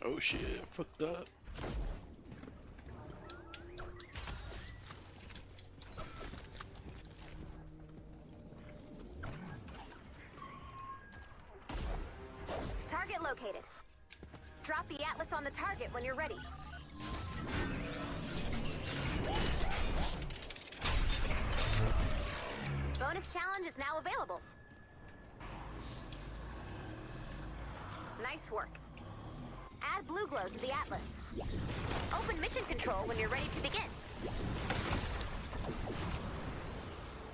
Oh shit, I fucked up.
Target located. Drop the Atlas on the target when you're ready. Bonus challenge is now available. Nice work. Add blue glow to the Atlas. Open mission control when you're ready to begin.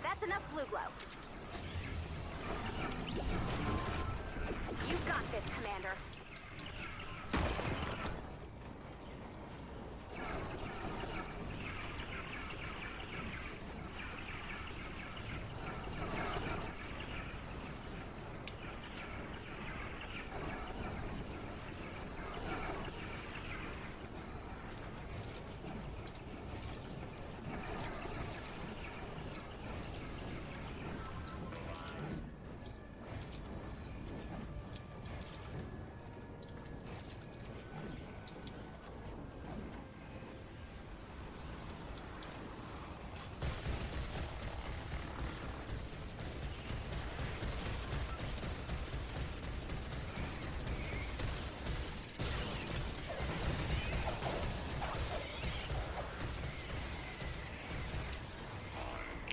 That's enough blue glow. You've got this, Commander.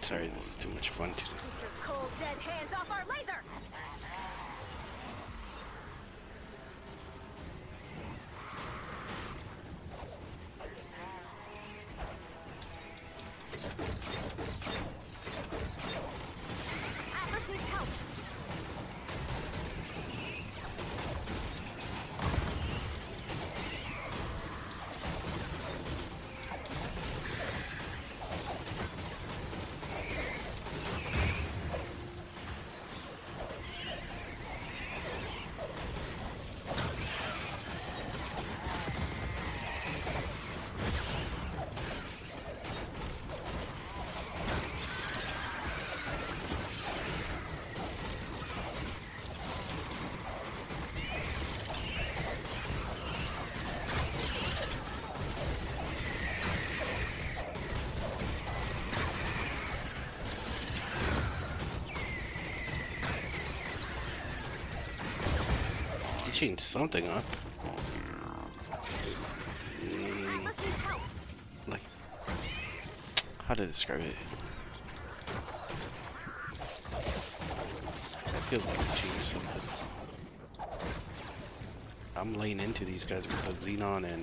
Sorry, this is too much fun to do.
Keep your cold, dead hands off our laser!
changed something up.
Atlas needs help.
Like, how to describe it? Feels like it changed something. I'm laying into these guys with a Xenon and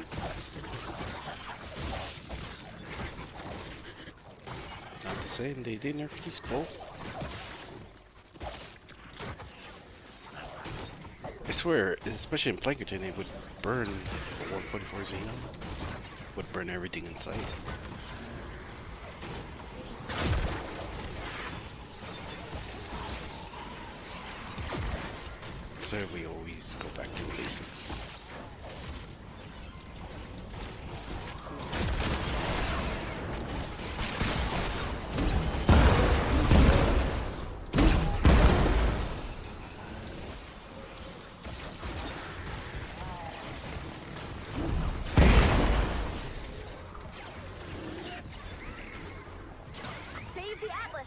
not the same. They nerf these both. I swear, especially in Plankerton, it would burn the 144 Xenon. Would burn everything in sight. So we always go back to basics.
Save the Atlas.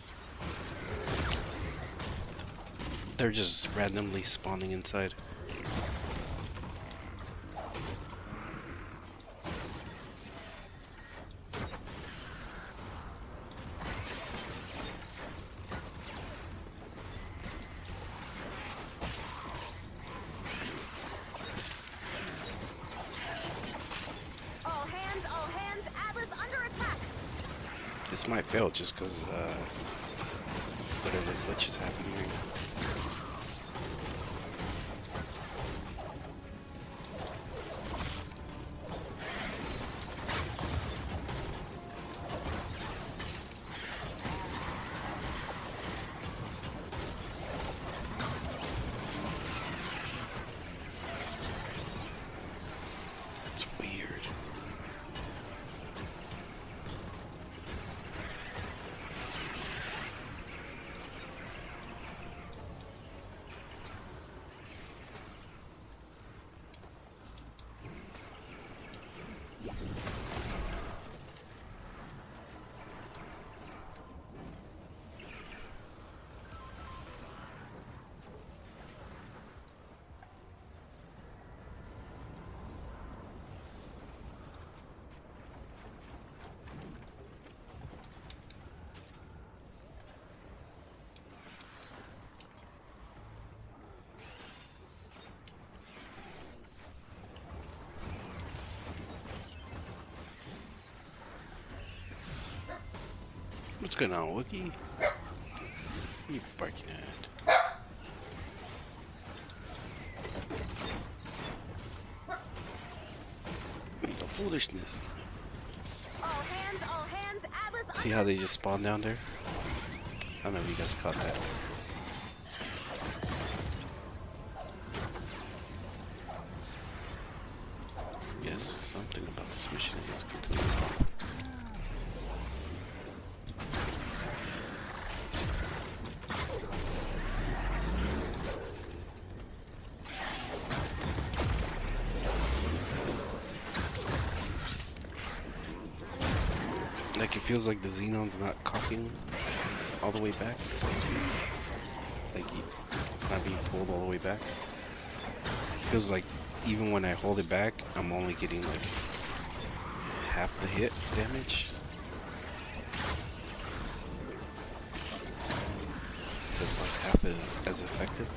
They're just randomly spawning inside.
All hands, Atlas under attack.
This might fail just because whatever glitch is happening right now. That's weird. What's going on, Wookie? What are you barking at? The foolishness.
All hands, Atlas.
See how they just spawn down there? I don't know if you guys caught that. Yes, something about this mission is completely off. Like it feels like the Xenon's not cocking all the way back, so to speak. Like he's not being pulled all the way back. Feels like even when I hold it back, I'm only getting like half the hit damage. So it's like half as effective.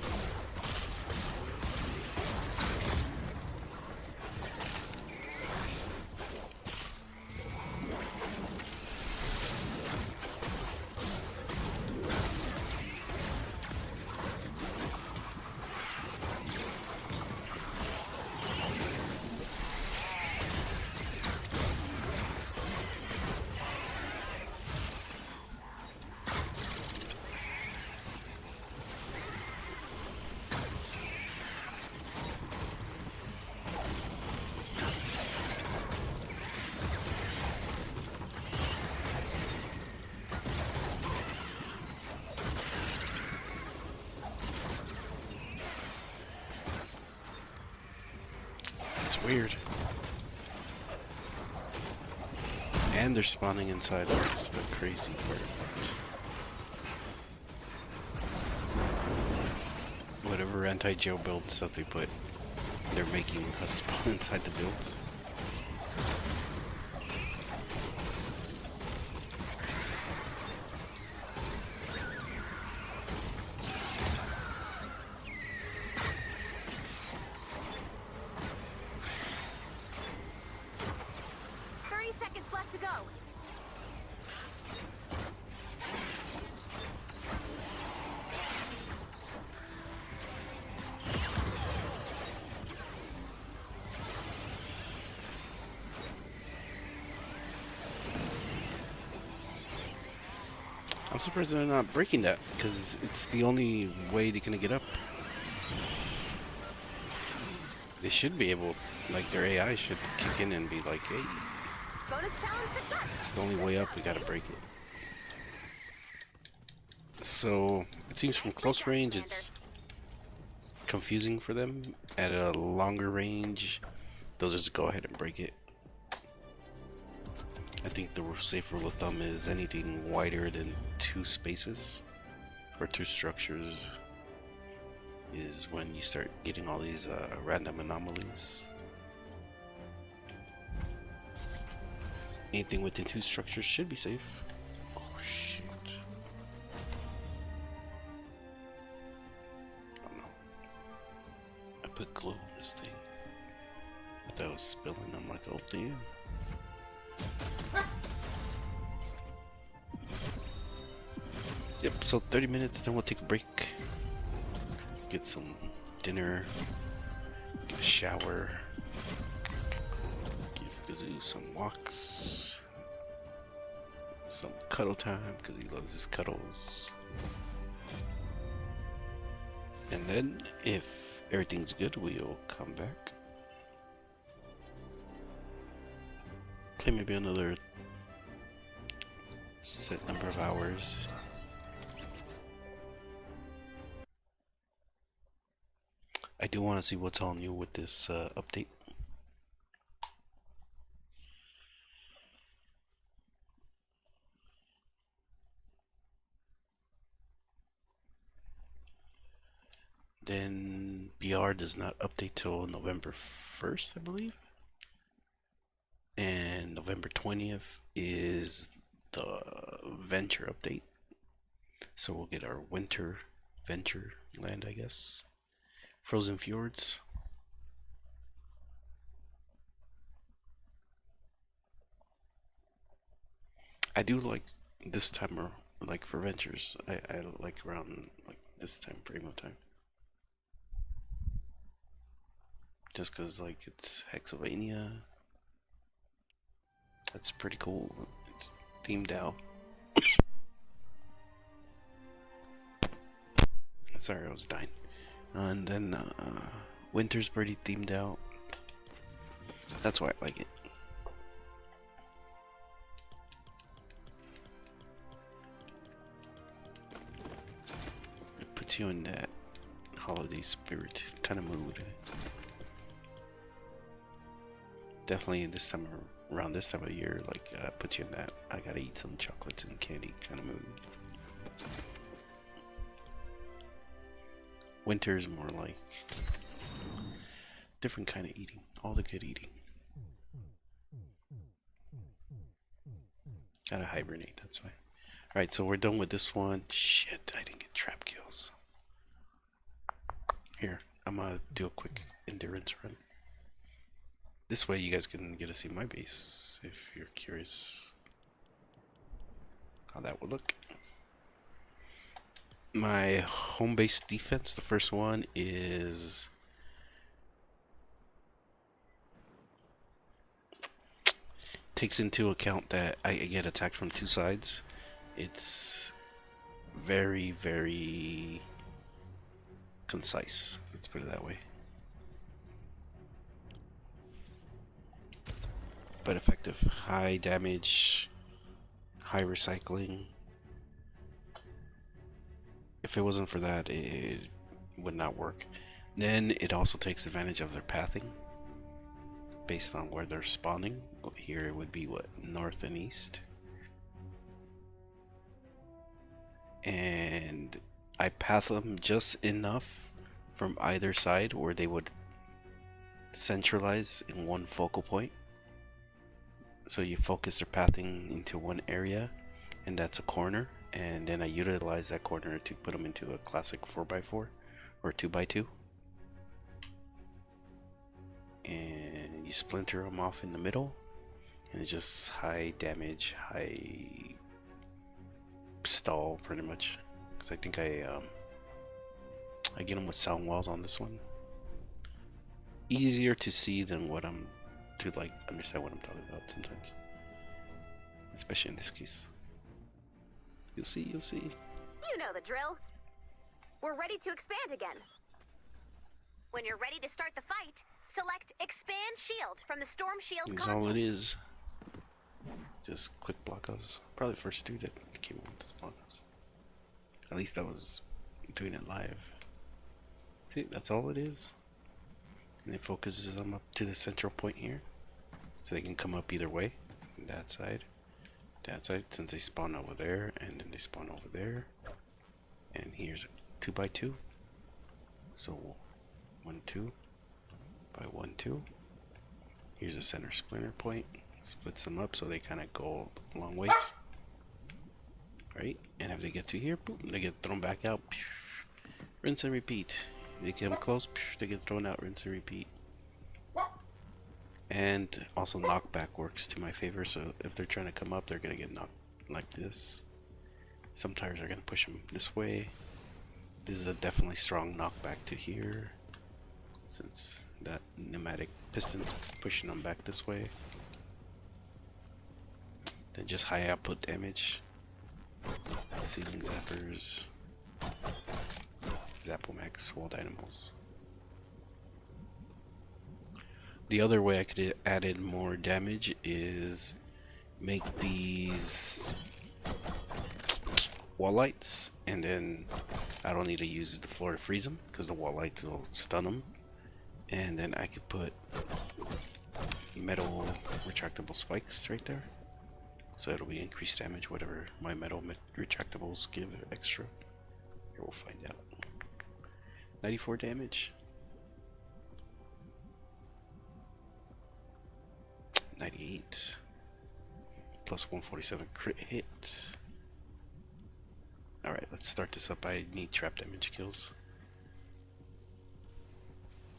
It's weird. And they're spawning inside. That's the crazy part. Whatever anti-jail build stuff they put. They're making us spawn inside the builds.
Left to go.
I'm surprised they're not breaking that, because it's the only way they're gonna get up. They should be able, like their AI should kick in and be like, hey,
Bonus challenge success.
it's the only way up, we gotta break it. So, it seems from close range it's confusing for them. At a longer range, they'll just go ahead and break it. I think the safe rule of thumb is anything wider than 2 spaces or 2 structures is when you start getting all these random anomalies. Anything within 2 structures should be safe. Oh shit. Oh no. I put glue on this thing. I thought it was spilling. I'm like, oh damn. Yep, so 30 minutes, then we'll take a break. Get some dinner. Get a shower. Give Gazoo some walks. Some cuddle time, because he loves his cuddles. And then, if everything's good, we'll come back. Play maybe another set number of hours. I do want to see what's all new with this update. Then BR does not update till November 1st, I believe. And November 20th is the Venture update. So we'll get our winter Venture land, I guess. Frozen Fjords. I do like this time, or like for Ventures, I like around like this time frame of time. Just cause like it's Hexylvania. That's pretty cool. It's themed out. Sorry, I was dying. And then winter's pretty themed out. That's why I like it. It puts you in that holiday spirit kind of mood. Definitely this time, around this time of year, like puts you in that I gotta eat some chocolates and candy kind of mood. Winter is more like different kind of eating, all the good eating. Gotta hibernate, that's why. Alright, so we're done with this one. Shit, I didn't get trap kills. Here, I'm gonna do a quick endurance run. This way you guys can get to see my base, if you're curious how that would look. My home base defense, the first one is takes into account that I get attacked from 2 sides. It's very, very concise, let's put it that way. But effective. High damage, high recycling. If it wasn't for that, it would not work. Then it also takes advantage of their pathing based on where they're spawning. Here it would be what, north and east. And I path them just enough from either side where they would centralize in one focal point. So you focus their pathing into one area, and that's a corner, and then I utilize that corner to put them into a classic 4x4 or 2x2. And you splinter them off in the middle, and it's just high damage, high stall pretty much. Because I think I get them with sound walls on this one. Easier to see than what I'm to like understand what I'm talking about sometimes, especially in this case. You'll see.
You know the drill. We're ready to expand again. When you're ready to start the fight, select Expand Shield from the Storm Shield
That's
console.
all it is. Just quick blockouts. Probably the first dude that came up with this blockouts. At least I was doing it live. See, that's all it is. And it focuses them up to the central point here, so they can come up either way. That side, since they spawn over there, and then they spawn over there. And here's a 2x2. So 1, 2 by 1, 2. Here's a center splinter point. Splits them up so they kind of go a long ways. Right? And if they get to here, boom, they get thrown back out. Rinse and repeat. They come close, they get thrown out, rinse and repeat. And also knockback works to my favor, so if they're trying to come up, they're going to get knocked like this. Some tires are going to push them this way. This is a definitely strong knockback to here, since that pneumatic piston's pushing them back this way. Then just high output damage. Ceiling zappers. Zappomax wall dynamos. The other way I could have added more damage is make these wall lights, and then I don't need to use the floor to freeze them because the wall lights will stun them. And then I could put metal retractable spikes right there, so it'll be increased damage whatever my metal retractables give extra. Here we'll find out. 94 damage. 98. Plus 147 crit hit. Alright, let's start this up. I need trap damage kills.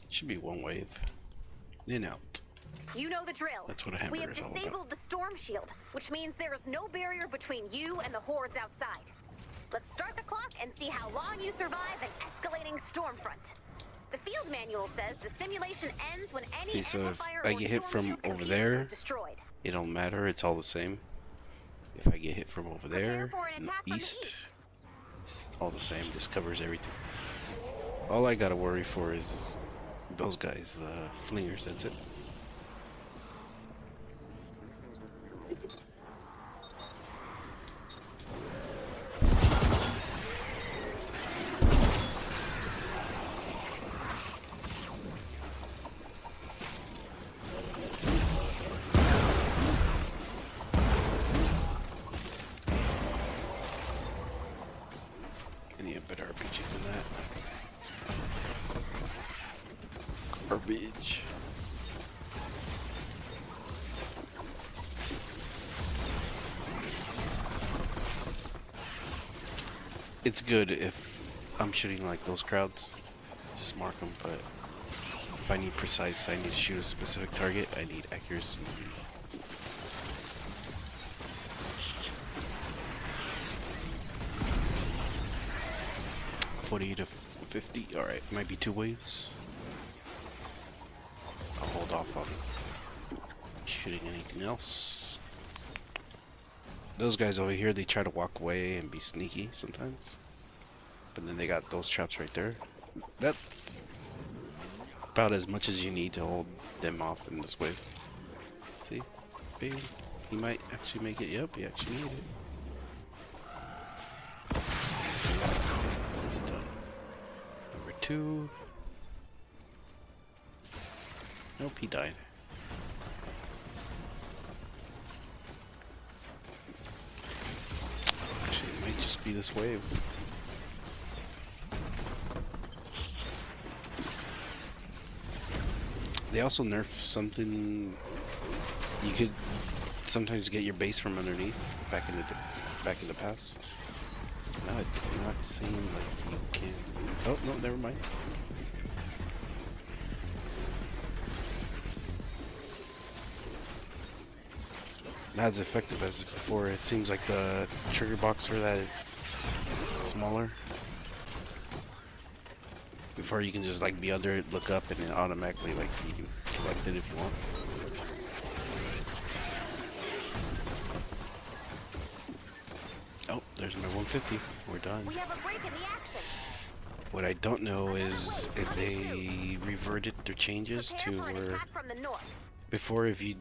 Should be one wave. In and out.
You know the drill.
That's what a hamburger is all about.
We have disabled the storm shield, which means there is no barrier between you and the hordes outside. Let's start the clock and see how long you survive an escalating storm front. The field manual says the simulation ends when any
so if
amplifier
I
or
get hit
storm
from
shield
over
computer
there,
is destroyed.
it don't matter, it's all the same. If I get hit from over there,
for an attack from the
east,
east.
it's all the same. This covers everything. All I gotta worry for is those guys, flingers, that's it. Garbage. It's good if I'm shooting like those crowds, just mark them, but if I need precise, I need to shoot a specific target, I need accuracy. $40 to $50, alright, might be 2 waves. I'll hold off on shooting anything else. Those guys over here, they try to walk away and be sneaky sometimes. But then they got those traps right there. That's about as much as you need to hold them off in this wave. See? Bing. He might actually make it. Yep, he actually made it. That's done. Number 2. Nope, he died. Actually, it might just be this wave. They also nerf something. You could sometimes get your base from underneath back in the past. No, it does not seem like you can. Oh no, never mind. Not as effective as before. It seems like the trigger box for that is smaller. Before you can just like be under it, look up, and then automatically like you can collect it if you want. Oh, there's my 150. We're done.
We have a break in the action.
What I don't know is if they reverted their changes
Prepare
to
for an
where
attack from the north.
before, if you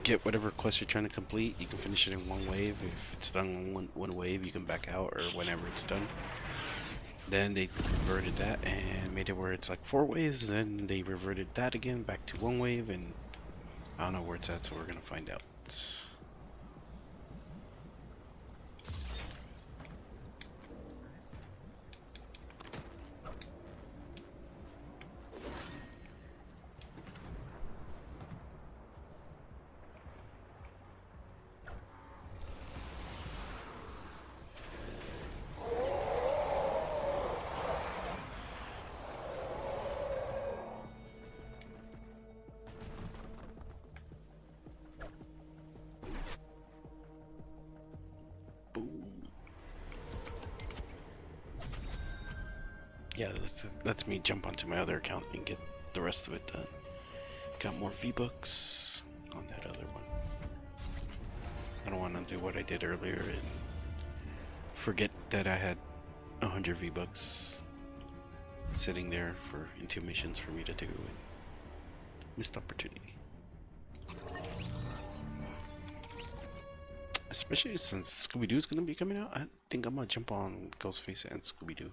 get whatever quest you're trying to complete, you can finish it in one wave. If it's done in one wave, you can back out, or whenever it's done. Then they reverted that and made it where it's like 4 waves. Then they reverted that again back to 1 wave, and I don't know where it's at, so we're gonna find out. Yeah, lets me jump onto my other account and get the rest of it done. Got more V-Bucks on that other one. I don't want to do what I did earlier and forget that I had 100 V-Bucks sitting there for in 2 missions for me to do, and missed opportunity. Especially since Scooby-Doo's gonna be coming out, I think I'm gonna jump on Ghostface and Scooby-Doo.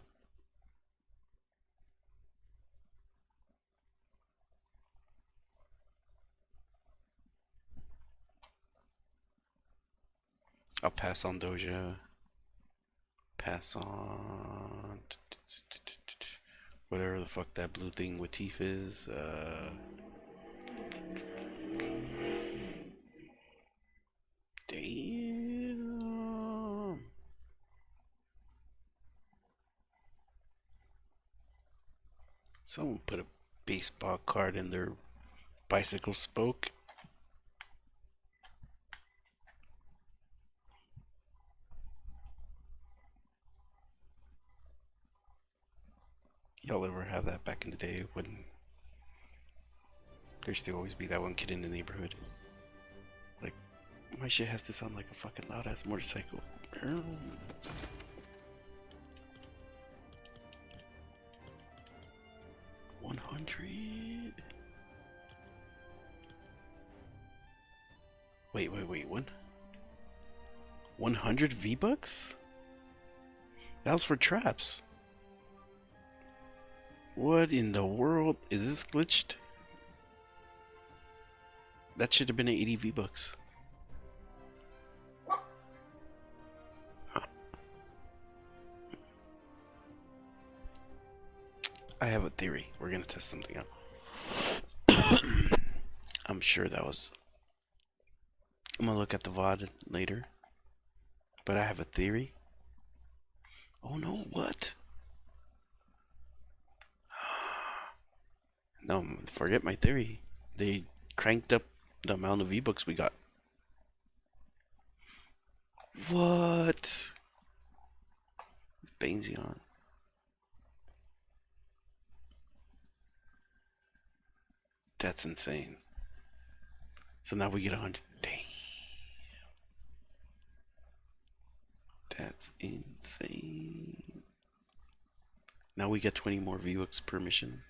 I'll pass on Doja. Pass on whatever the fuck that blue thing with teeth is. Damn. Someone put a baseball card in their bicycle spoke. Y'all ever have that back in the day when there used to always be that one kid in the neighborhood? Like, my shit has to sound like a fucking loud ass motorcycle. 100. Wait, what? 100 V-Bucks? That was for traps. What in the world? Is this glitched? That should have been 80 V-Bucks. I have a theory. We're gonna test something out. I'm sure that was... I'm gonna look at the VOD later. But I have a theory. Oh no, what? No, forget my theory. They cranked up the amount of V-Bucks we got. What? It's Bainesy on. That's insane. So now we get 100. Damn. That's insane. Now we get 20 more V-Bucks per mission.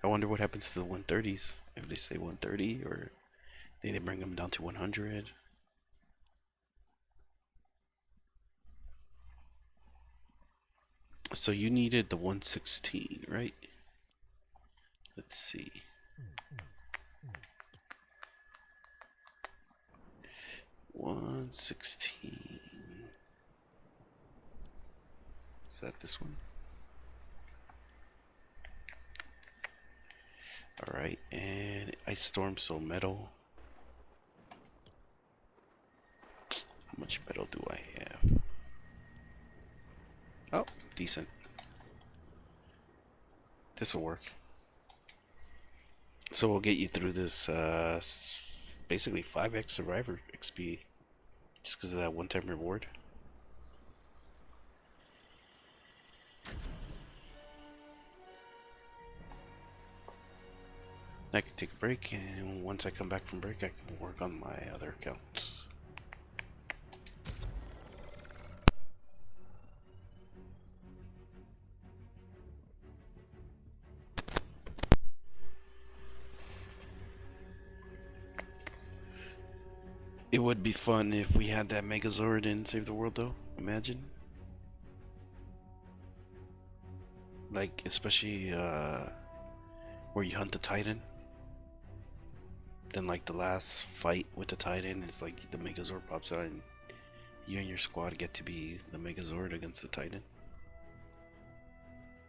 I wonder what happens to the 130s. If they say 130 or they bring them down to 100. So you needed the 116, right? Let's see. $116. Is that this one? Alright, and Ice Storm, so metal. How much metal do I have? Oh, decent. This'll work. So we'll get you through this, basically 5x Survivor XP. Just because of that one-time reward. I can take a break, and once I come back from break, I can work on my other accounts. It would be fun if we had that Megazord in Save the World, though. Imagine. Like, especially where you hunt the Titan. Then, like, the last fight with the Titan is like the Megazord pops out, and you and your squad get to be the Megazord against the Titan.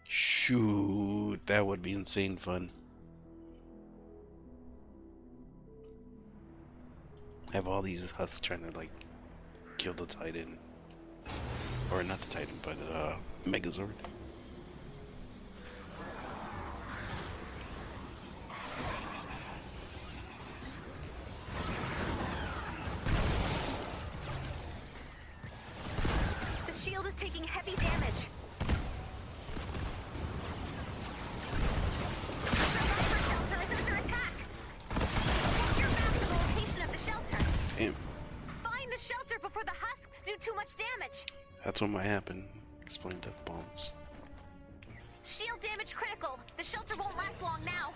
Shoot, that would be insane fun. Have all these husks trying to like kill the Titan, or not the Titan, but Megazord.
The shield is taking heavy damage. The shelter is under attack. Check your map for the location of the shelter.
Damn,
Find the shelter before the husks do too much damage.
that's what might happen. Explain death bombs.
Shield damage critical. The shelter won't last long now.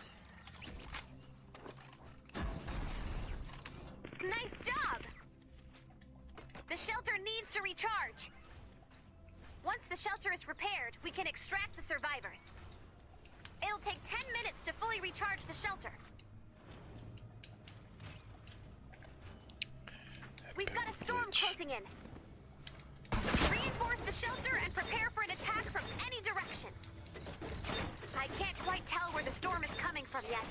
Nice job! The shelter needs to recharge. Once the shelter is repaired, we can extract the survivors. It'll take 10 minutes to fully recharge the shelter. We've got a storm closing in. Reinforce the shelter and prepare for an attack from any direction. I can't quite tell where the storm is coming from yet.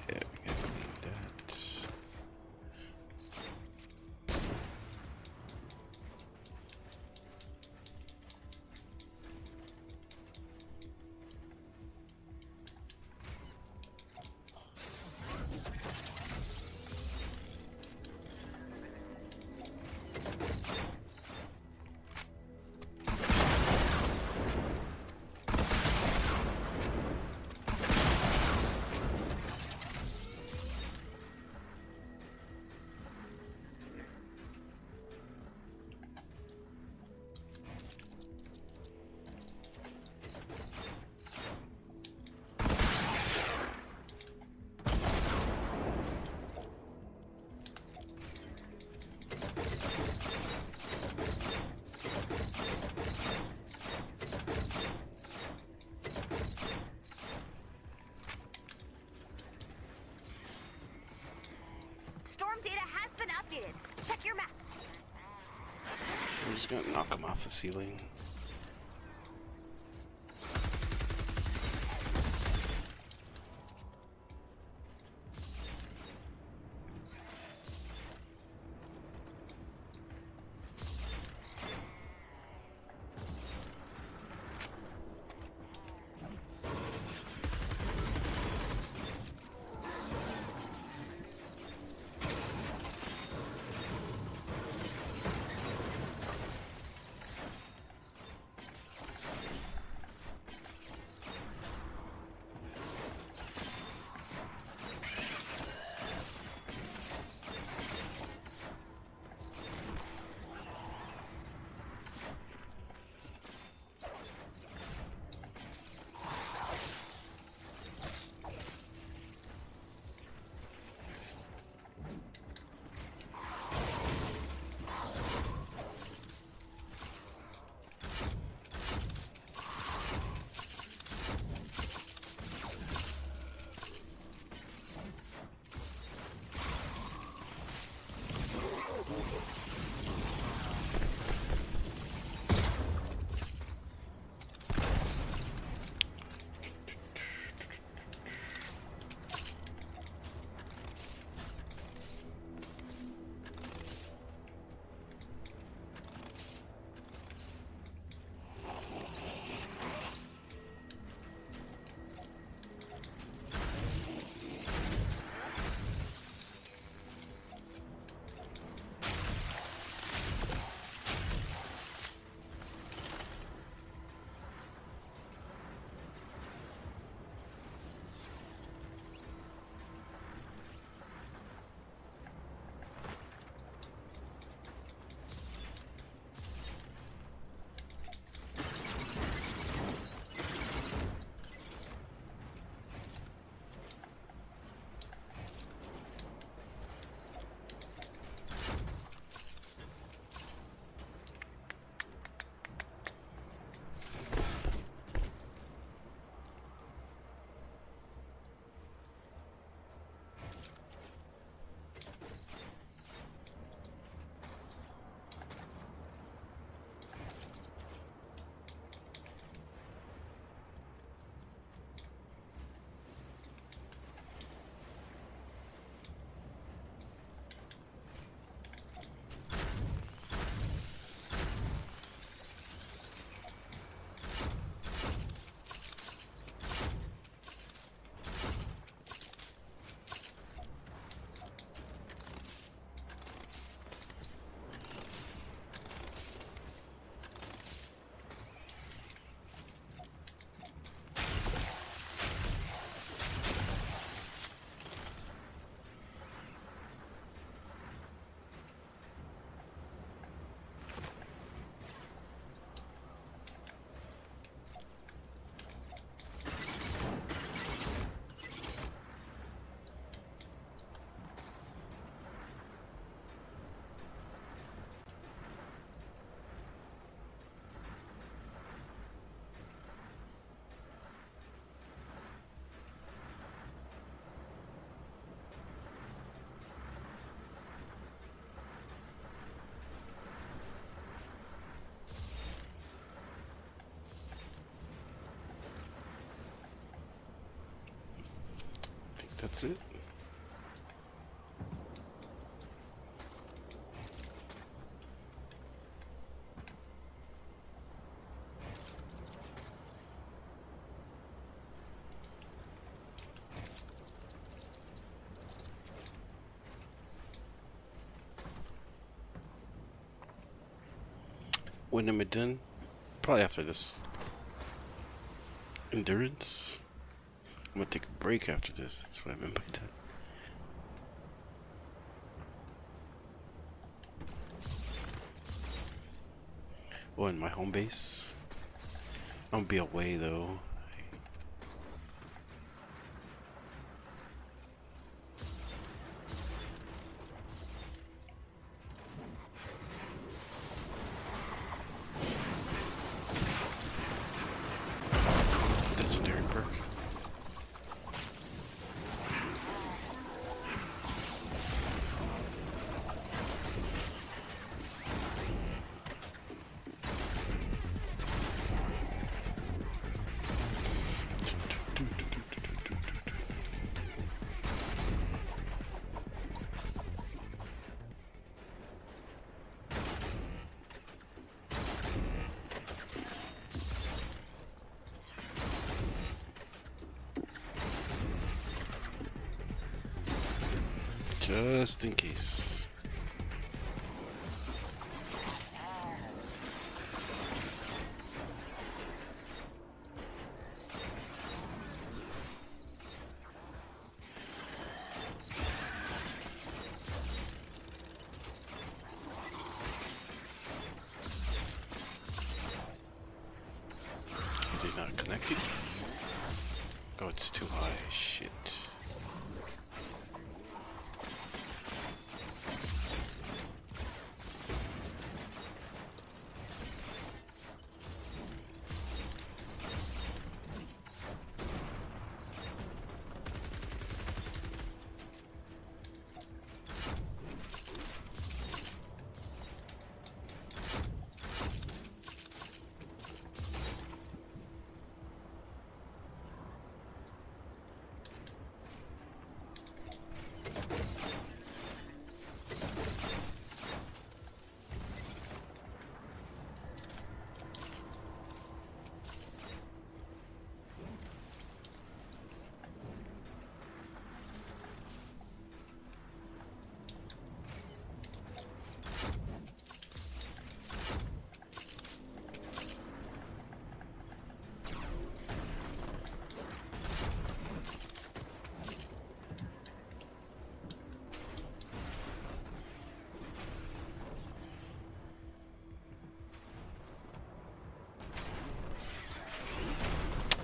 Yeah, we gotta leave that.
Storm data has been updated. Check your map.
I'm just gonna knock him off the ceiling. that's it. When am I done? Probably after this. Endurance? I'm gonna take a break after this. That's what I meant by that. Oh, in my home base? I'm gonna be away though. Legendary perk. Just in case. Did not connect it? Oh, it's too high. Shit.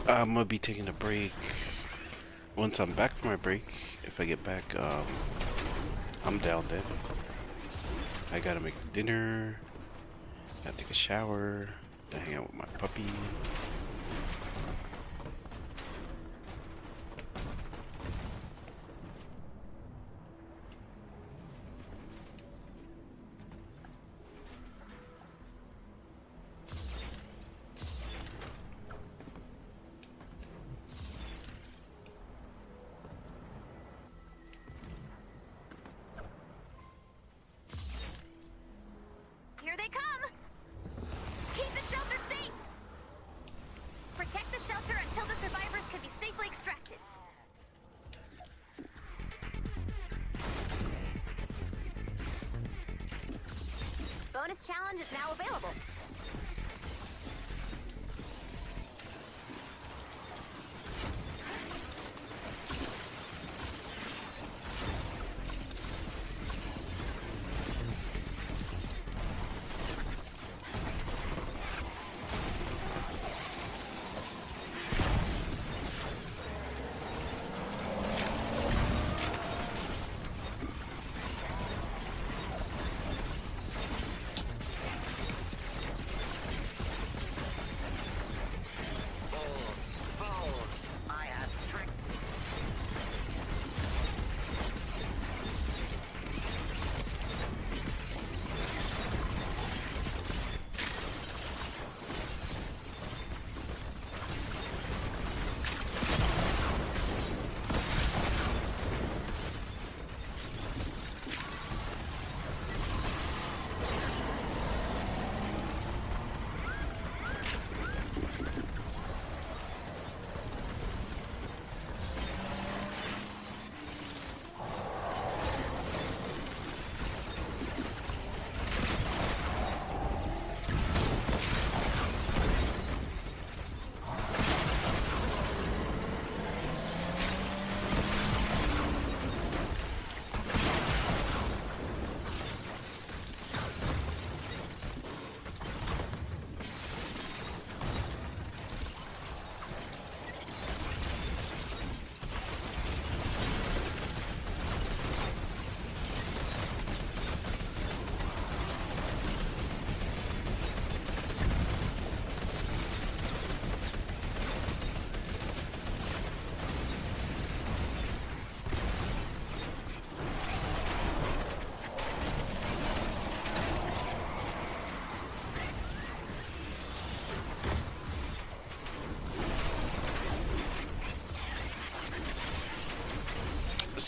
I'm gonna be taking a break. Once I'm back from my break, if I get back, I'm down then. I gotta make dinner, gotta take a shower, to hang out with my puppy.
Here they come! Keep the shelter safe! Protect the shelter until the survivors can be safely extracted. Bonus challenge is now available.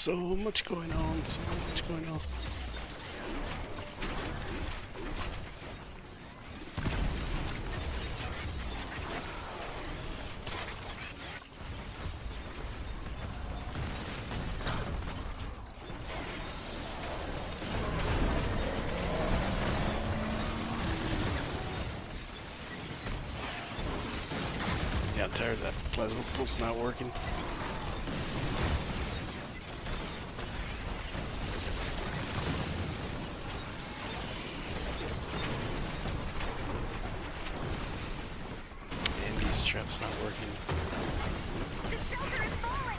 So much going on, so much going on. Yeah, I'm tired of that plasma pulse not working. And these traps not working.
The shelter is falling!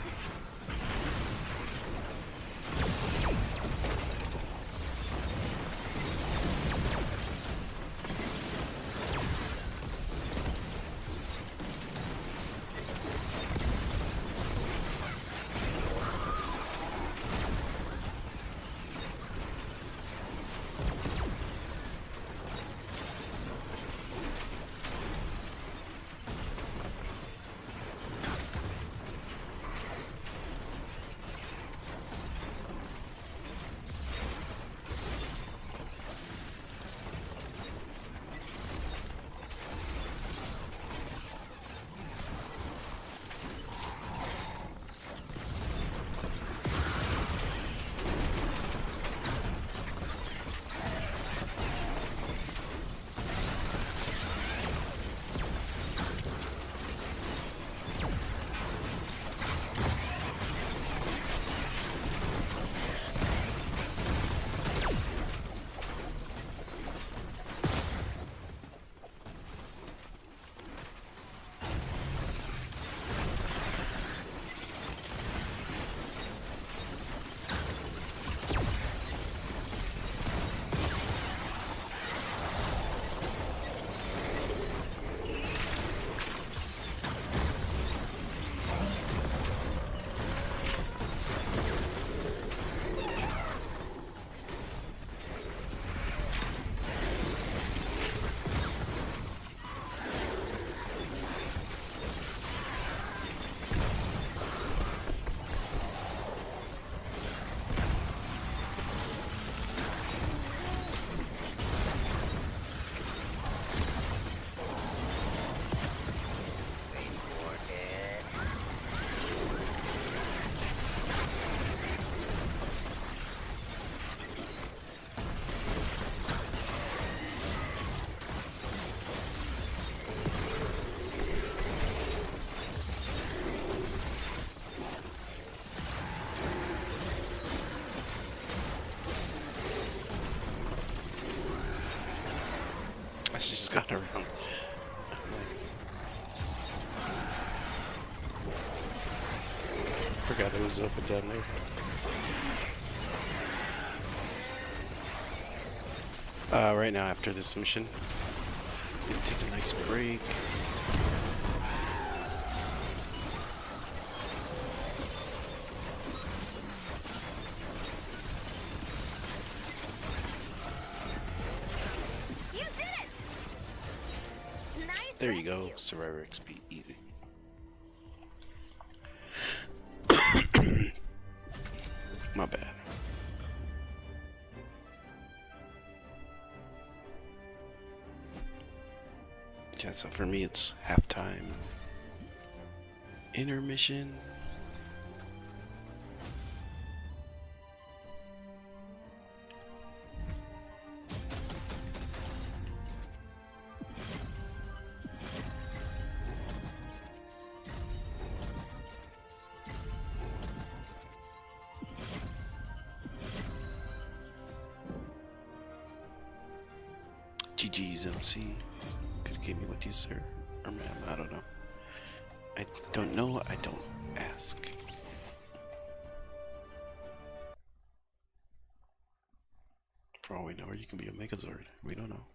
I just got around. Forgot it was open down there. Right now after this mission, gonna take a nice break.
You did it! Nice.
There you go,
rescue.
Survivor XP, easy. My bad. Yeah, so for me it's halftime, intermission. GG's MC. Could give me what you sir or ma'am, I don't know. I don't know, I don't ask. For all we know, or you can be a Megazord. We don't know.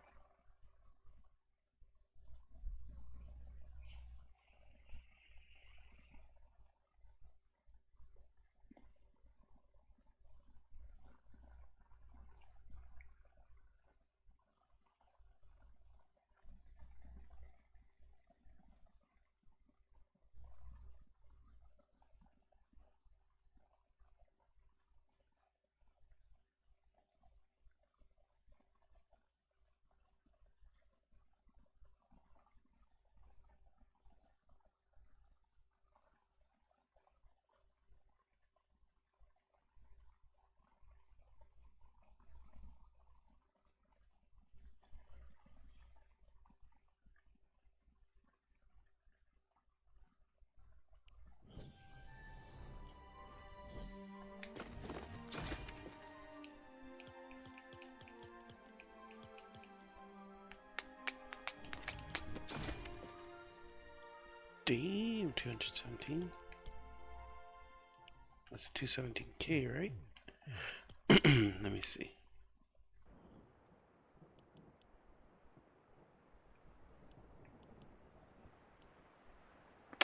Damn, 217. That's 217k, right? Let me see.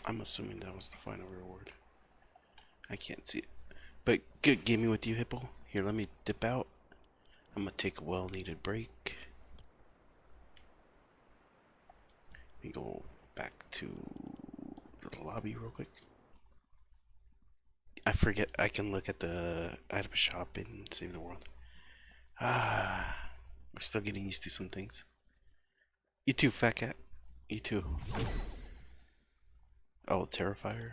I'm assuming that was the final reward. I can't see it. But good gaming with you, Hippo. Here, let me dip out. I'm gonna take a well-needed break. Let me go back to the lobby real quick. I forget I can look at the item shop and save the world. We're still getting used to some things. You too, fat cat. You too. Oh, Terrifier.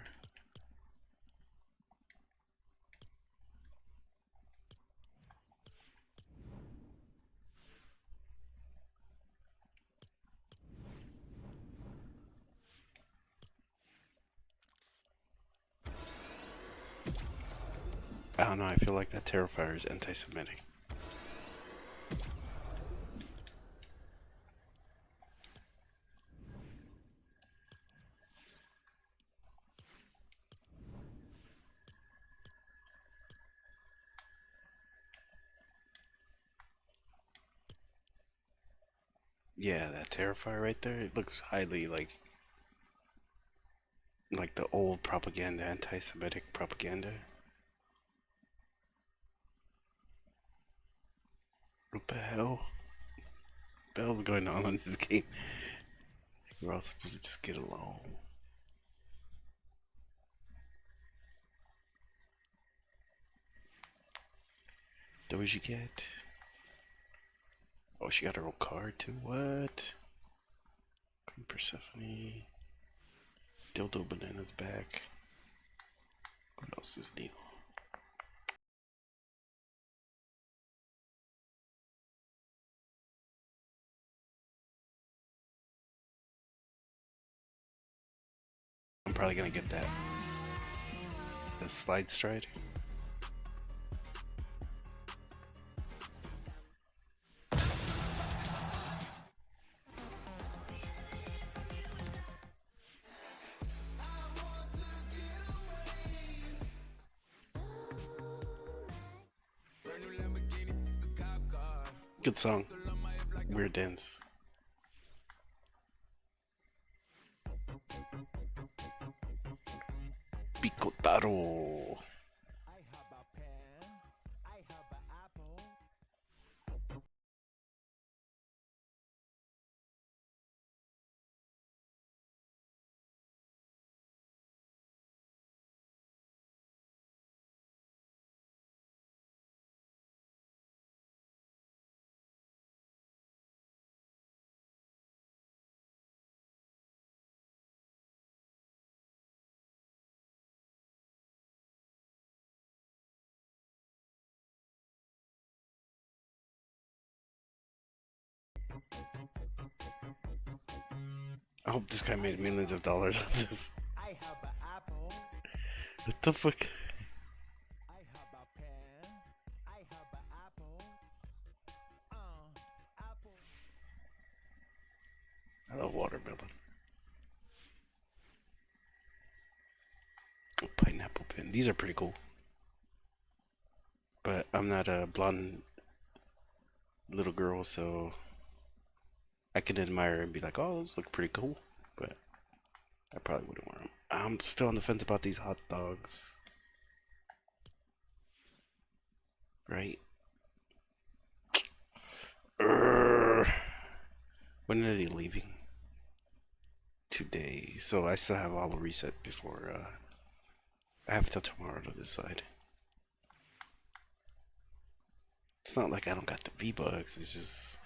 I don't know, I feel like that Terrifier is anti-Semitic. Yeah, that Terrifier right there, it looks highly like the old propaganda, anti-Semitic propaganda. What the hell? What the hell's going on in this game? We're all supposed to just get along. What did she get? Oh, she got her own card too. What? Queen Persephone. Dildo Banana's back. What else is new? I'm probably gonna get that. The slide stride. Good song. Weird dance. Picotaro. I hope this guy made millions of dollars off this. What the fuck? I love watermelon. Oh, pineapple pin. These are pretty cool. But I'm not a blonde little girl, so I can admire and be like, oh, those look pretty cool. But I probably wouldn't wear them. I'm still on the fence about these hot dogs. Right? When are they leaving? Today. So I still have all the reset before I have till tomorrow to decide. It's not like I don't got the V-Bucks, it's just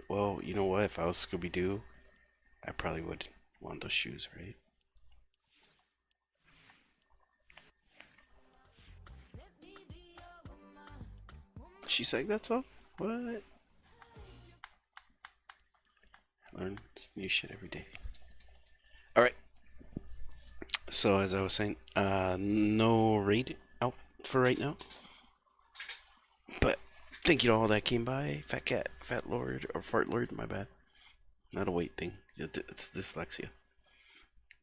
well, you know what, if I was Scooby-Doo, I probably would want those shoes, right? She sang that song? What? I learn new shit every day. Alright. So as I was saying, no raid out for right now. But Thank you to all that came by. Fat Cat, Fat Lord, or Fart Lord, my bad. Not a weight thing. It's dyslexia.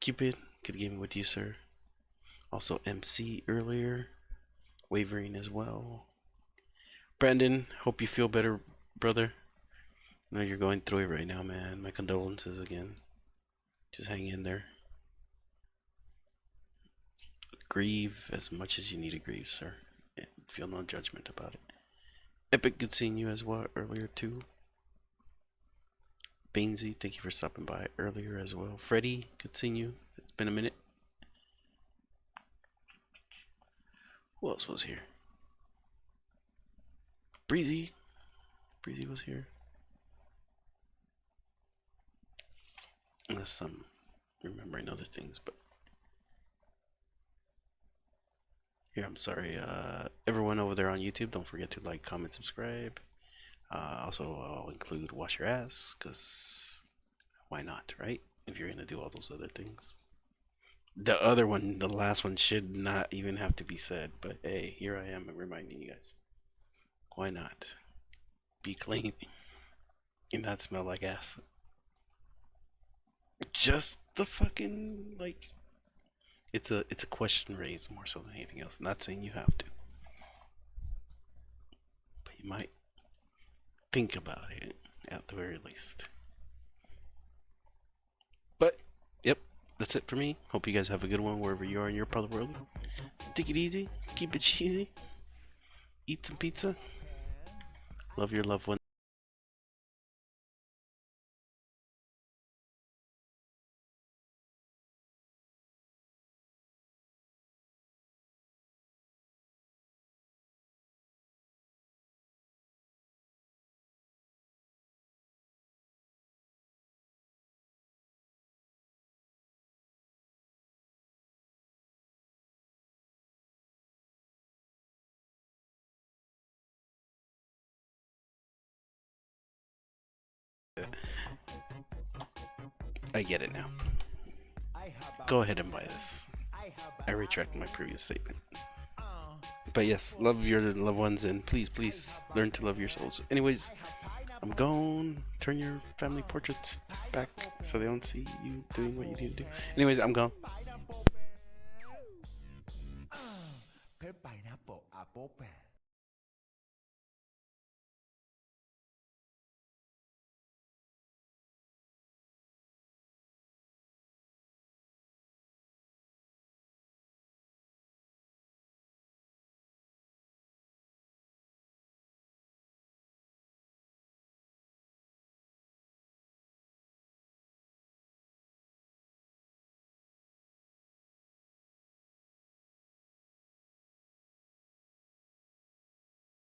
Cupid, good gaming with you, sir. Also MC earlier. Wavering as well. Brandon, hope you feel better, brother. I know you're going through it right now, man. My condolences again. Just hang in there. Grieve as much as you need to grieve, sir. And feel no judgment about it. Epic, good seeing you as well earlier too. Bainsy, thank you for stopping by earlier as well. Freddy, good seeing you. It's been a minute. Who else was here? Breezy. Breezy was here. Unless I'm remembering other things, but here, I'm sorry. Everyone over there on YouTube, don't forget to like, comment, subscribe. Also, I'll include wash your ass, because why not, right? If you're gonna do all those other things. The other one, the last one, should not even have to be said, but hey, here I am reminding you guys. Why not? Be clean and not smell like ass. Just the fucking, like, it's a question raised more so than anything else. Not saying you have to, but you might think about it at the very least. But yep, that's it for me. Hope you guys have a good one wherever you are in your part of the world. Take it easy, keep it cheesy, eat some pizza, love your loved ones. I get it now. Go ahead and buy this. I retract my previous statement. But yes, love your loved ones and please, please learn to love your souls. Anyways, I'm gone. Turn your family portraits back so they don't see you doing what you need to do. Anyways, I'm gone.
เพชรไปนะโปะอาโปะแปะ